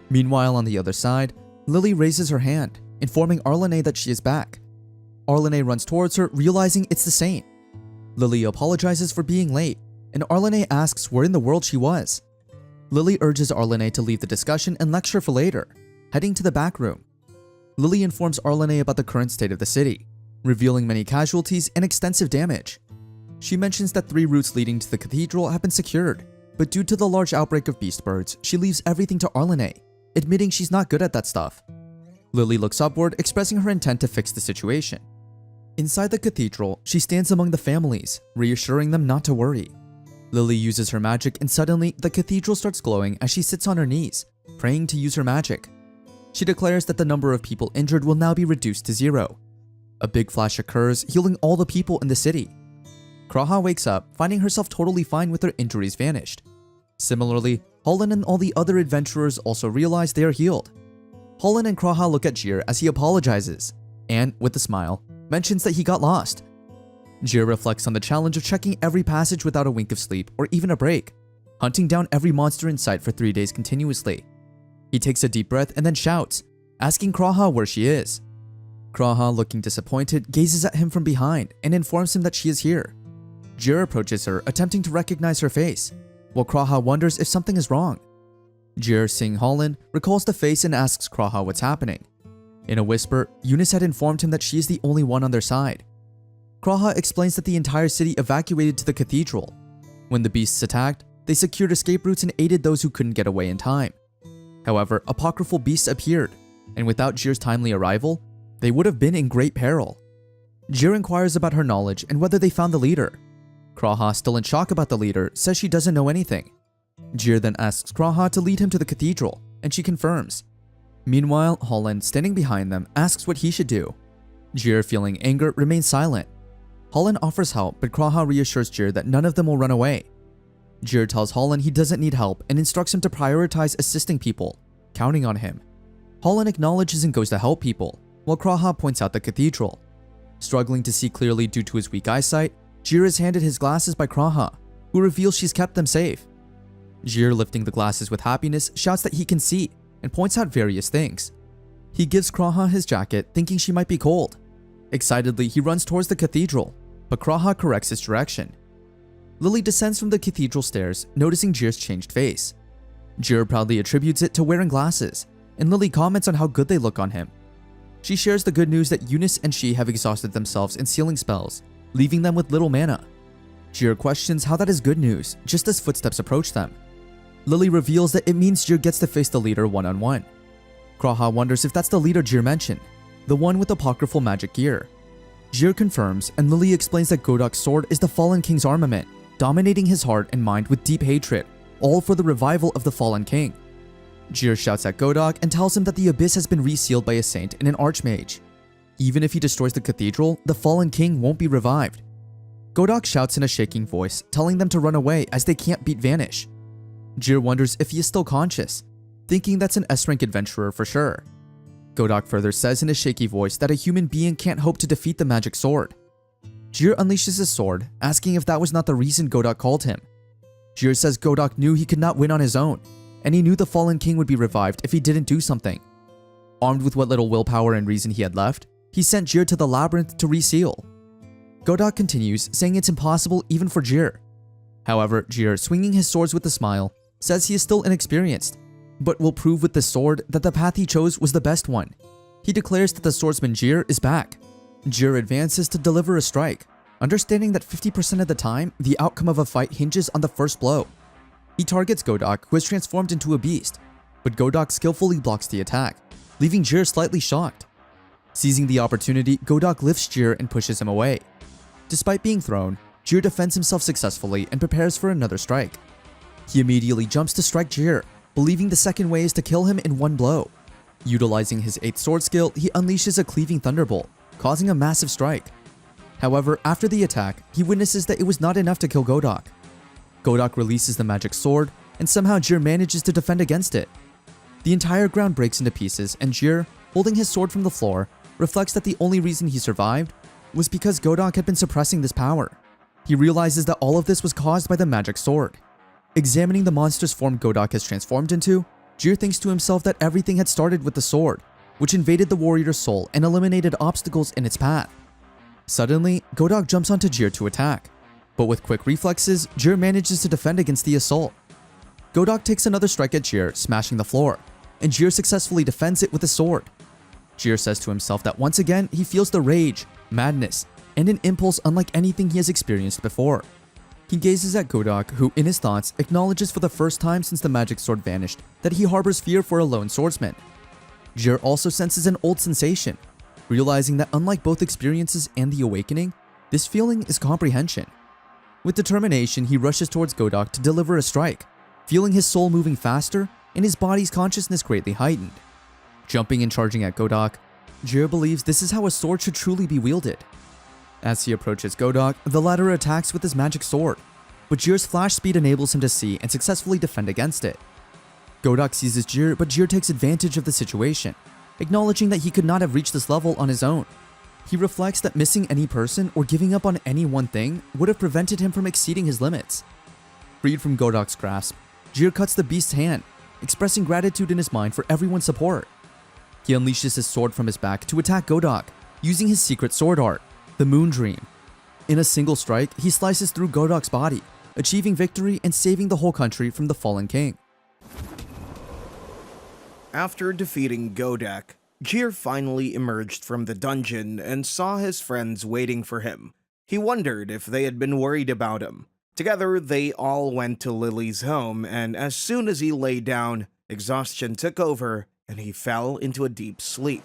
Meanwhile, on the other side, Lily raises her hand, informing Arlene that she is back. Arlene runs towards her, realizing it's the Saint. Lily apologizes for being late, and Arlene asks where in the world she was. Lily urges Arlene to leave the discussion and lecture for later, heading to the back room. Lily informs Arlene about the current state of the city, revealing many casualties and extensive damage. She mentions that 3 routes leading to the cathedral have been secured, but due to the large outbreak of beast birds, she leaves everything to Arlene, admitting she's not good at that stuff. Lily looks upward, expressing her intent to fix the situation. Inside the cathedral, she stands among the families, reassuring them not to worry. Lily uses her magic and suddenly, the cathedral starts glowing as she sits on her knees, praying to use her magic. She declares that the number of people injured will now be reduced to 0. A big flash occurs, healing all the people in the city. Kraha wakes up, finding herself totally fine with her injuries vanished. Similarly, Holland and all the other adventurers also realize they are healed. Holland and Kraha look at Jir as he apologizes, and, with a smile, mentions that he got lost. Jir reflects on the challenge of checking every passage without a wink of sleep or even a break, hunting down every monster in sight for 3 days continuously. He takes a deep breath and then shouts, asking Kraha where she is. Kraha, looking disappointed, gazes at him from behind and informs him that she is here. Jir approaches her, attempting to recognize her face, while Kraha wonders if something is wrong. Jir, seeing Holland, recalls the face and asks Kraha what's happening. In a whisper, Eunice had informed him that she is the only one on their side. Kraha explains that the entire city evacuated to the cathedral. When the beasts attacked, they secured escape routes and aided those who couldn't get away in time. However, apocryphal beasts appeared, and without Jir's timely arrival, they would have been in great peril. Jir inquires about her knowledge and whether they found the leader. Kraha, still in shock about the leader, says she doesn't know anything. Jir then asks Kraha to lead him to the cathedral, and she confirms. Meanwhile, Holland, standing behind them, asks what he should do. Jir, feeling anger, remains silent. Holland offers help, but Kraha reassures Jir that none of them will run away. Jir tells Holland he doesn't need help and instructs him to prioritize assisting people, counting on him. Holland acknowledges and goes to help people, while Kraha points out the cathedral. Struggling to see clearly due to his weak eyesight, Jir is handed his glasses by Kraha, who reveals she's kept them safe. Jir, lifting the glasses with happiness, shouts that he can see and points out various things. He gives Kraha his jacket, thinking she might be cold. Excitedly, he runs towards the cathedral, but Kraha corrects his direction. Lily descends from the cathedral stairs, noticing Jir's changed face. Jir proudly attributes it to wearing glasses, and Lily comments on how good they look on him. She shares the good news that Eunice and she have exhausted themselves in sealing spells, leaving them with little mana. Jir questions how that is good news, just as footsteps approach them. Lily reveals that it means Jir gets to face the leader one-on-one. Kraha wonders if that's the leader Jir mentioned, the one with apocryphal magic gear. Jir confirms, and Lily explains that Godok's sword is the Fallen King's armament, dominating his heart and mind with deep hatred, all for the revival of the Fallen King. Jir shouts at Godok and tells him that the abyss has been resealed by a saint and an archmage. Even if he destroys the cathedral, the Fallen King won't be revived. Godok shouts in a shaking voice, telling them to run away as they can't beat Vanish. Jir wonders if he is still conscious, thinking that's an S-rank adventurer for sure. Godok further says in a shaky voice that a human being can't hope to defeat the magic sword. Jir unleashes his sword, asking if that was not the reason Godok called him. Jir says Godok knew he could not win on his own, and he knew the Fallen King would be revived if he didn't do something. Armed with what little willpower and reason he had left, he sent Jir to the labyrinth to reseal. Godok continues, saying it's impossible even for Jir. However, Jir, swinging his swords with a smile, says he is still inexperienced, but will prove with the sword that the path he chose was the best one. He declares that the swordsman Jir is back. Jir advances to deliver a strike, understanding that 50% of the time, the outcome of a fight hinges on the first blow. He targets Godok, who has transformed into a beast, but Godok skillfully blocks the attack, leaving Jir slightly shocked. Seizing the opportunity, Godok lifts Jir and pushes him away. Despite being thrown, Jir defends himself successfully and prepares for another strike. He immediately jumps to strike Jir, believing the second way is to kill him in one blow. Utilizing his 8th sword skill, he unleashes a cleaving thunderbolt, causing a massive strike. However, after the attack, he witnesses that it was not enough to kill Godok. Godok releases the magic sword, and somehow Jir manages to defend against it. The entire ground breaks into pieces, and Jir, holding his sword from the floor, reflects that the only reason he survived was because Godok had been suppressing this power. He realizes that all of this was caused by the magic sword. Examining the monstrous form Godok has transformed into, Jir thinks to himself that everything had started with the sword, which invaded the warrior's soul and eliminated obstacles in its path. Suddenly, Godok jumps onto Jir to attack, but with quick reflexes, Jir manages to defend against the assault. Godok takes another strike at Jir, smashing the floor, and Jir successfully defends it with a sword. Jir says to himself that once again he feels the rage, madness, and an impulse unlike anything he has experienced before. He gazes at Godok, who in his thoughts acknowledges for the first time since the magic sword vanished that he harbors fear for a lone swordsman. Jir also senses an old sensation, realizing that unlike both experiences and the awakening, this feeling is comprehension. With determination, he rushes towards Godok to deliver a strike, feeling his soul moving faster and his body's consciousness greatly heightened. Jumping and charging at Godok, Jir believes this is how a sword should truly be wielded. As he approaches Godok, the latter attacks with his magic sword, but Jir's flash speed enables him to see and successfully defend against it. Godok seizes Jir, but Jir takes advantage of the situation, acknowledging that he could not have reached this level on his own. He reflects that missing any person or giving up on any one thing would have prevented him from exceeding his limits. Freed from Godok's grasp, Jir cuts the beast's hand, expressing gratitude in his mind for everyone's support. He unleashes his sword from his back to attack Godok, using his secret sword art, the Moon Dream. In a single strike, he slices through Godok's body, achieving victory and saving the whole country from the Fallen King. After defeating Godok, Jir finally emerged from the dungeon and saw his friends waiting for him. He wondered if they had been worried about him. Together, they all went to Lily's home, and as soon as he lay down, exhaustion took over and he fell into a deep sleep.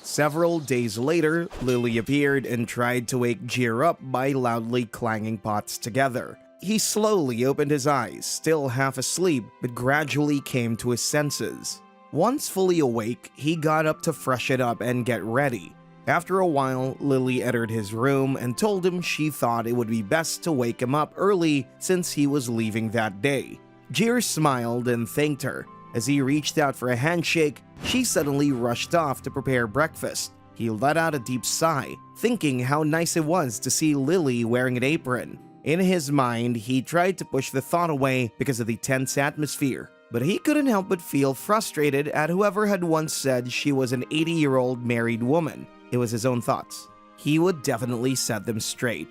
Several days later, Lily appeared and tried to wake Jir up by loudly clanging pots together. He slowly opened his eyes, still half asleep, but gradually came to his senses. Once fully awake, he got up to freshen up and get ready. After a while, Lily entered his room and told him she thought it would be best to wake him up early since he was leaving that day. Jir smiled and thanked her. As he reached out for a handshake, she suddenly rushed off to prepare breakfast. He let out a deep sigh, thinking how nice it was to see Lily wearing an apron. In his mind, he tried to push the thought away because of the tense atmosphere, but he couldn't help but feel frustrated at whoever had once said she was an 80-year-old married woman. It was his own thoughts. He would definitely set them straight.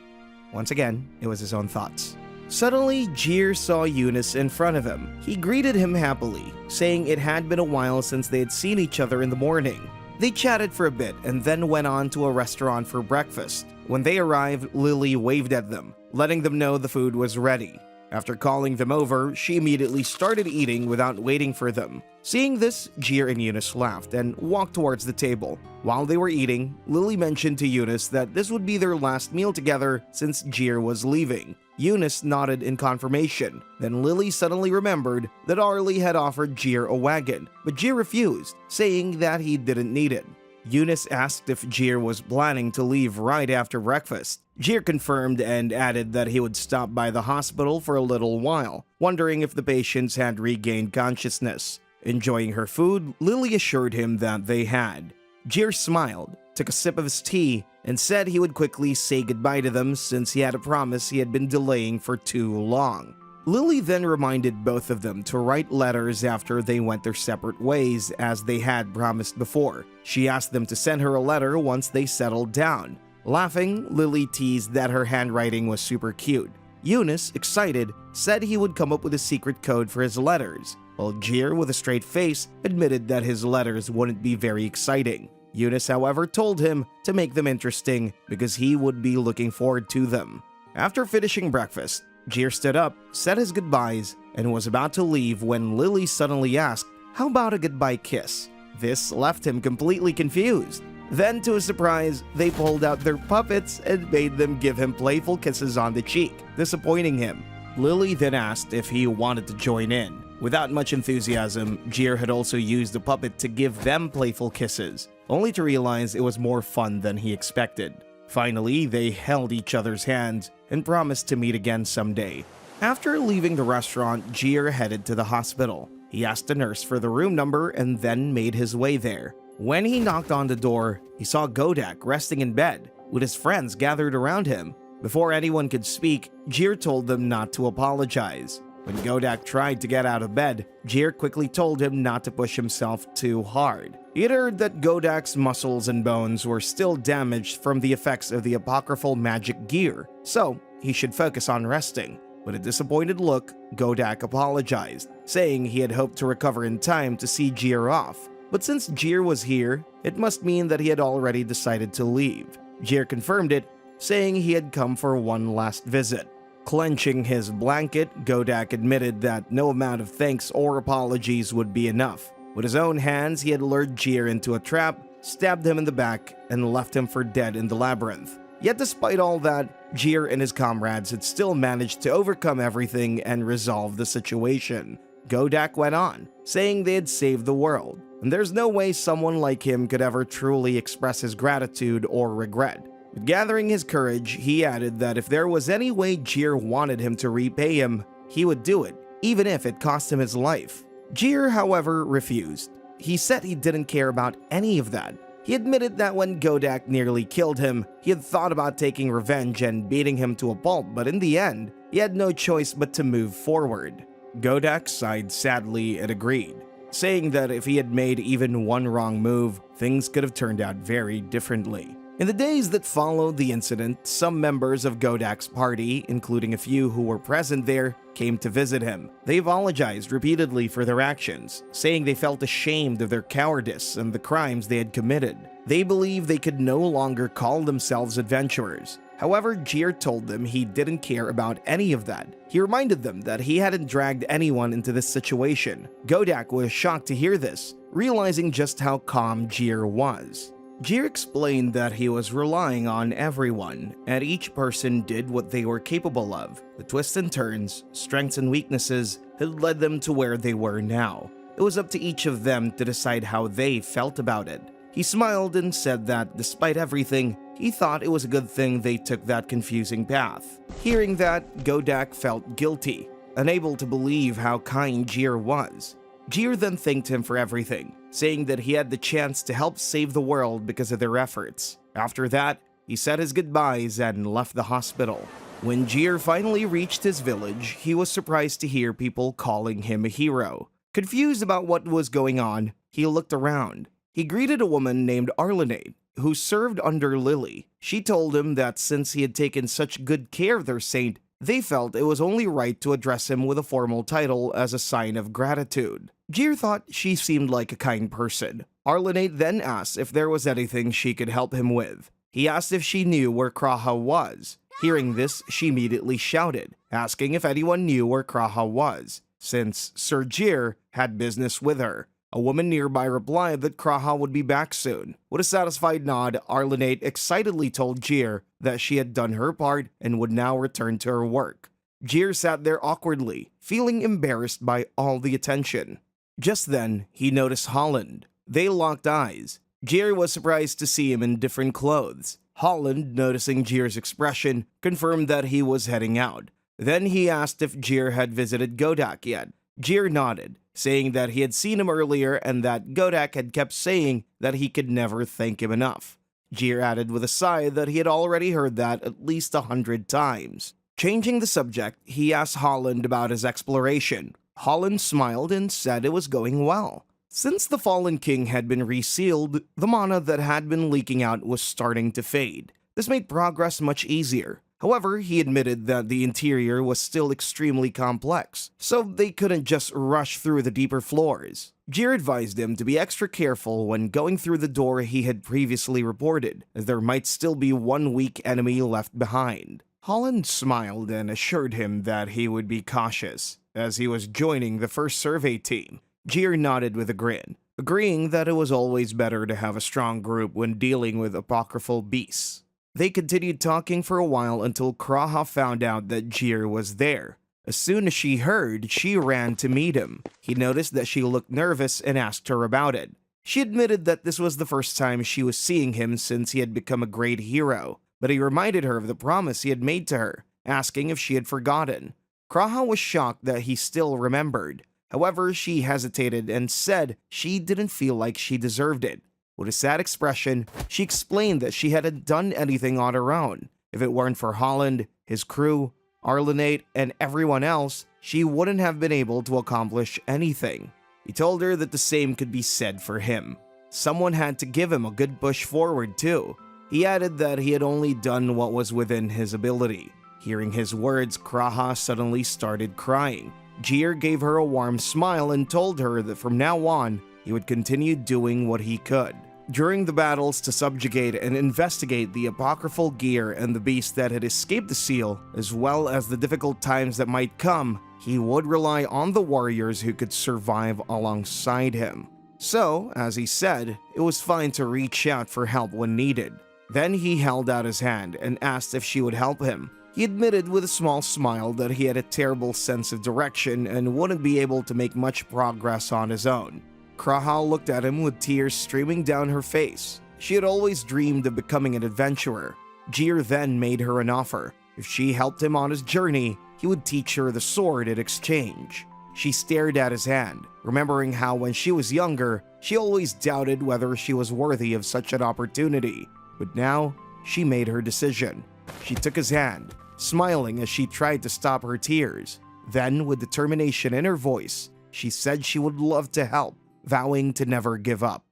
Once again, it was his own thoughts. Suddenly, Jir saw Eunice in front of him. He greeted him happily, saying it had been a while since they had seen each other in the morning. They chatted for a bit and then went on to a restaurant for breakfast. When they arrived, Lily waved at them, letting them know the food was ready. After calling them over, she immediately started eating without waiting for them. Seeing this, Jir and Eunice laughed and walked towards the table. While they were eating, Lily mentioned to Eunice that this would be their last meal together since Jir was leaving. Eunice nodded in confirmation. Then Lily suddenly remembered that Arlie had offered Jir a wagon, but Jir refused, saying that he didn't need it. Eunice asked if Jir was planning to leave right after breakfast. Jir confirmed and added that he would stop by the hospital for a little while, wondering if the patients had regained consciousness. Enjoying her food, Lily assured him that they had. Jir smiled, took a sip of his tea, and said he would quickly say goodbye to them since he had a promise he had been delaying for too long. Lily then reminded both of them to write letters after they went their separate ways as they had promised before. She asked them to send her a letter once they settled down. Laughing, Lily teased that her handwriting was super cute. Eunice, excited, said he would come up with a secret code for his letters, while Jir, with a straight face, admitted that his letters wouldn't be very exciting. Eunice, however, told him to make them interesting because he would be looking forward to them. After finishing breakfast, Jir stood up, said his goodbyes, and was about to leave when Lily suddenly asked, "How about a goodbye kiss?" This left him completely confused. Then, to his surprise, they pulled out their puppets and made them give him playful kisses on the cheek, disappointing him. Lily then asked if he wanted to join in. Without much enthusiasm, Jir had also used the puppet to give them playful kisses, only to realize it was more fun than he expected. Finally, they held each other's hands and promised to meet again someday. After leaving the restaurant, Jir headed to the hospital. He asked the nurse for the room number and then made his way there. When he knocked on the door, he saw Godak resting in bed, with his friends gathered around him. Before anyone could speak, Jir told them not to apologize. When Godak tried to get out of bed, Jir quickly told him not to push himself too hard. He had heard that Godak's muscles and bones were still damaged from the effects of the apocryphal magic gear, so he should focus on resting. With a disappointed look, Godak apologized, saying he had hoped to recover in time to see Jir off. But since Jir was here, it must mean that he had already decided to leave. Jir confirmed it, saying he had come for one last visit. Clenching his blanket, Godak admitted that no amount of thanks or apologies would be enough. With his own hands, he had lured Jir into a trap, stabbed him in the back, and left him for dead in the labyrinth. Yet despite all that, Jir and his comrades had still managed to overcome everything and resolve the situation. Godak went on, saying they had saved the world, and there's no way someone like him could ever truly express his gratitude or regret. Gathering his courage, he added that if there was any way Jir wanted him to repay him, he would do it, even if it cost him his life. Jir, however, refused. He said he didn't care about any of that. He admitted that when Godak nearly killed him, he had thought about taking revenge and beating him to a pulp, but in the end, he had no choice but to move forward. Godak sighed sadly and agreed, saying that if he had made even one wrong move, things could have turned out very differently. In the days that followed the incident, some members of Godak's party, including a few who were present there, came to visit him. They apologized repeatedly for their actions, saying they felt ashamed of their cowardice and the crimes they had committed. They believed they could no longer call themselves adventurers. However, Jir told them he didn't care about any of that. He reminded them that he hadn't dragged anyone into this situation. Godak was shocked to hear this, realizing just how calm Jir was. Jir explained that he was relying on everyone, and each person did what they were capable of. The twists and turns, strengths and weaknesses had led them to where they were now. It was up to each of them to decide how they felt about it. He smiled and said that, despite everything, he thought it was a good thing they took that confusing path. Hearing that, Godak felt guilty, unable to believe how kind Jir was. Jir then thanked him for everything, saying that he had the chance to help save the world because of their efforts. After that, he said his goodbyes and left the hospital. When Jir finally reached his village, he was surprised to hear people calling him a hero. Confused about what was going on, he looked around. He greeted a woman named Arlenade, who served under Lily. She told him that since he had taken such good care of their saint, they felt it was only right to address him with a formal title as a sign of gratitude. Jir thought she seemed like a kind person, Arlinate then asked if there was anything she could help him with. He asked if she knew where Kraha was. Hearing this, she immediately shouted, asking if anyone knew where Kraha was, since Sir Jir had business with her. A woman nearby replied that Kraha would be back soon. With a satisfied nod, Arlinate excitedly told Jir that she had done her part and would now return to her work. Jir sat there awkwardly, feeling embarrassed by all the attention. Just then, he noticed Holland. They locked eyes. Jir was surprised to see him in different clothes. Holland, noticing Jir's expression, confirmed that he was heading out. Then he asked if Jir had visited Godak yet. Jir nodded, saying that he had seen him earlier and that Godak had kept saying that he could never thank him enough. Jir added with a sigh that he had already heard that at least 100 times. Changing the subject, he asked Holland about his exploration. Holland smiled and said it was going well. Since the Fallen King had been resealed, the mana that had been leaking out was starting to fade. This made progress much easier. However, he admitted that the interior was still extremely complex, so they couldn't just rush through the deeper floors. Jir advised him to be extra careful when going through the door he had previously reported, as there might still be one weak enemy left behind. Holland smiled and assured him that he would be cautious, as he was joining the first survey team. Jir nodded with a grin, agreeing that it was always better to have a strong group when dealing with apocryphal beasts. They continued talking for a while until Kraha found out that Jir was there. As soon as she heard, she ran to meet him. He noticed that she looked nervous and asked her about it. She admitted that this was the first time she was seeing him since he had become a great hero, but he reminded her of the promise he had made to her, asking if she had forgotten. Kraha was shocked that he still remembered. However, she hesitated and said she didn't feel like she deserved it. With a sad expression, she explained that she hadn't done anything on her own. If it weren't for Holland, his crew, Arlinate, and everyone else, she wouldn't have been able to accomplish anything. He told her that the same could be said for him. Someone had to give him a good push forward too. He added that he had only done what was within his ability. Hearing his words, Kraha suddenly started crying. Jir gave her a warm smile and told her that from now on, he would continue doing what he could. During the battles to subjugate and investigate the apocryphal gear and the beast that had escaped the seal, as well as the difficult times that might come, he would rely on the warriors who could survive alongside him. So, as he said, it was fine to reach out for help when needed. Then he held out his hand and asked if she would help him. He admitted with a small smile that he had a terrible sense of direction and wouldn't be able to make much progress on his own. Kraha looked at him with tears streaming down her face. She had always dreamed of becoming an adventurer. Jir then made her an offer. If she helped him on his journey, he would teach her the sword in exchange. She stared at his hand, remembering how when she was younger, she always doubted whether she was worthy of such an opportunity. But now, she made her decision. She took his hand, smiling as she tried to stop her tears. Then, with determination in her voice, she said she would love to help, vowing to never give up.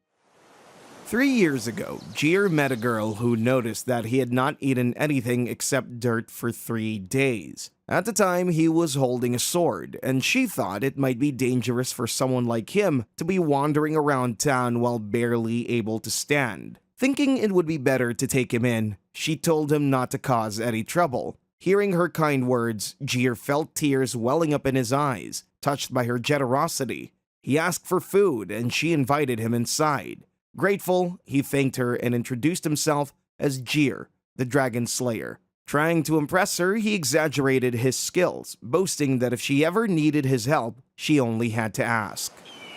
3 years ago, Jir met a girl who noticed that he had not eaten anything except dirt for 3 days. At the time, he was holding a sword, and she thought it might be dangerous for someone like him to be wandering around town while barely able to stand. Thinking it would be better to take him in, she told him not to cause any trouble. Hearing her kind words, Jir felt tears welling up in his eyes, touched by her generosity. He asked for food, and she invited him inside. Grateful, he thanked her and introduced himself as Jir, the Dragon Slayer. Trying to impress her, he exaggerated his skills, boasting that if she ever needed his help, she only had to ask.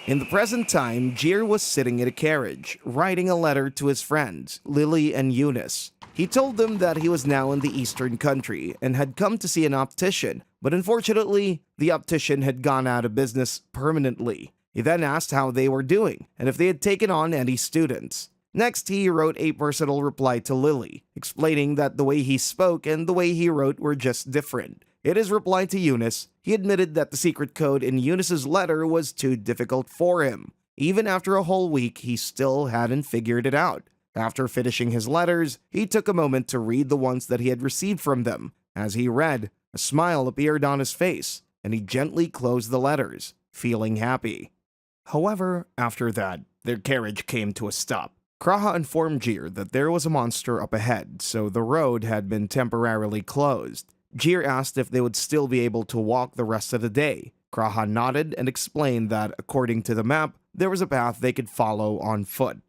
In the present time, Jir was sitting in a carriage, writing a letter to his friends, Lily and Eunice. He told them that he was now in the eastern country and had come to see an optician, but unfortunately, the optician had gone out of business permanently. He then asked how they were doing and if they had taken on any students. Next, he wrote a personal reply to Lily, explaining that the way he spoke and the way he wrote were just different. In his reply to Eunice, he admitted that the secret code in Eunice's letter was too difficult for him. Even after a whole week, he still hadn't figured it out. After finishing his letters, he took a moment to read the ones that he had received from them. As he read, a smile appeared on his face, and he gently closed the letters, feeling happy. However, after that, their carriage came to a stop. Kraha informed Jir that there was a monster up ahead, so the road had been temporarily closed. Jir asked if they would still be able to walk the rest of the day. Kraha nodded and explained that, according to the map, there was a path they could follow on foot.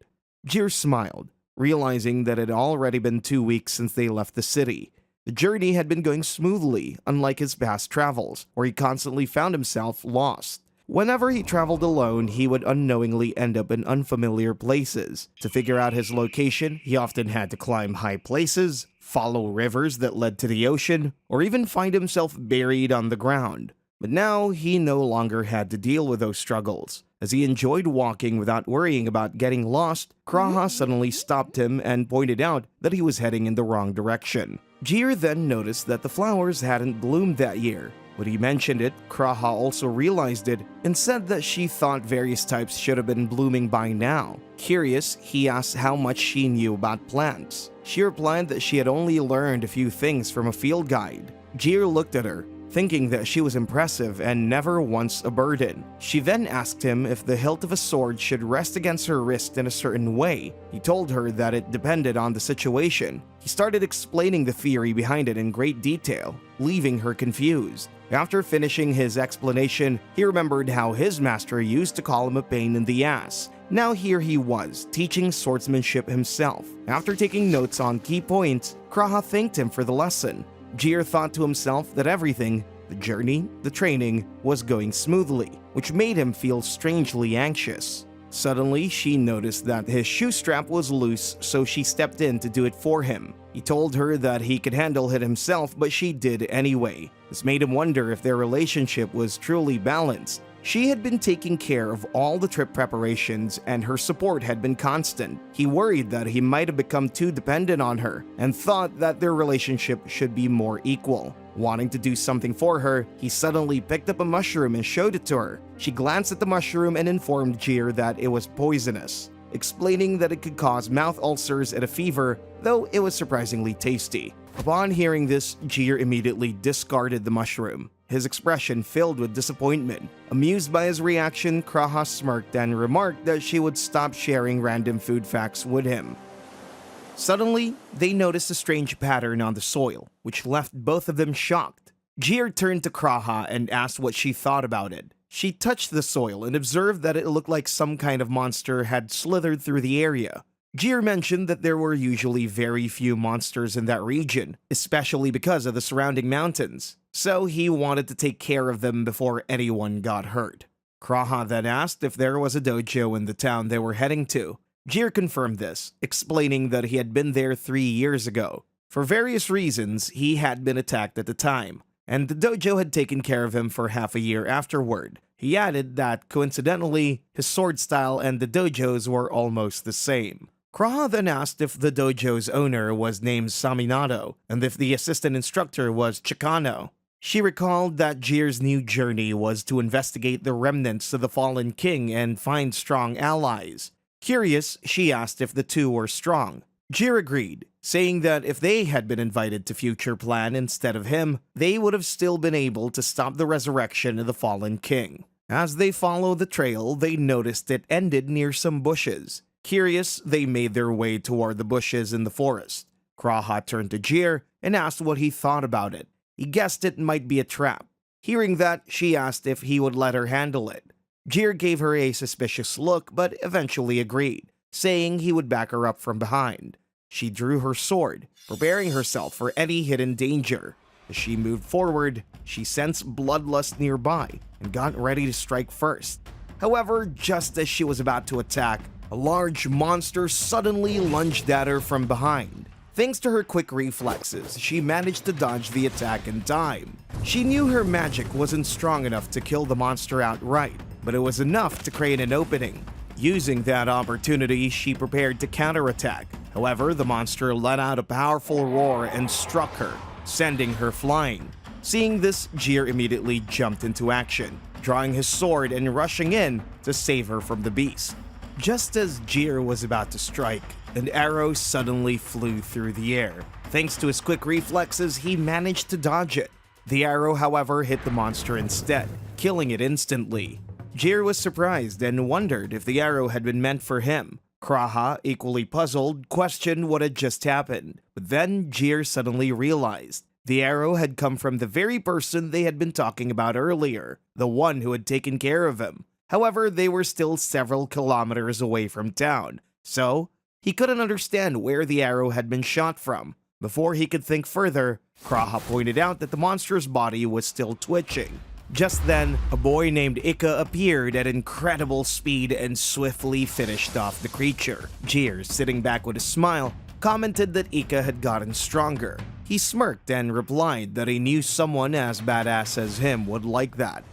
Jir smiled, realizing that it had already been 2 weeks since they left the city. The journey had been going smoothly, unlike his past travels, where he constantly found himself lost. Whenever he traveled alone, he would unknowingly end up in unfamiliar places. To figure out his location, he often had to climb high places, follow rivers that led to the ocean, or even find himself buried on the ground. But now, he no longer had to deal with those struggles. As he enjoyed walking without worrying about getting lost, Kraha suddenly stopped him and pointed out that he was heading in the wrong direction. Jir then noticed that the flowers hadn't bloomed that year. When he mentioned it, Kraha also realized it and said that she thought various types should have been blooming by now. Curious, he asked how much she knew about plants. She replied that she had only learned a few things from a field guide. Jir looked at her, thinking that she was impressive and never once a burden. She then asked him if the hilt of a sword should rest against her wrist in a certain way. He told her that it depended on the situation. He started explaining the theory behind it in great detail, leaving her confused. After finishing his explanation, he remembered how his master used to call him a pain in the ass. Now here he was, teaching swordsmanship himself. After taking notes on key points, Kraha thanked him for the lesson. Jir thought to himself that everything, the journey, the training, was going smoothly, which made him feel strangely anxious. Suddenly, she noticed that his shoe strap was loose, so she stepped in to do it for him. He told her that he could handle it himself, but she did anyway. This made him wonder if their relationship was truly balanced. She had been taking care of all the trip preparations and her support had been constant. He worried that he might have become too dependent on her and thought that their relationship should be more equal. Wanting to do something for her, he suddenly picked up a mushroom and showed it to her. She glanced at the mushroom and informed Jir that it was poisonous, explaining that it could cause mouth ulcers and a fever, though it was surprisingly tasty. Upon hearing this, Jir immediately discarded the mushroom, his expression filled with disappointment. Amused by his reaction, Kraha smirked and remarked that she would stop sharing random food facts with him. Suddenly, they noticed a strange pattern on the soil, which left both of them shocked. Jir turned to Kraha and asked what she thought about it. She touched the soil and observed that it looked like some kind of monster had slithered through the area. Jir mentioned that there were usually very few monsters in that region, especially because of the surrounding mountains, so he wanted to take care of them before anyone got hurt. Kraha then asked if there was a dojo in the town they were heading to. Jir confirmed this, explaining that he had been there 3 years ago. For various reasons, he had been attacked at the time, and the dojo had taken care of him for half a year afterward. He added that, coincidentally, his sword style and the dojo's were almost the same. Kraha then asked if the dojo's owner was named Saminato, and if the assistant instructor was Chikano. She recalled that Jir's new journey was to investigate the remnants of the fallen king and find strong allies. Curious, she asked if the two were strong. Jir agreed, saying that if they had been invited to future plan instead of him, they would have still been able to stop the resurrection of the fallen king. As they followed the trail, they noticed it ended near some bushes. Curious, they made their way toward the bushes in the forest. Kraha turned to Jir and asked what he thought about it. He guessed it might be a trap. Hearing that, she asked if he would let her handle it. Jir gave her a suspicious look, but eventually agreed, saying he would back her up from behind. She drew her sword, preparing herself for any hidden danger. As she moved forward, she sensed bloodlust nearby and got ready to strike first. However, just as she was about to attack, a large monster suddenly lunged at her from behind. Thanks to her quick reflexes, she managed to dodge the attack in time. She knew her magic wasn't strong enough to kill the monster outright, but it was enough to create an opening. Using that opportunity, she prepared to counterattack. However, the monster let out a powerful roar and struck her, sending her flying. Seeing this, Jir immediately jumped into action, drawing his sword and rushing in to save her from the beast. Just as Jir was about to strike, an arrow suddenly flew through the air. Thanks to his quick reflexes, he managed to dodge it. The arrow, however, hit the monster instead, killing it instantly. Jir was surprised and wondered if the arrow had been meant for him. Kraha, equally puzzled, questioned what had just happened. But then Jir suddenly realized the arrow had come from the very person they had been talking about earlier, the one who had taken care of him. However, they were still several kilometers away from town, so he couldn't understand where the arrow had been shot from. Before he could think further, Kraha pointed out that the monster's body was still twitching. Just then, a boy named Ika appeared at incredible speed and swiftly finished off the creature. Jir, sitting back with a smile, commented that Ika had gotten stronger. He smirked and replied that he knew someone as badass as him would like that.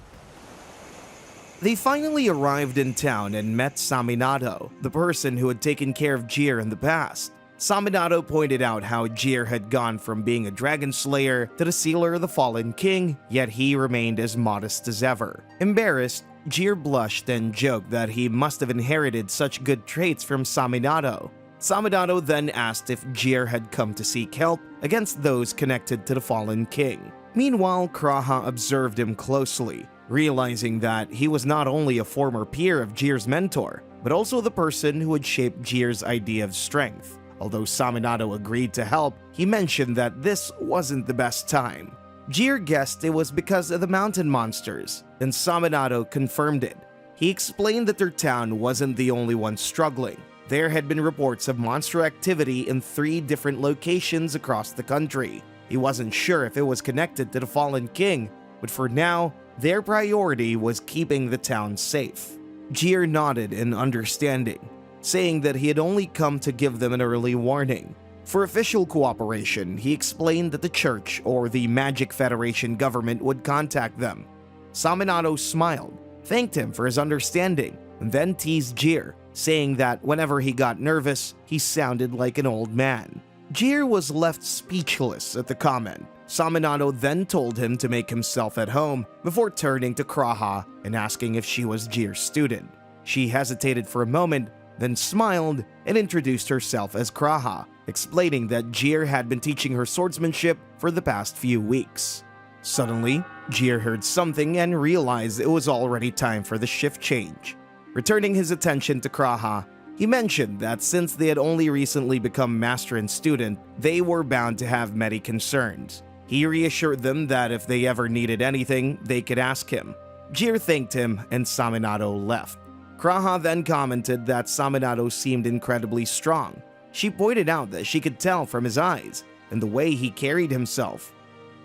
They finally arrived in town and met Saminato, the person who had taken care of Jir in the past. Saminato pointed out how Jir had gone from being a dragon slayer to the sealer of the fallen king, yet he remained as modest as ever. Embarrassed, Jir blushed and joked that he must have inherited such good traits from Saminato. Saminato then asked if Jir had come to seek help against those connected to the fallen king. Meanwhile, Kraha observed him closely, realizing that he was not only a former peer of Jir's mentor, but also the person who had shaped Jir's idea of strength. Although Saminato agreed to help, he mentioned that this wasn't the best time. Jir guessed it was because of the mountain monsters, and Saminato confirmed it. He explained that their town wasn't the only one struggling. There had been reports of monster activity in 3 different locations across the country. He wasn't sure if it was connected to the fallen king, but for now, their priority was keeping the town safe. Jir nodded in understanding, saying that he had only come to give them an early warning. For official cooperation, he explained that the church or the Magic Federation government would contact them. Saminato smiled, thanked him for his understanding, and then teased Jir, saying that whenever he got nervous, he sounded like an old man. Jir was left speechless at the comment. Saminato then told him to make himself at home before turning to Kraha and asking if she was Jir's student. She hesitated for a moment, then smiled and introduced herself as Kraha, explaining that Jir had been teaching her swordsmanship for the past few weeks. Suddenly, Jir heard something and realized it was already time for the shift change. Returning his attention to Kraha, he mentioned that since they had only recently become master and student, they were bound to have many concerns. He reassured them that if they ever needed anything, they could ask him. Jir thanked him and Saminato left. Kraha then commented that Saminato seemed incredibly strong. She pointed out that she could tell from his eyes and the way he carried himself.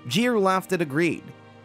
Jir laughed and agreed,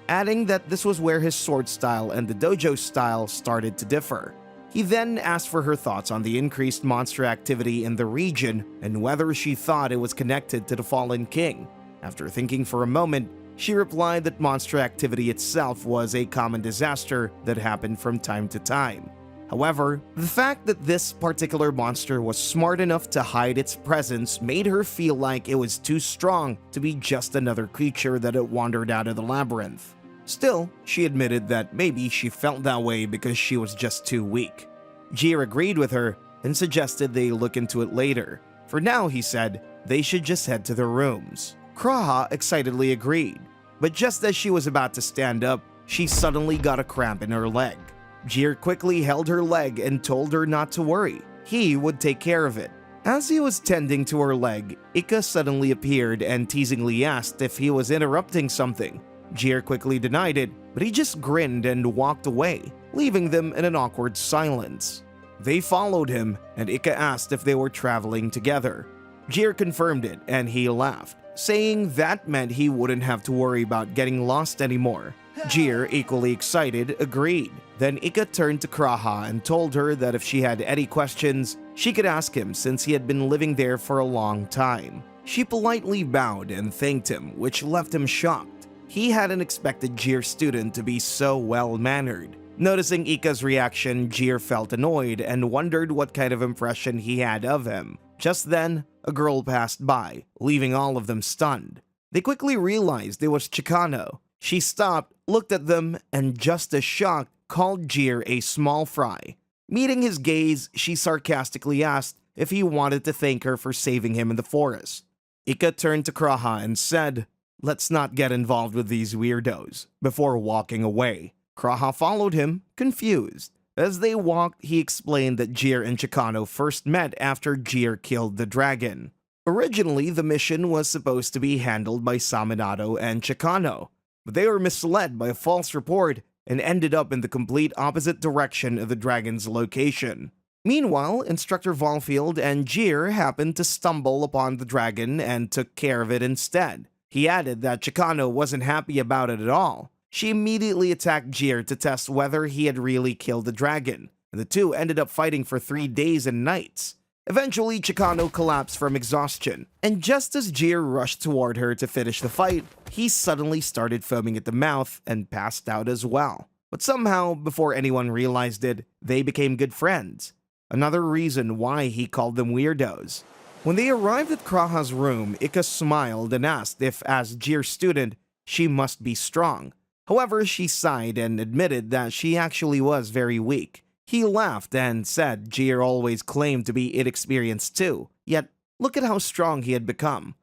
adding that this was where his sword style and the dojo style started to differ. He then asked for her thoughts on the increased monster activity in the region and whether she thought it was connected to the fallen king. After thinking for a moment, she replied that monster activity itself was a common disaster that happened from time to time. However, the fact that this particular monster was smart enough to hide its presence made her feel like it was too strong to be just another creature that had wandered out of the labyrinth. Still, she admitted that maybe she felt that way because she was just too weak. Jir agreed with her and suggested they look into it later. For now, he said, they should just head to their rooms. Kraha excitedly agreed, but just as she was about to stand up, she suddenly got a cramp in her leg. Jir quickly held her leg and told her not to worry. He would take care of it. As he was tending to her leg, Ika suddenly appeared and teasingly asked if he was interrupting something. Jir quickly denied it, but he just grinned and walked away, leaving them in an awkward silence. They followed him, and Ika asked if they were traveling together. Jir confirmed it, and he laughed, saying that meant he wouldn't have to worry about getting lost anymore. Jir, equally excited, agreed. Then Ika turned to Kraha and told her that if she had any questions, she could ask him since he had been living there for a long time. She politely bowed and thanked him, which left him shocked. He hadn't expected Jir's student to be so well-mannered. Noticing Ika's reaction, Jir felt annoyed and wondered what kind of impression he had of him. Just then, a girl passed by, leaving all of them stunned. They quickly realized it was Chikano. She stopped, looked at them, and just as shocked, called Jir a small fry. Meeting his gaze, she sarcastically asked if he wanted to thank her for saving him in the forest. Ika turned to Kraha and said, "Let's not get involved with these weirdos," before walking away. Kraha followed him, confused. As they walked, he explained that Jir and Chikano first met after Jir killed the dragon. Originally, the mission was supposed to be handled by Saminato and Chikano, but they were misled by a false report and ended up in the complete opposite direction of the dragon's location. Meanwhile, Instructor Volfield and Jir happened to stumble upon the dragon and took care of it instead. He added that Chikano wasn't happy about it at all. She immediately attacked Jir to test whether he had really killed the dragon, and the two ended up fighting for 3 days and nights. Eventually, Chikano collapsed from exhaustion, and just as Jir rushed toward her to finish the fight, he suddenly started foaming at the mouth and passed out as well. But somehow, before anyone realized it, they became good friends. Another reason why he called them weirdos. When they arrived at Kraha's room, Ika smiled and asked if, as Jir's student, she must be strong. However, she sighed and admitted that she actually was very weak. He laughed and said Jir always claimed to be inexperienced too, yet look at how strong he had become.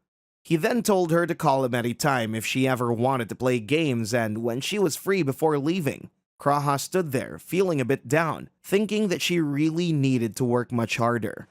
He then told her to call him any time if she ever wanted to play games and when she was free before leaving. Kraha stood there, feeling a bit down, thinking that she really needed to work much harder.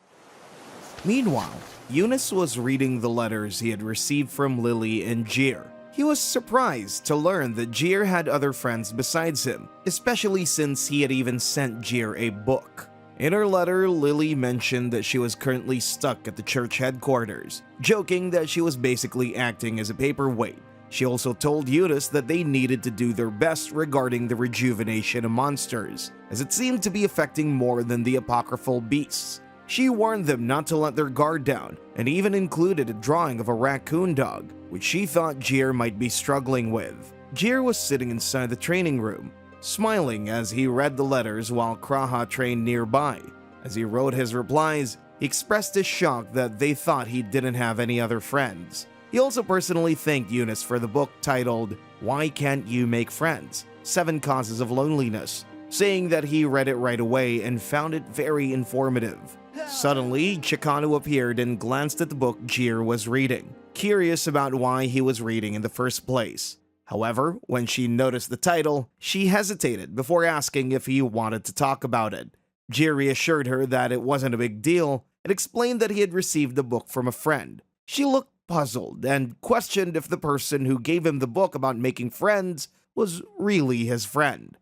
Meanwhile, Eunice was reading the letters he had received from Lily and Jir. He was surprised to learn that Jir had other friends besides him, especially since he had even sent Jir a book. In her letter, Lily mentioned that she was currently stuck at the church headquarters, joking that she was basically acting as a paperweight. She also told Eunice that they needed to do their best regarding the rejuvenation of monsters, as it seemed to be affecting more than the apocryphal beasts. She warned them not to let their guard down, and even included a drawing of a raccoon dog, which she thought Jir might be struggling with. Jir was sitting inside the training room, smiling as he read the letters while Kraha trained nearby. As he wrote his replies, he expressed his shock that they thought he didn't have any other friends. He also personally thanked Eunice for the book titled, Why Can't You Make Friends? 7 Causes of Loneliness, saying that he read it right away and found it very informative. Suddenly, Chikano appeared and glanced at the book Jir was reading, curious about why he was reading in the first place. However, when she noticed the title, she hesitated before asking if he wanted to talk about it. Jir reassured her that it wasn't a big deal and explained that he had received the book from a friend. She looked puzzled and questioned if the person who gave him the book about making friends was really his friend.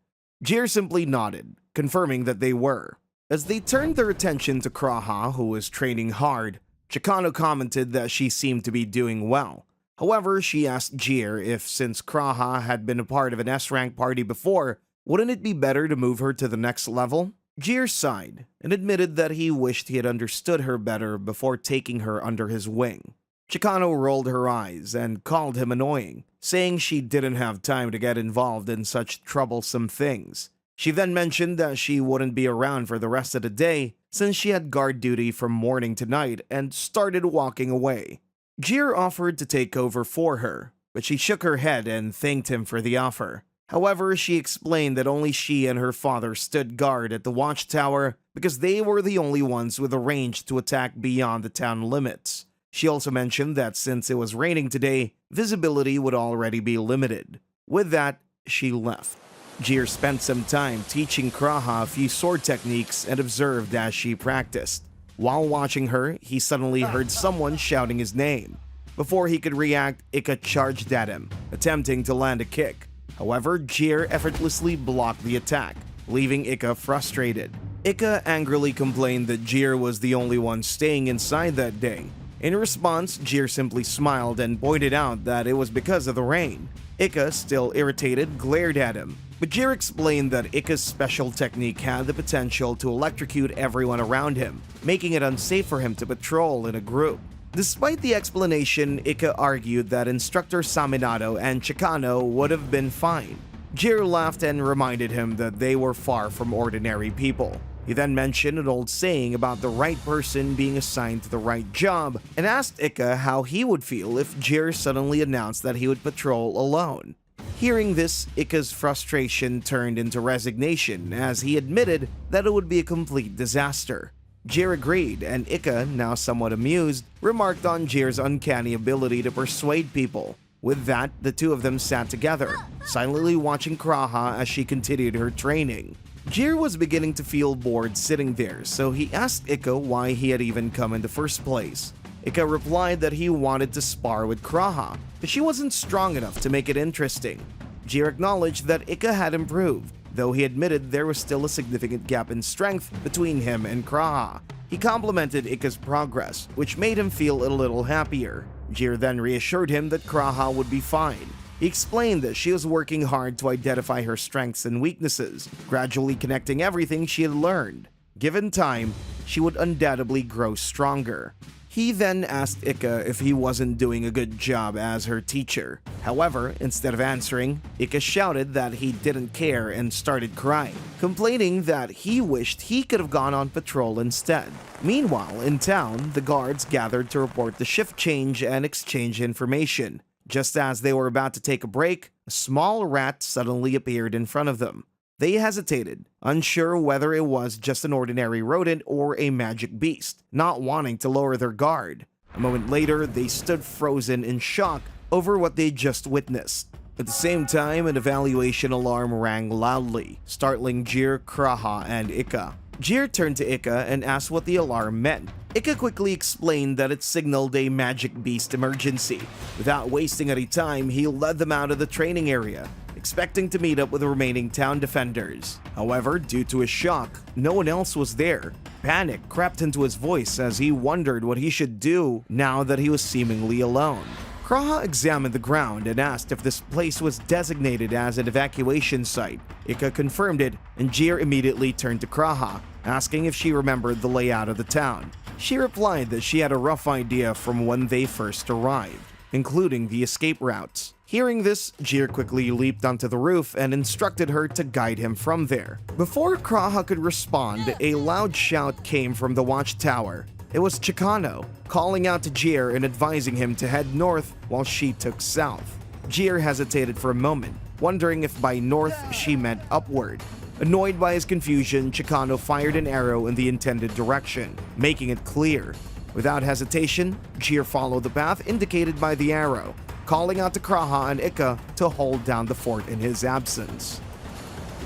Jir simply nodded, confirming that they were. As they turned their attention to Kraha, who was training hard, Chikano commented that she seemed to be doing well. However, she asked Jir if, since Kraha had been a part of an S-rank party before, wouldn't it be better to move her to the next level? Jir sighed and admitted that he wished he had understood her better before taking her under his wing. Chikano rolled her eyes and called him annoying, saying she didn't have time to get involved in such troublesome things. She then mentioned that she wouldn't be around for the rest of the day since she had guard duty from morning to night and started walking away. Jir offered to take over for her, but she shook her head and thanked him for the offer. However, she explained that only she and her father stood guard at the watchtower because they were the only ones with a range to attack beyond the town limits. She also mentioned that since it was raining today, visibility would already be limited. With that, she left. Jir spent some time teaching Kraha a few sword techniques and observed as she practiced. While watching her, he suddenly heard someone shouting his name. Before he could react, Ika charged at him, attempting to land a kick. However, Jir effortlessly blocked the attack, leaving Ika frustrated. Ika angrily complained that Jir was the only one staying inside that day. In response, Jir simply smiled and pointed out that it was because of the rain. Ika, still irritated, glared at him. But Jir explained that Ika's special technique had the potential to electrocute everyone around him, making it unsafe for him to patrol in a group. Despite the explanation, Ika argued that Instructor Saminato and Chikano would have been fine. Jir laughed and reminded him that they were far from ordinary people. He then mentioned an old saying about the right person being assigned to the right job and asked Ika how he would feel if Jir suddenly announced that he would patrol alone. Hearing this, Ika's frustration turned into resignation as he admitted that it would be a complete disaster. Jir agreed, and Ika, now somewhat amused, remarked on Jir's uncanny ability to persuade people. With that, the two of them sat together, silently watching Kraha as she continued her training. Jir was beginning to feel bored sitting there, so he asked Ika why he had even come in the first place. Ika replied that he wanted to spar with Kraha, but she wasn't strong enough to make it interesting. Jir acknowledged that Ika had improved, though he admitted there was still a significant gap in strength between him and Kraha. He complimented Ika's progress, which made him feel a little happier. Jir then reassured him that Kraha would be fine. He explained that she was working hard to identify her strengths and weaknesses, gradually connecting everything she had learned. Given time, she would undoubtedly grow stronger. He then asked Ika if he wasn't doing a good job as her teacher. However, instead of answering, Ika shouted that he didn't care and started crying, complaining that he wished he could have gone on patrol instead. Meanwhile, in town, the guards gathered to report the shift change and exchange information. Just as they were about to take a break, a small rat suddenly appeared in front of them. They hesitated, unsure whether it was just an ordinary rodent or a magic beast, not wanting to lower their guard. A moment later, they stood frozen in shock over what they just witnessed. At the same time, an evaluation alarm rang loudly, startling Jir, Kraha, and Ika. Jir turned to Ika and asked what the alarm meant. Ika quickly explained that it signaled a magic beast emergency. Without wasting any time, he led them out of the training area, expecting to meet up with the remaining town defenders. However, due to his shock, no one else was there. Panic crept into his voice as he wondered what he should do now that he was seemingly alone. Kraha examined the ground and asked if this place was designated as an evacuation site. Ika confirmed it, and Jir immediately turned to Kraha, asking if she remembered the layout of the town. She replied that she had a rough idea from when they first arrived, including the escape routes. Hearing this, Jir quickly leaped onto the roof and instructed her to guide him from there. Before Kraha could respond, a loud shout came from the watchtower. It was Chicano, calling out to Jir and advising him to head north while she took south. Jir hesitated for a moment, wondering if by north she meant upward. Annoyed by his confusion, Chicano fired an arrow in the intended direction, making it clear. Without hesitation, Jir followed the path indicated by the arrow, calling out to Kraha and Ika to hold down the fort in his absence.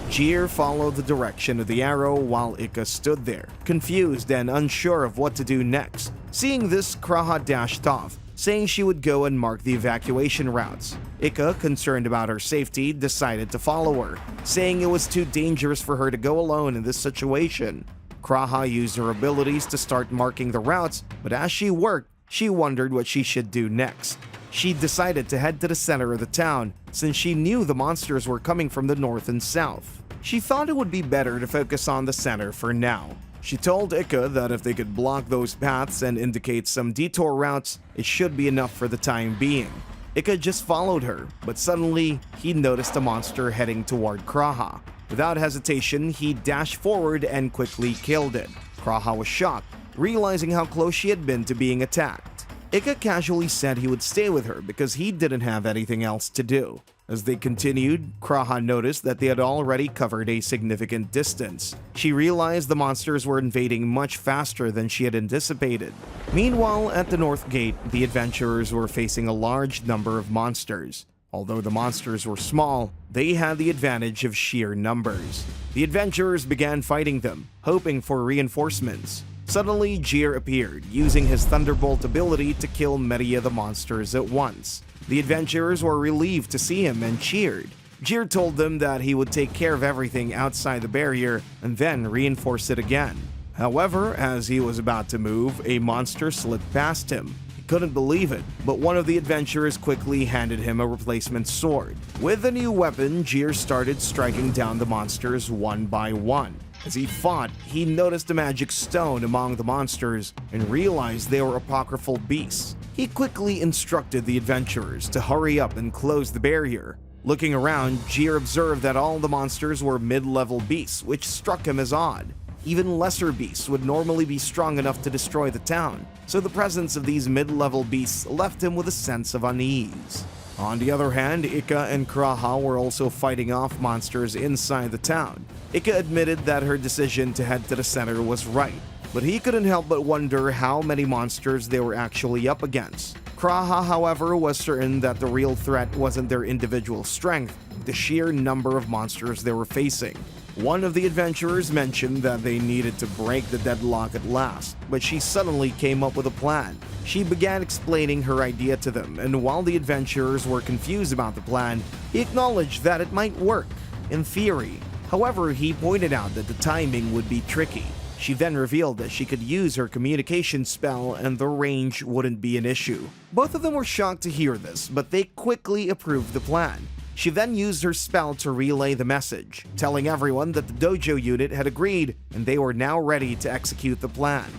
Jir followed the direction of the arrow while Ika stood there, confused and unsure of what to do next. Seeing this, Kraha dashed off, saying she would go and mark the evacuation routes. Ika, concerned about her safety, decided to follow her, saying it was too dangerous for her to go alone in this situation. Kraha used her abilities to start marking the routes, but as she worked, she wondered what she should do next. She decided to head to the center of the town, since she knew the monsters were coming from the north and south. She thought it would be better to focus on the center for now. She told Ika that if they could block those paths and indicate some detour routes, it should be enough for the time being. Ika just followed her, but suddenly, he noticed a monster heading toward Kraha. Without hesitation, he dashed forward and quickly killed it. Kraha was shocked, realizing how close she had been to being attacked. Ika casually said he would stay with her because he didn't have anything else to do. As they continued, Kraha noticed that they had already covered a significant distance. She realized the monsters were invading much faster than she had anticipated. Meanwhile, at the North Gate, the adventurers were facing a large number of monsters. Although the monsters were small, they had the advantage of sheer numbers. The adventurers began fighting them, hoping for reinforcements. Suddenly, Jir appeared, using his Thunderbolt ability to kill many of the monsters at once. The adventurers were relieved to see him and cheered. Jir told them that he would take care of everything outside the barrier and then reinforce it again. However, as he was about to move, a monster slipped past him. He couldn't believe it, but one of the adventurers quickly handed him a replacement sword. With a new weapon, Jir started striking down the monsters one by one. As he fought, he noticed a magic stone among the monsters and realized they were apocryphal beasts. He quickly instructed the adventurers to hurry up and close the barrier. Looking around, Jir observed that all the monsters were mid-level beasts, which struck him as odd. Even lesser beasts would normally be strong enough to destroy the town, so the presence of these mid-level beasts left him with a sense of unease. On the other hand, Ika and Kraha were also fighting off monsters inside the town. Ika admitted that her decision to head to the center was right, but he couldn't help but wonder how many monsters they were actually up against. Kraha, however, was certain that the real threat wasn't their individual strength, but the sheer number of monsters they were facing. One of the adventurers mentioned that they needed to break the deadlock at last, but she suddenly came up with a plan. She began explaining her idea to them, and while the adventurers were confused about the plan, he acknowledged that it might work, in theory. However, he pointed out that the timing would be tricky. She then revealed that she could use her communication spell and the range wouldn't be an issue. Both of them were shocked to hear this, but they quickly approved the plan. She then used her spell to relay the message, telling everyone that the dojo unit had agreed and they were now ready to execute the plan.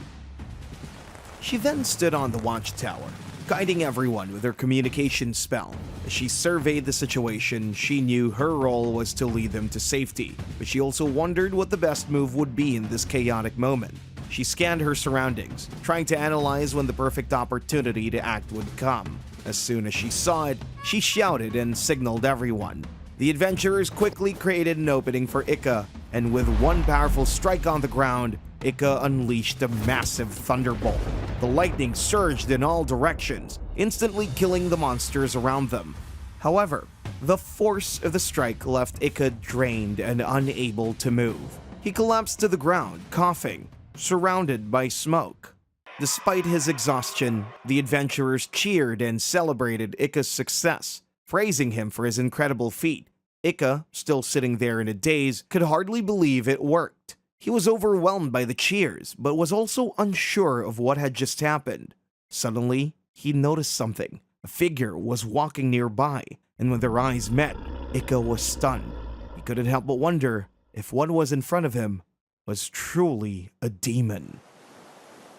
She then stood on the watchtower, guiding everyone with her communication spell. As she surveyed the situation, she knew her role was to lead them to safety, but she also wondered what the best move would be in this chaotic moment. She scanned her surroundings, trying to analyze when the perfect opportunity to act would come. As soon as she saw it, she shouted and signaled everyone. The adventurers quickly created an opening for Ika, and with one powerful strike on the ground, Ika unleashed a massive thunderbolt. The lightning surged in all directions, instantly killing the monsters around them. However, the force of the strike left Ika drained and unable to move. He collapsed to the ground, coughing, surrounded by smoke. Despite his exhaustion, the adventurers cheered and celebrated Ika's success, praising him for his incredible feat. Ika, still sitting there in a daze, could hardly believe it worked. He was overwhelmed by the cheers, but was also unsure of what had just happened. Suddenly, he noticed something. A figure was walking nearby, and when their eyes met, Ika was stunned. He couldn't help but wonder if what was in front of him was truly a demon.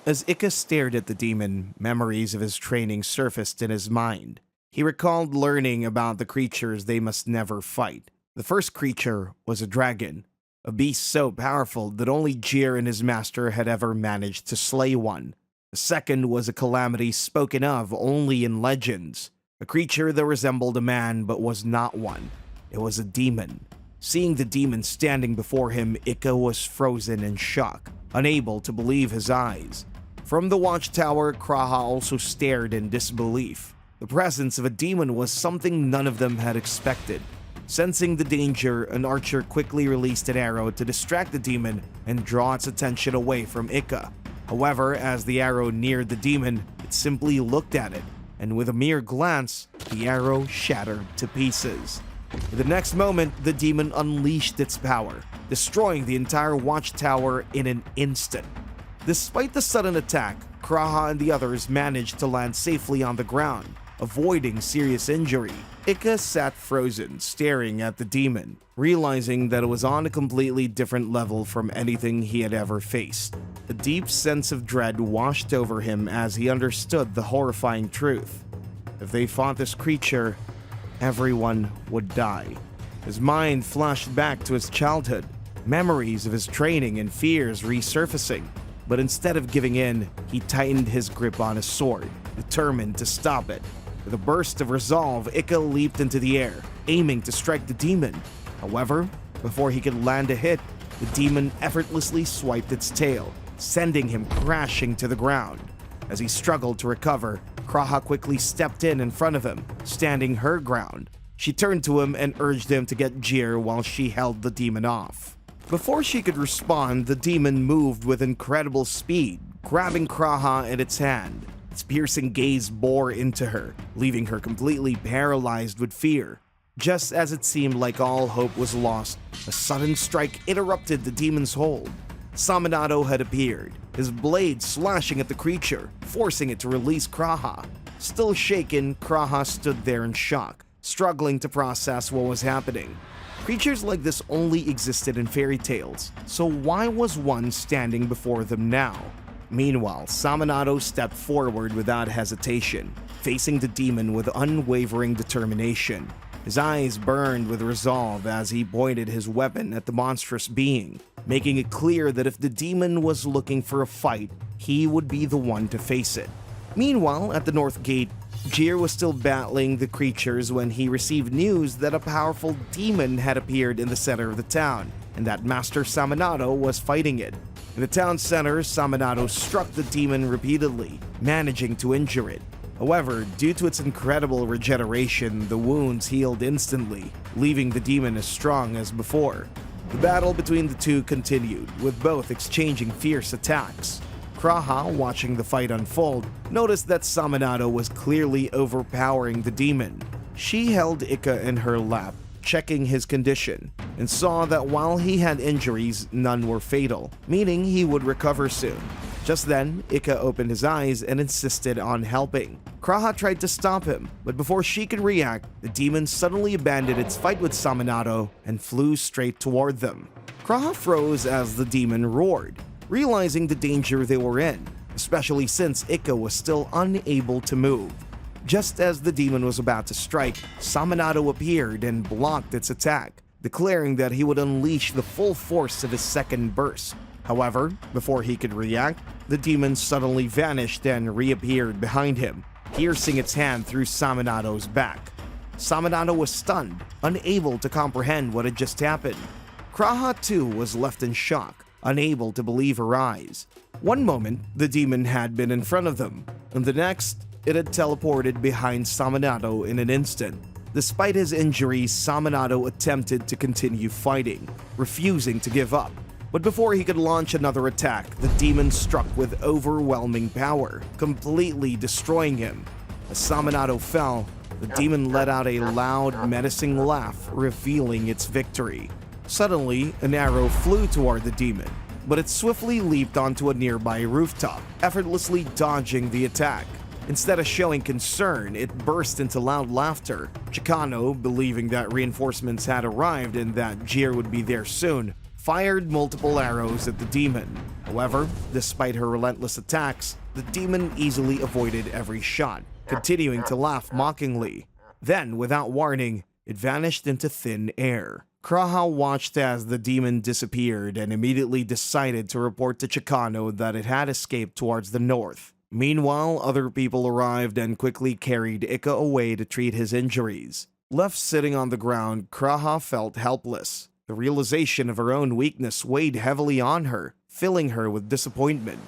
As Ika stared at the demon, memories of his training surfaced in his mind. He recalled learning about the creatures they must never fight. The first creature was a dragon, a beast so powerful that only Jir and his master had ever managed to slay one. The second was a calamity spoken of only in legends, a creature that resembled a man but was not one. It was a demon. Seeing the demon standing before him, Ika was frozen in shock, unable to believe his eyes. From the watchtower, Kraha also stared in disbelief. The presence of a demon was something none of them had expected. Sensing the danger, an archer quickly released an arrow to distract the demon and draw its attention away from Ika. However, as the arrow neared the demon, it simply looked at it, and with a mere glance, the arrow shattered to pieces. The next moment, the demon unleashed its power, destroying the entire watchtower in an instant. Despite the sudden attack, Kraha and the others managed to land safely on the ground, avoiding serious injury. Ika sat frozen, staring at the demon, realizing that it was on a completely different level from anything he had ever faced. A deep sense of dread washed over him as he understood the horrifying truth. If they fought this creature, everyone would die. His mind flashed back to his childhood, memories of his training and fears resurfacing. But instead of giving in, he tightened his grip on his sword, determined to stop it. With a burst of resolve, Ika leaped into the air, aiming to strike the demon. However, before he could land a hit, the demon effortlessly swiped its tail, sending him crashing to the ground. As he struggled to recover, Kraha quickly stepped in front of him, standing her ground. She turned to him and urged him to get Jir while she held the demon off. Before she could respond, the demon moved with incredible speed, grabbing Kraha in its hand. Its piercing gaze bore into her, leaving her completely paralyzed with fear. Just as it seemed like all hope was lost, a sudden strike interrupted the demon's hold. Samanado had appeared, his blade slashing at the creature, forcing it to release Kraha. Still shaken, Kraha stood there in shock, struggling to process what was happening. Creatures like this only existed in fairy tales, so why was one standing before them now? Meanwhile, Samanado stepped forward without hesitation, facing the demon with unwavering determination. His eyes burned with resolve as he pointed his weapon at the monstrous being, making it clear that if the demon was looking for a fight, he would be the one to face it. Meanwhile, at the North Gate, Jir was still battling the creatures when he received news that a powerful demon had appeared in the center of the town, and that Master Samanado was fighting it. In the town center, Samanado struck the demon repeatedly, managing to injure it. However, due to its incredible regeneration, the wounds healed instantly, leaving the demon as strong as before. The battle between the two continued, with both exchanging fierce attacks. Kraha, watching the fight unfold, noticed that Samanado was clearly overpowering the demon. She held Ika in her lap, checking his condition, and saw that while he had injuries, none were fatal, meaning he would recover soon. Just then, Ika opened his eyes and insisted on helping. Kraha tried to stop him, but before she could react, the demon suddenly abandoned its fight with Samanado and flew straight toward them. Kraha froze as the demon roared, realizing the danger they were in, especially since Ika was still unable to move. Just as the demon was about to strike, Samanado appeared and blocked its attack, declaring that he would unleash the full force of his second burst. However, before he could react, the demon suddenly vanished and reappeared behind him, piercing its hand through Samanado's back. Samanado was stunned, unable to comprehend what had just happened. Kraha too was left in shock, unable to believe her eyes. One moment, the demon had been in front of them, and the next, it had teleported behind Samanado in an instant. Despite his injuries, Samanado attempted to continue fighting, refusing to give up. But before he could launch another attack, the demon struck with overwhelming power, completely destroying him. As Samanado fell, the demon let out a loud, menacing laugh, revealing its victory. Suddenly, an arrow flew toward the demon, but it swiftly leaped onto a nearby rooftop, effortlessly dodging the attack. Instead of showing concern, it burst into loud laughter. Chicano, believing that reinforcements had arrived and that Jir would be there soon, fired multiple arrows at the demon. However, despite her relentless attacks, the demon easily avoided every shot, continuing to laugh mockingly. Then, without warning, it vanished into thin air. Kraha watched as the demon disappeared and immediately decided to report to Chicano that it had escaped towards the north. Meanwhile, other people arrived and quickly carried Ika away to treat his injuries. Left sitting on the ground, Kraha felt helpless. The realization of her own weakness weighed heavily on her, filling her with disappointment.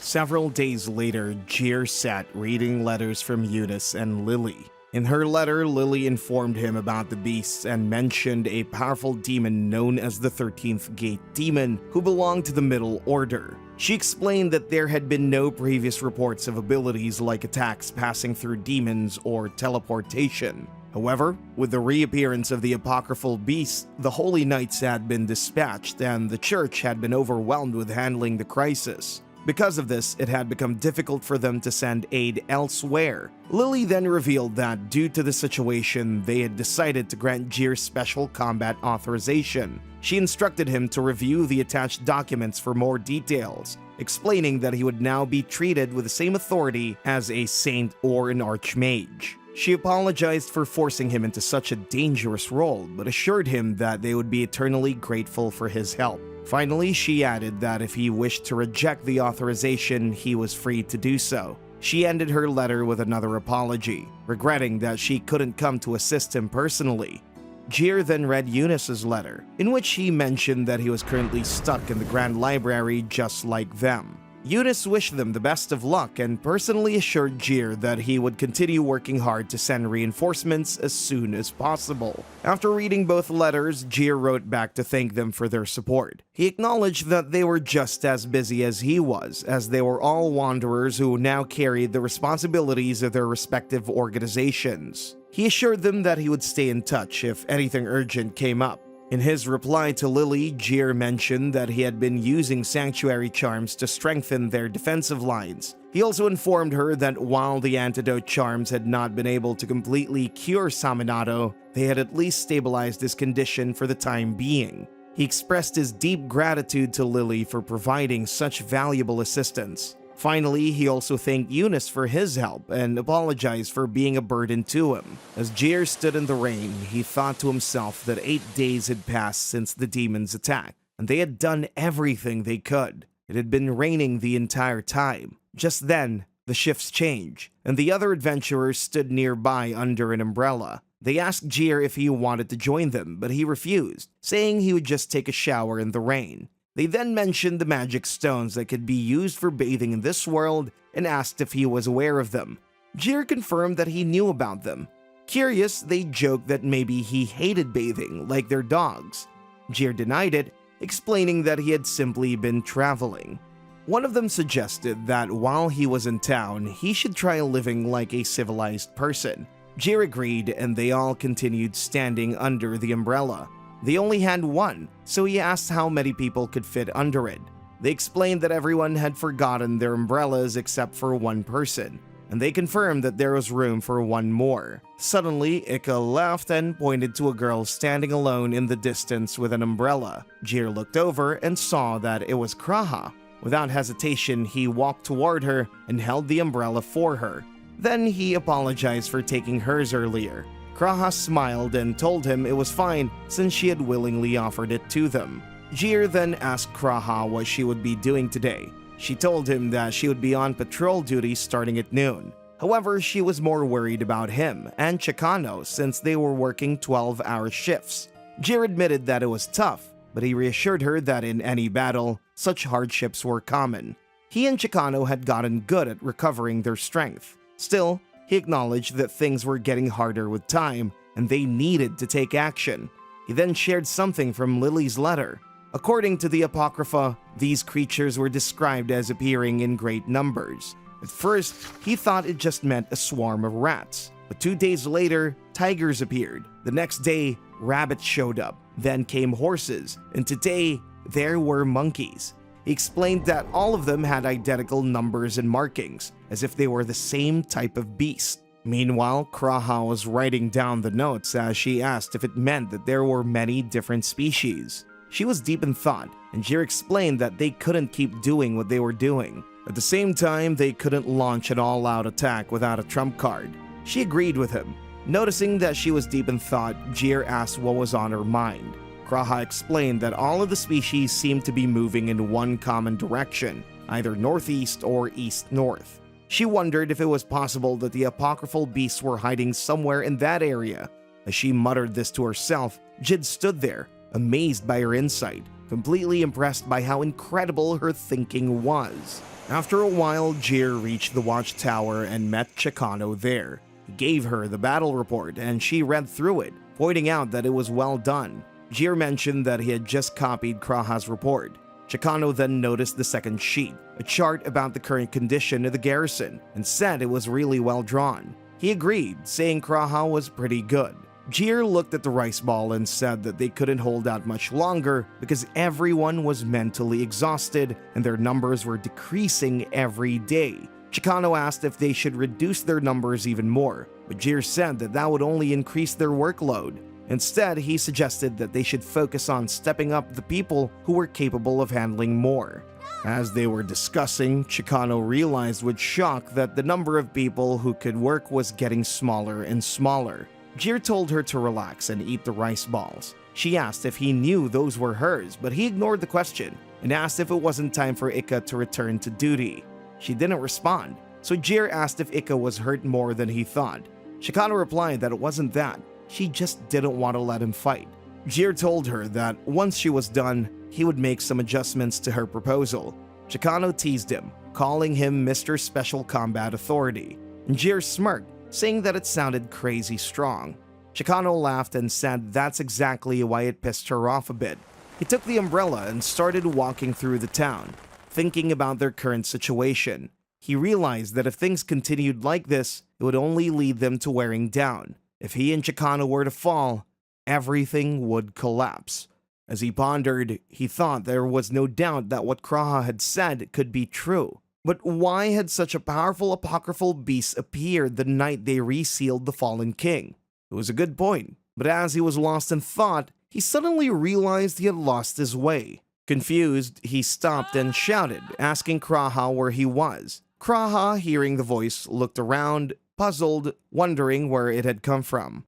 Several days later, Jir sat reading letters from Eunice and Lily. In her letter, Lily informed him about the beasts and mentioned a powerful demon known as the 13th Gate Demon who belonged to the Middle Order. She explained that there had been no previous reports of abilities like attacks passing through demons or teleportation. However, with the reappearance of the apocryphal beast, the Holy Knights had been dispatched and the church had been overwhelmed with handling the crisis. Because of this, it had become difficult for them to send aid elsewhere. Lily then revealed that due to the situation, they had decided to grant Jir special combat authorization. She instructed him to review the attached documents for more details, explaining that he would now be treated with the same authority as a saint or an archmage. She apologized for forcing him into such a dangerous role, but assured him that they would be eternally grateful for his help. Finally, she added that if he wished to reject the authorization, he was free to do so. She ended her letter with another apology, regretting that she couldn't come to assist him personally. Jir then read Eunice's letter, in which he mentioned that he was currently stuck in the Grand Library just like them. Eunice wished them the best of luck and personally assured Jir that he would continue working hard to send reinforcements as soon as possible. After reading both letters, Jir wrote back to thank them for their support. He acknowledged that they were just as busy as he was, as they were all wanderers who now carried the responsibilities of their respective organizations. He assured them that he would stay in touch if anything urgent came up. In his reply to Lily, Jir mentioned that he had been using sanctuary charms to strengthen their defensive lines. He also informed her that while the antidote charms had not been able to completely cure Samanado, they had at least stabilized his condition for the time being. He expressed his deep gratitude to Lily for providing such valuable assistance. Finally, he also thanked Eunice for his help and apologized for being a burden to him. As Jir stood in the rain, he thought to himself that 8 days had passed since the demon's attack, and they had done everything they could. It had been raining the entire time. Just then, the shifts changed, and the other adventurers stood nearby under an umbrella. They asked Jir if he wanted to join them, but he refused, saying he would just take a shower in the rain. They then mentioned the magic stones that could be used for bathing in this world and asked if he was aware of them. Jir confirmed that he knew about them. Curious, they joked that maybe he hated bathing, like their dogs. Jir denied it, explaining that he had simply been traveling. One of them suggested that while he was in town, he should try living like a civilized person. Jir agreed, and they all continued standing under the umbrella. They only had one, so he asked how many people could fit under it. They explained that everyone had forgotten their umbrellas except for one person, and they confirmed that there was room for one more. Suddenly, Ika left and pointed to a girl standing alone in the distance with an umbrella. Jir looked over and saw that it was Kraha. Without hesitation, he walked toward her and held the umbrella for her. Then he apologized for taking hers earlier. Kraha smiled and told him it was fine since she had willingly offered it to them. Jir then asked Kraha what she would be doing today. She told him that she would be on patrol duty starting at noon. However, she was more worried about him and Chikano since they were working 12-hour shifts. Jir admitted that it was tough, but he reassured her that in any battle, such hardships were common. He and Chikano had gotten good at recovering their strength. Still, he acknowledged that things were getting harder with time and they needed to take action. He then shared something from Lily's letter. According to the Apocrypha, these creatures were described as appearing in great numbers. At first, he thought it just meant a swarm of rats. But 2 days later, tigers appeared. The next day, rabbits showed up. Then came horses. And today, there were monkeys. He explained that all of them had identical numbers and markings, as if they were the same type of beast. Meanwhile, Kraha was writing down the notes as she asked if it meant that there were many different species. She was deep in thought, and Jir explained that they couldn't keep doing what they were doing. At the same time, they couldn't launch an all-out attack without a trump card. She agreed with him. Noticing that she was deep in thought, Jir asked what was on her mind. Kraha explained that all of the species seemed to be moving in one common direction, either northeast or east-north. She wondered if it was possible that the apocryphal beasts were hiding somewhere in that area. As she muttered this to herself, Jid stood there, amazed by her insight, completely impressed by how incredible her thinking was. After a while, Jir reached the watchtower and met Chikano there. He gave her the battle report and she read through it, pointing out that it was well done. Jir mentioned that he had just copied Kraha's report. Chikano then noticed the second sheet, a chart about the current condition of the garrison, and said it was really well drawn. He agreed, saying Kraha was pretty good. Jir looked at the rice ball and said that they couldn't hold out much longer because everyone was mentally exhausted and their numbers were decreasing every day. Chikano asked if they should reduce their numbers even more, but Jir said that that would only increase their workload. Instead, he suggested that they should focus on stepping up the people who were capable of handling more. As they were discussing, Chikano realized with shock that the number of people who could work was getting smaller and smaller. Jir told her to relax and eat the rice balls. She asked if he knew those were hers, but he ignored the question and asked if it wasn't time for Ika to return to duty. She didn't respond, so Jir asked if Ika was hurt more than he thought. Chikano replied that it wasn't that. She just didn't want to let him fight. Jir told her that once she was done, he would make some adjustments to her proposal. Chikano teased him, calling him Mr. Special Combat Authority, and Jir smirked, saying that it sounded crazy strong. Chikano laughed and said that's exactly why it pissed her off a bit. He took the umbrella and started walking through the town, thinking about their current situation. He realized that if things continued like this, it would only lead them to wearing down. If he and Chikano were to fall, everything would collapse. As he pondered, he thought there was no doubt that what Kraha had said could be true. But why had such a powerful apocryphal beast appeared the night they resealed the fallen king? It was a good point, but as he was lost in thought, he suddenly realized he had lost his way. Confused, he stopped and shouted, asking Kraha where he was. Kraha, hearing the voice, looked around, puzzled, wondering where it had come from.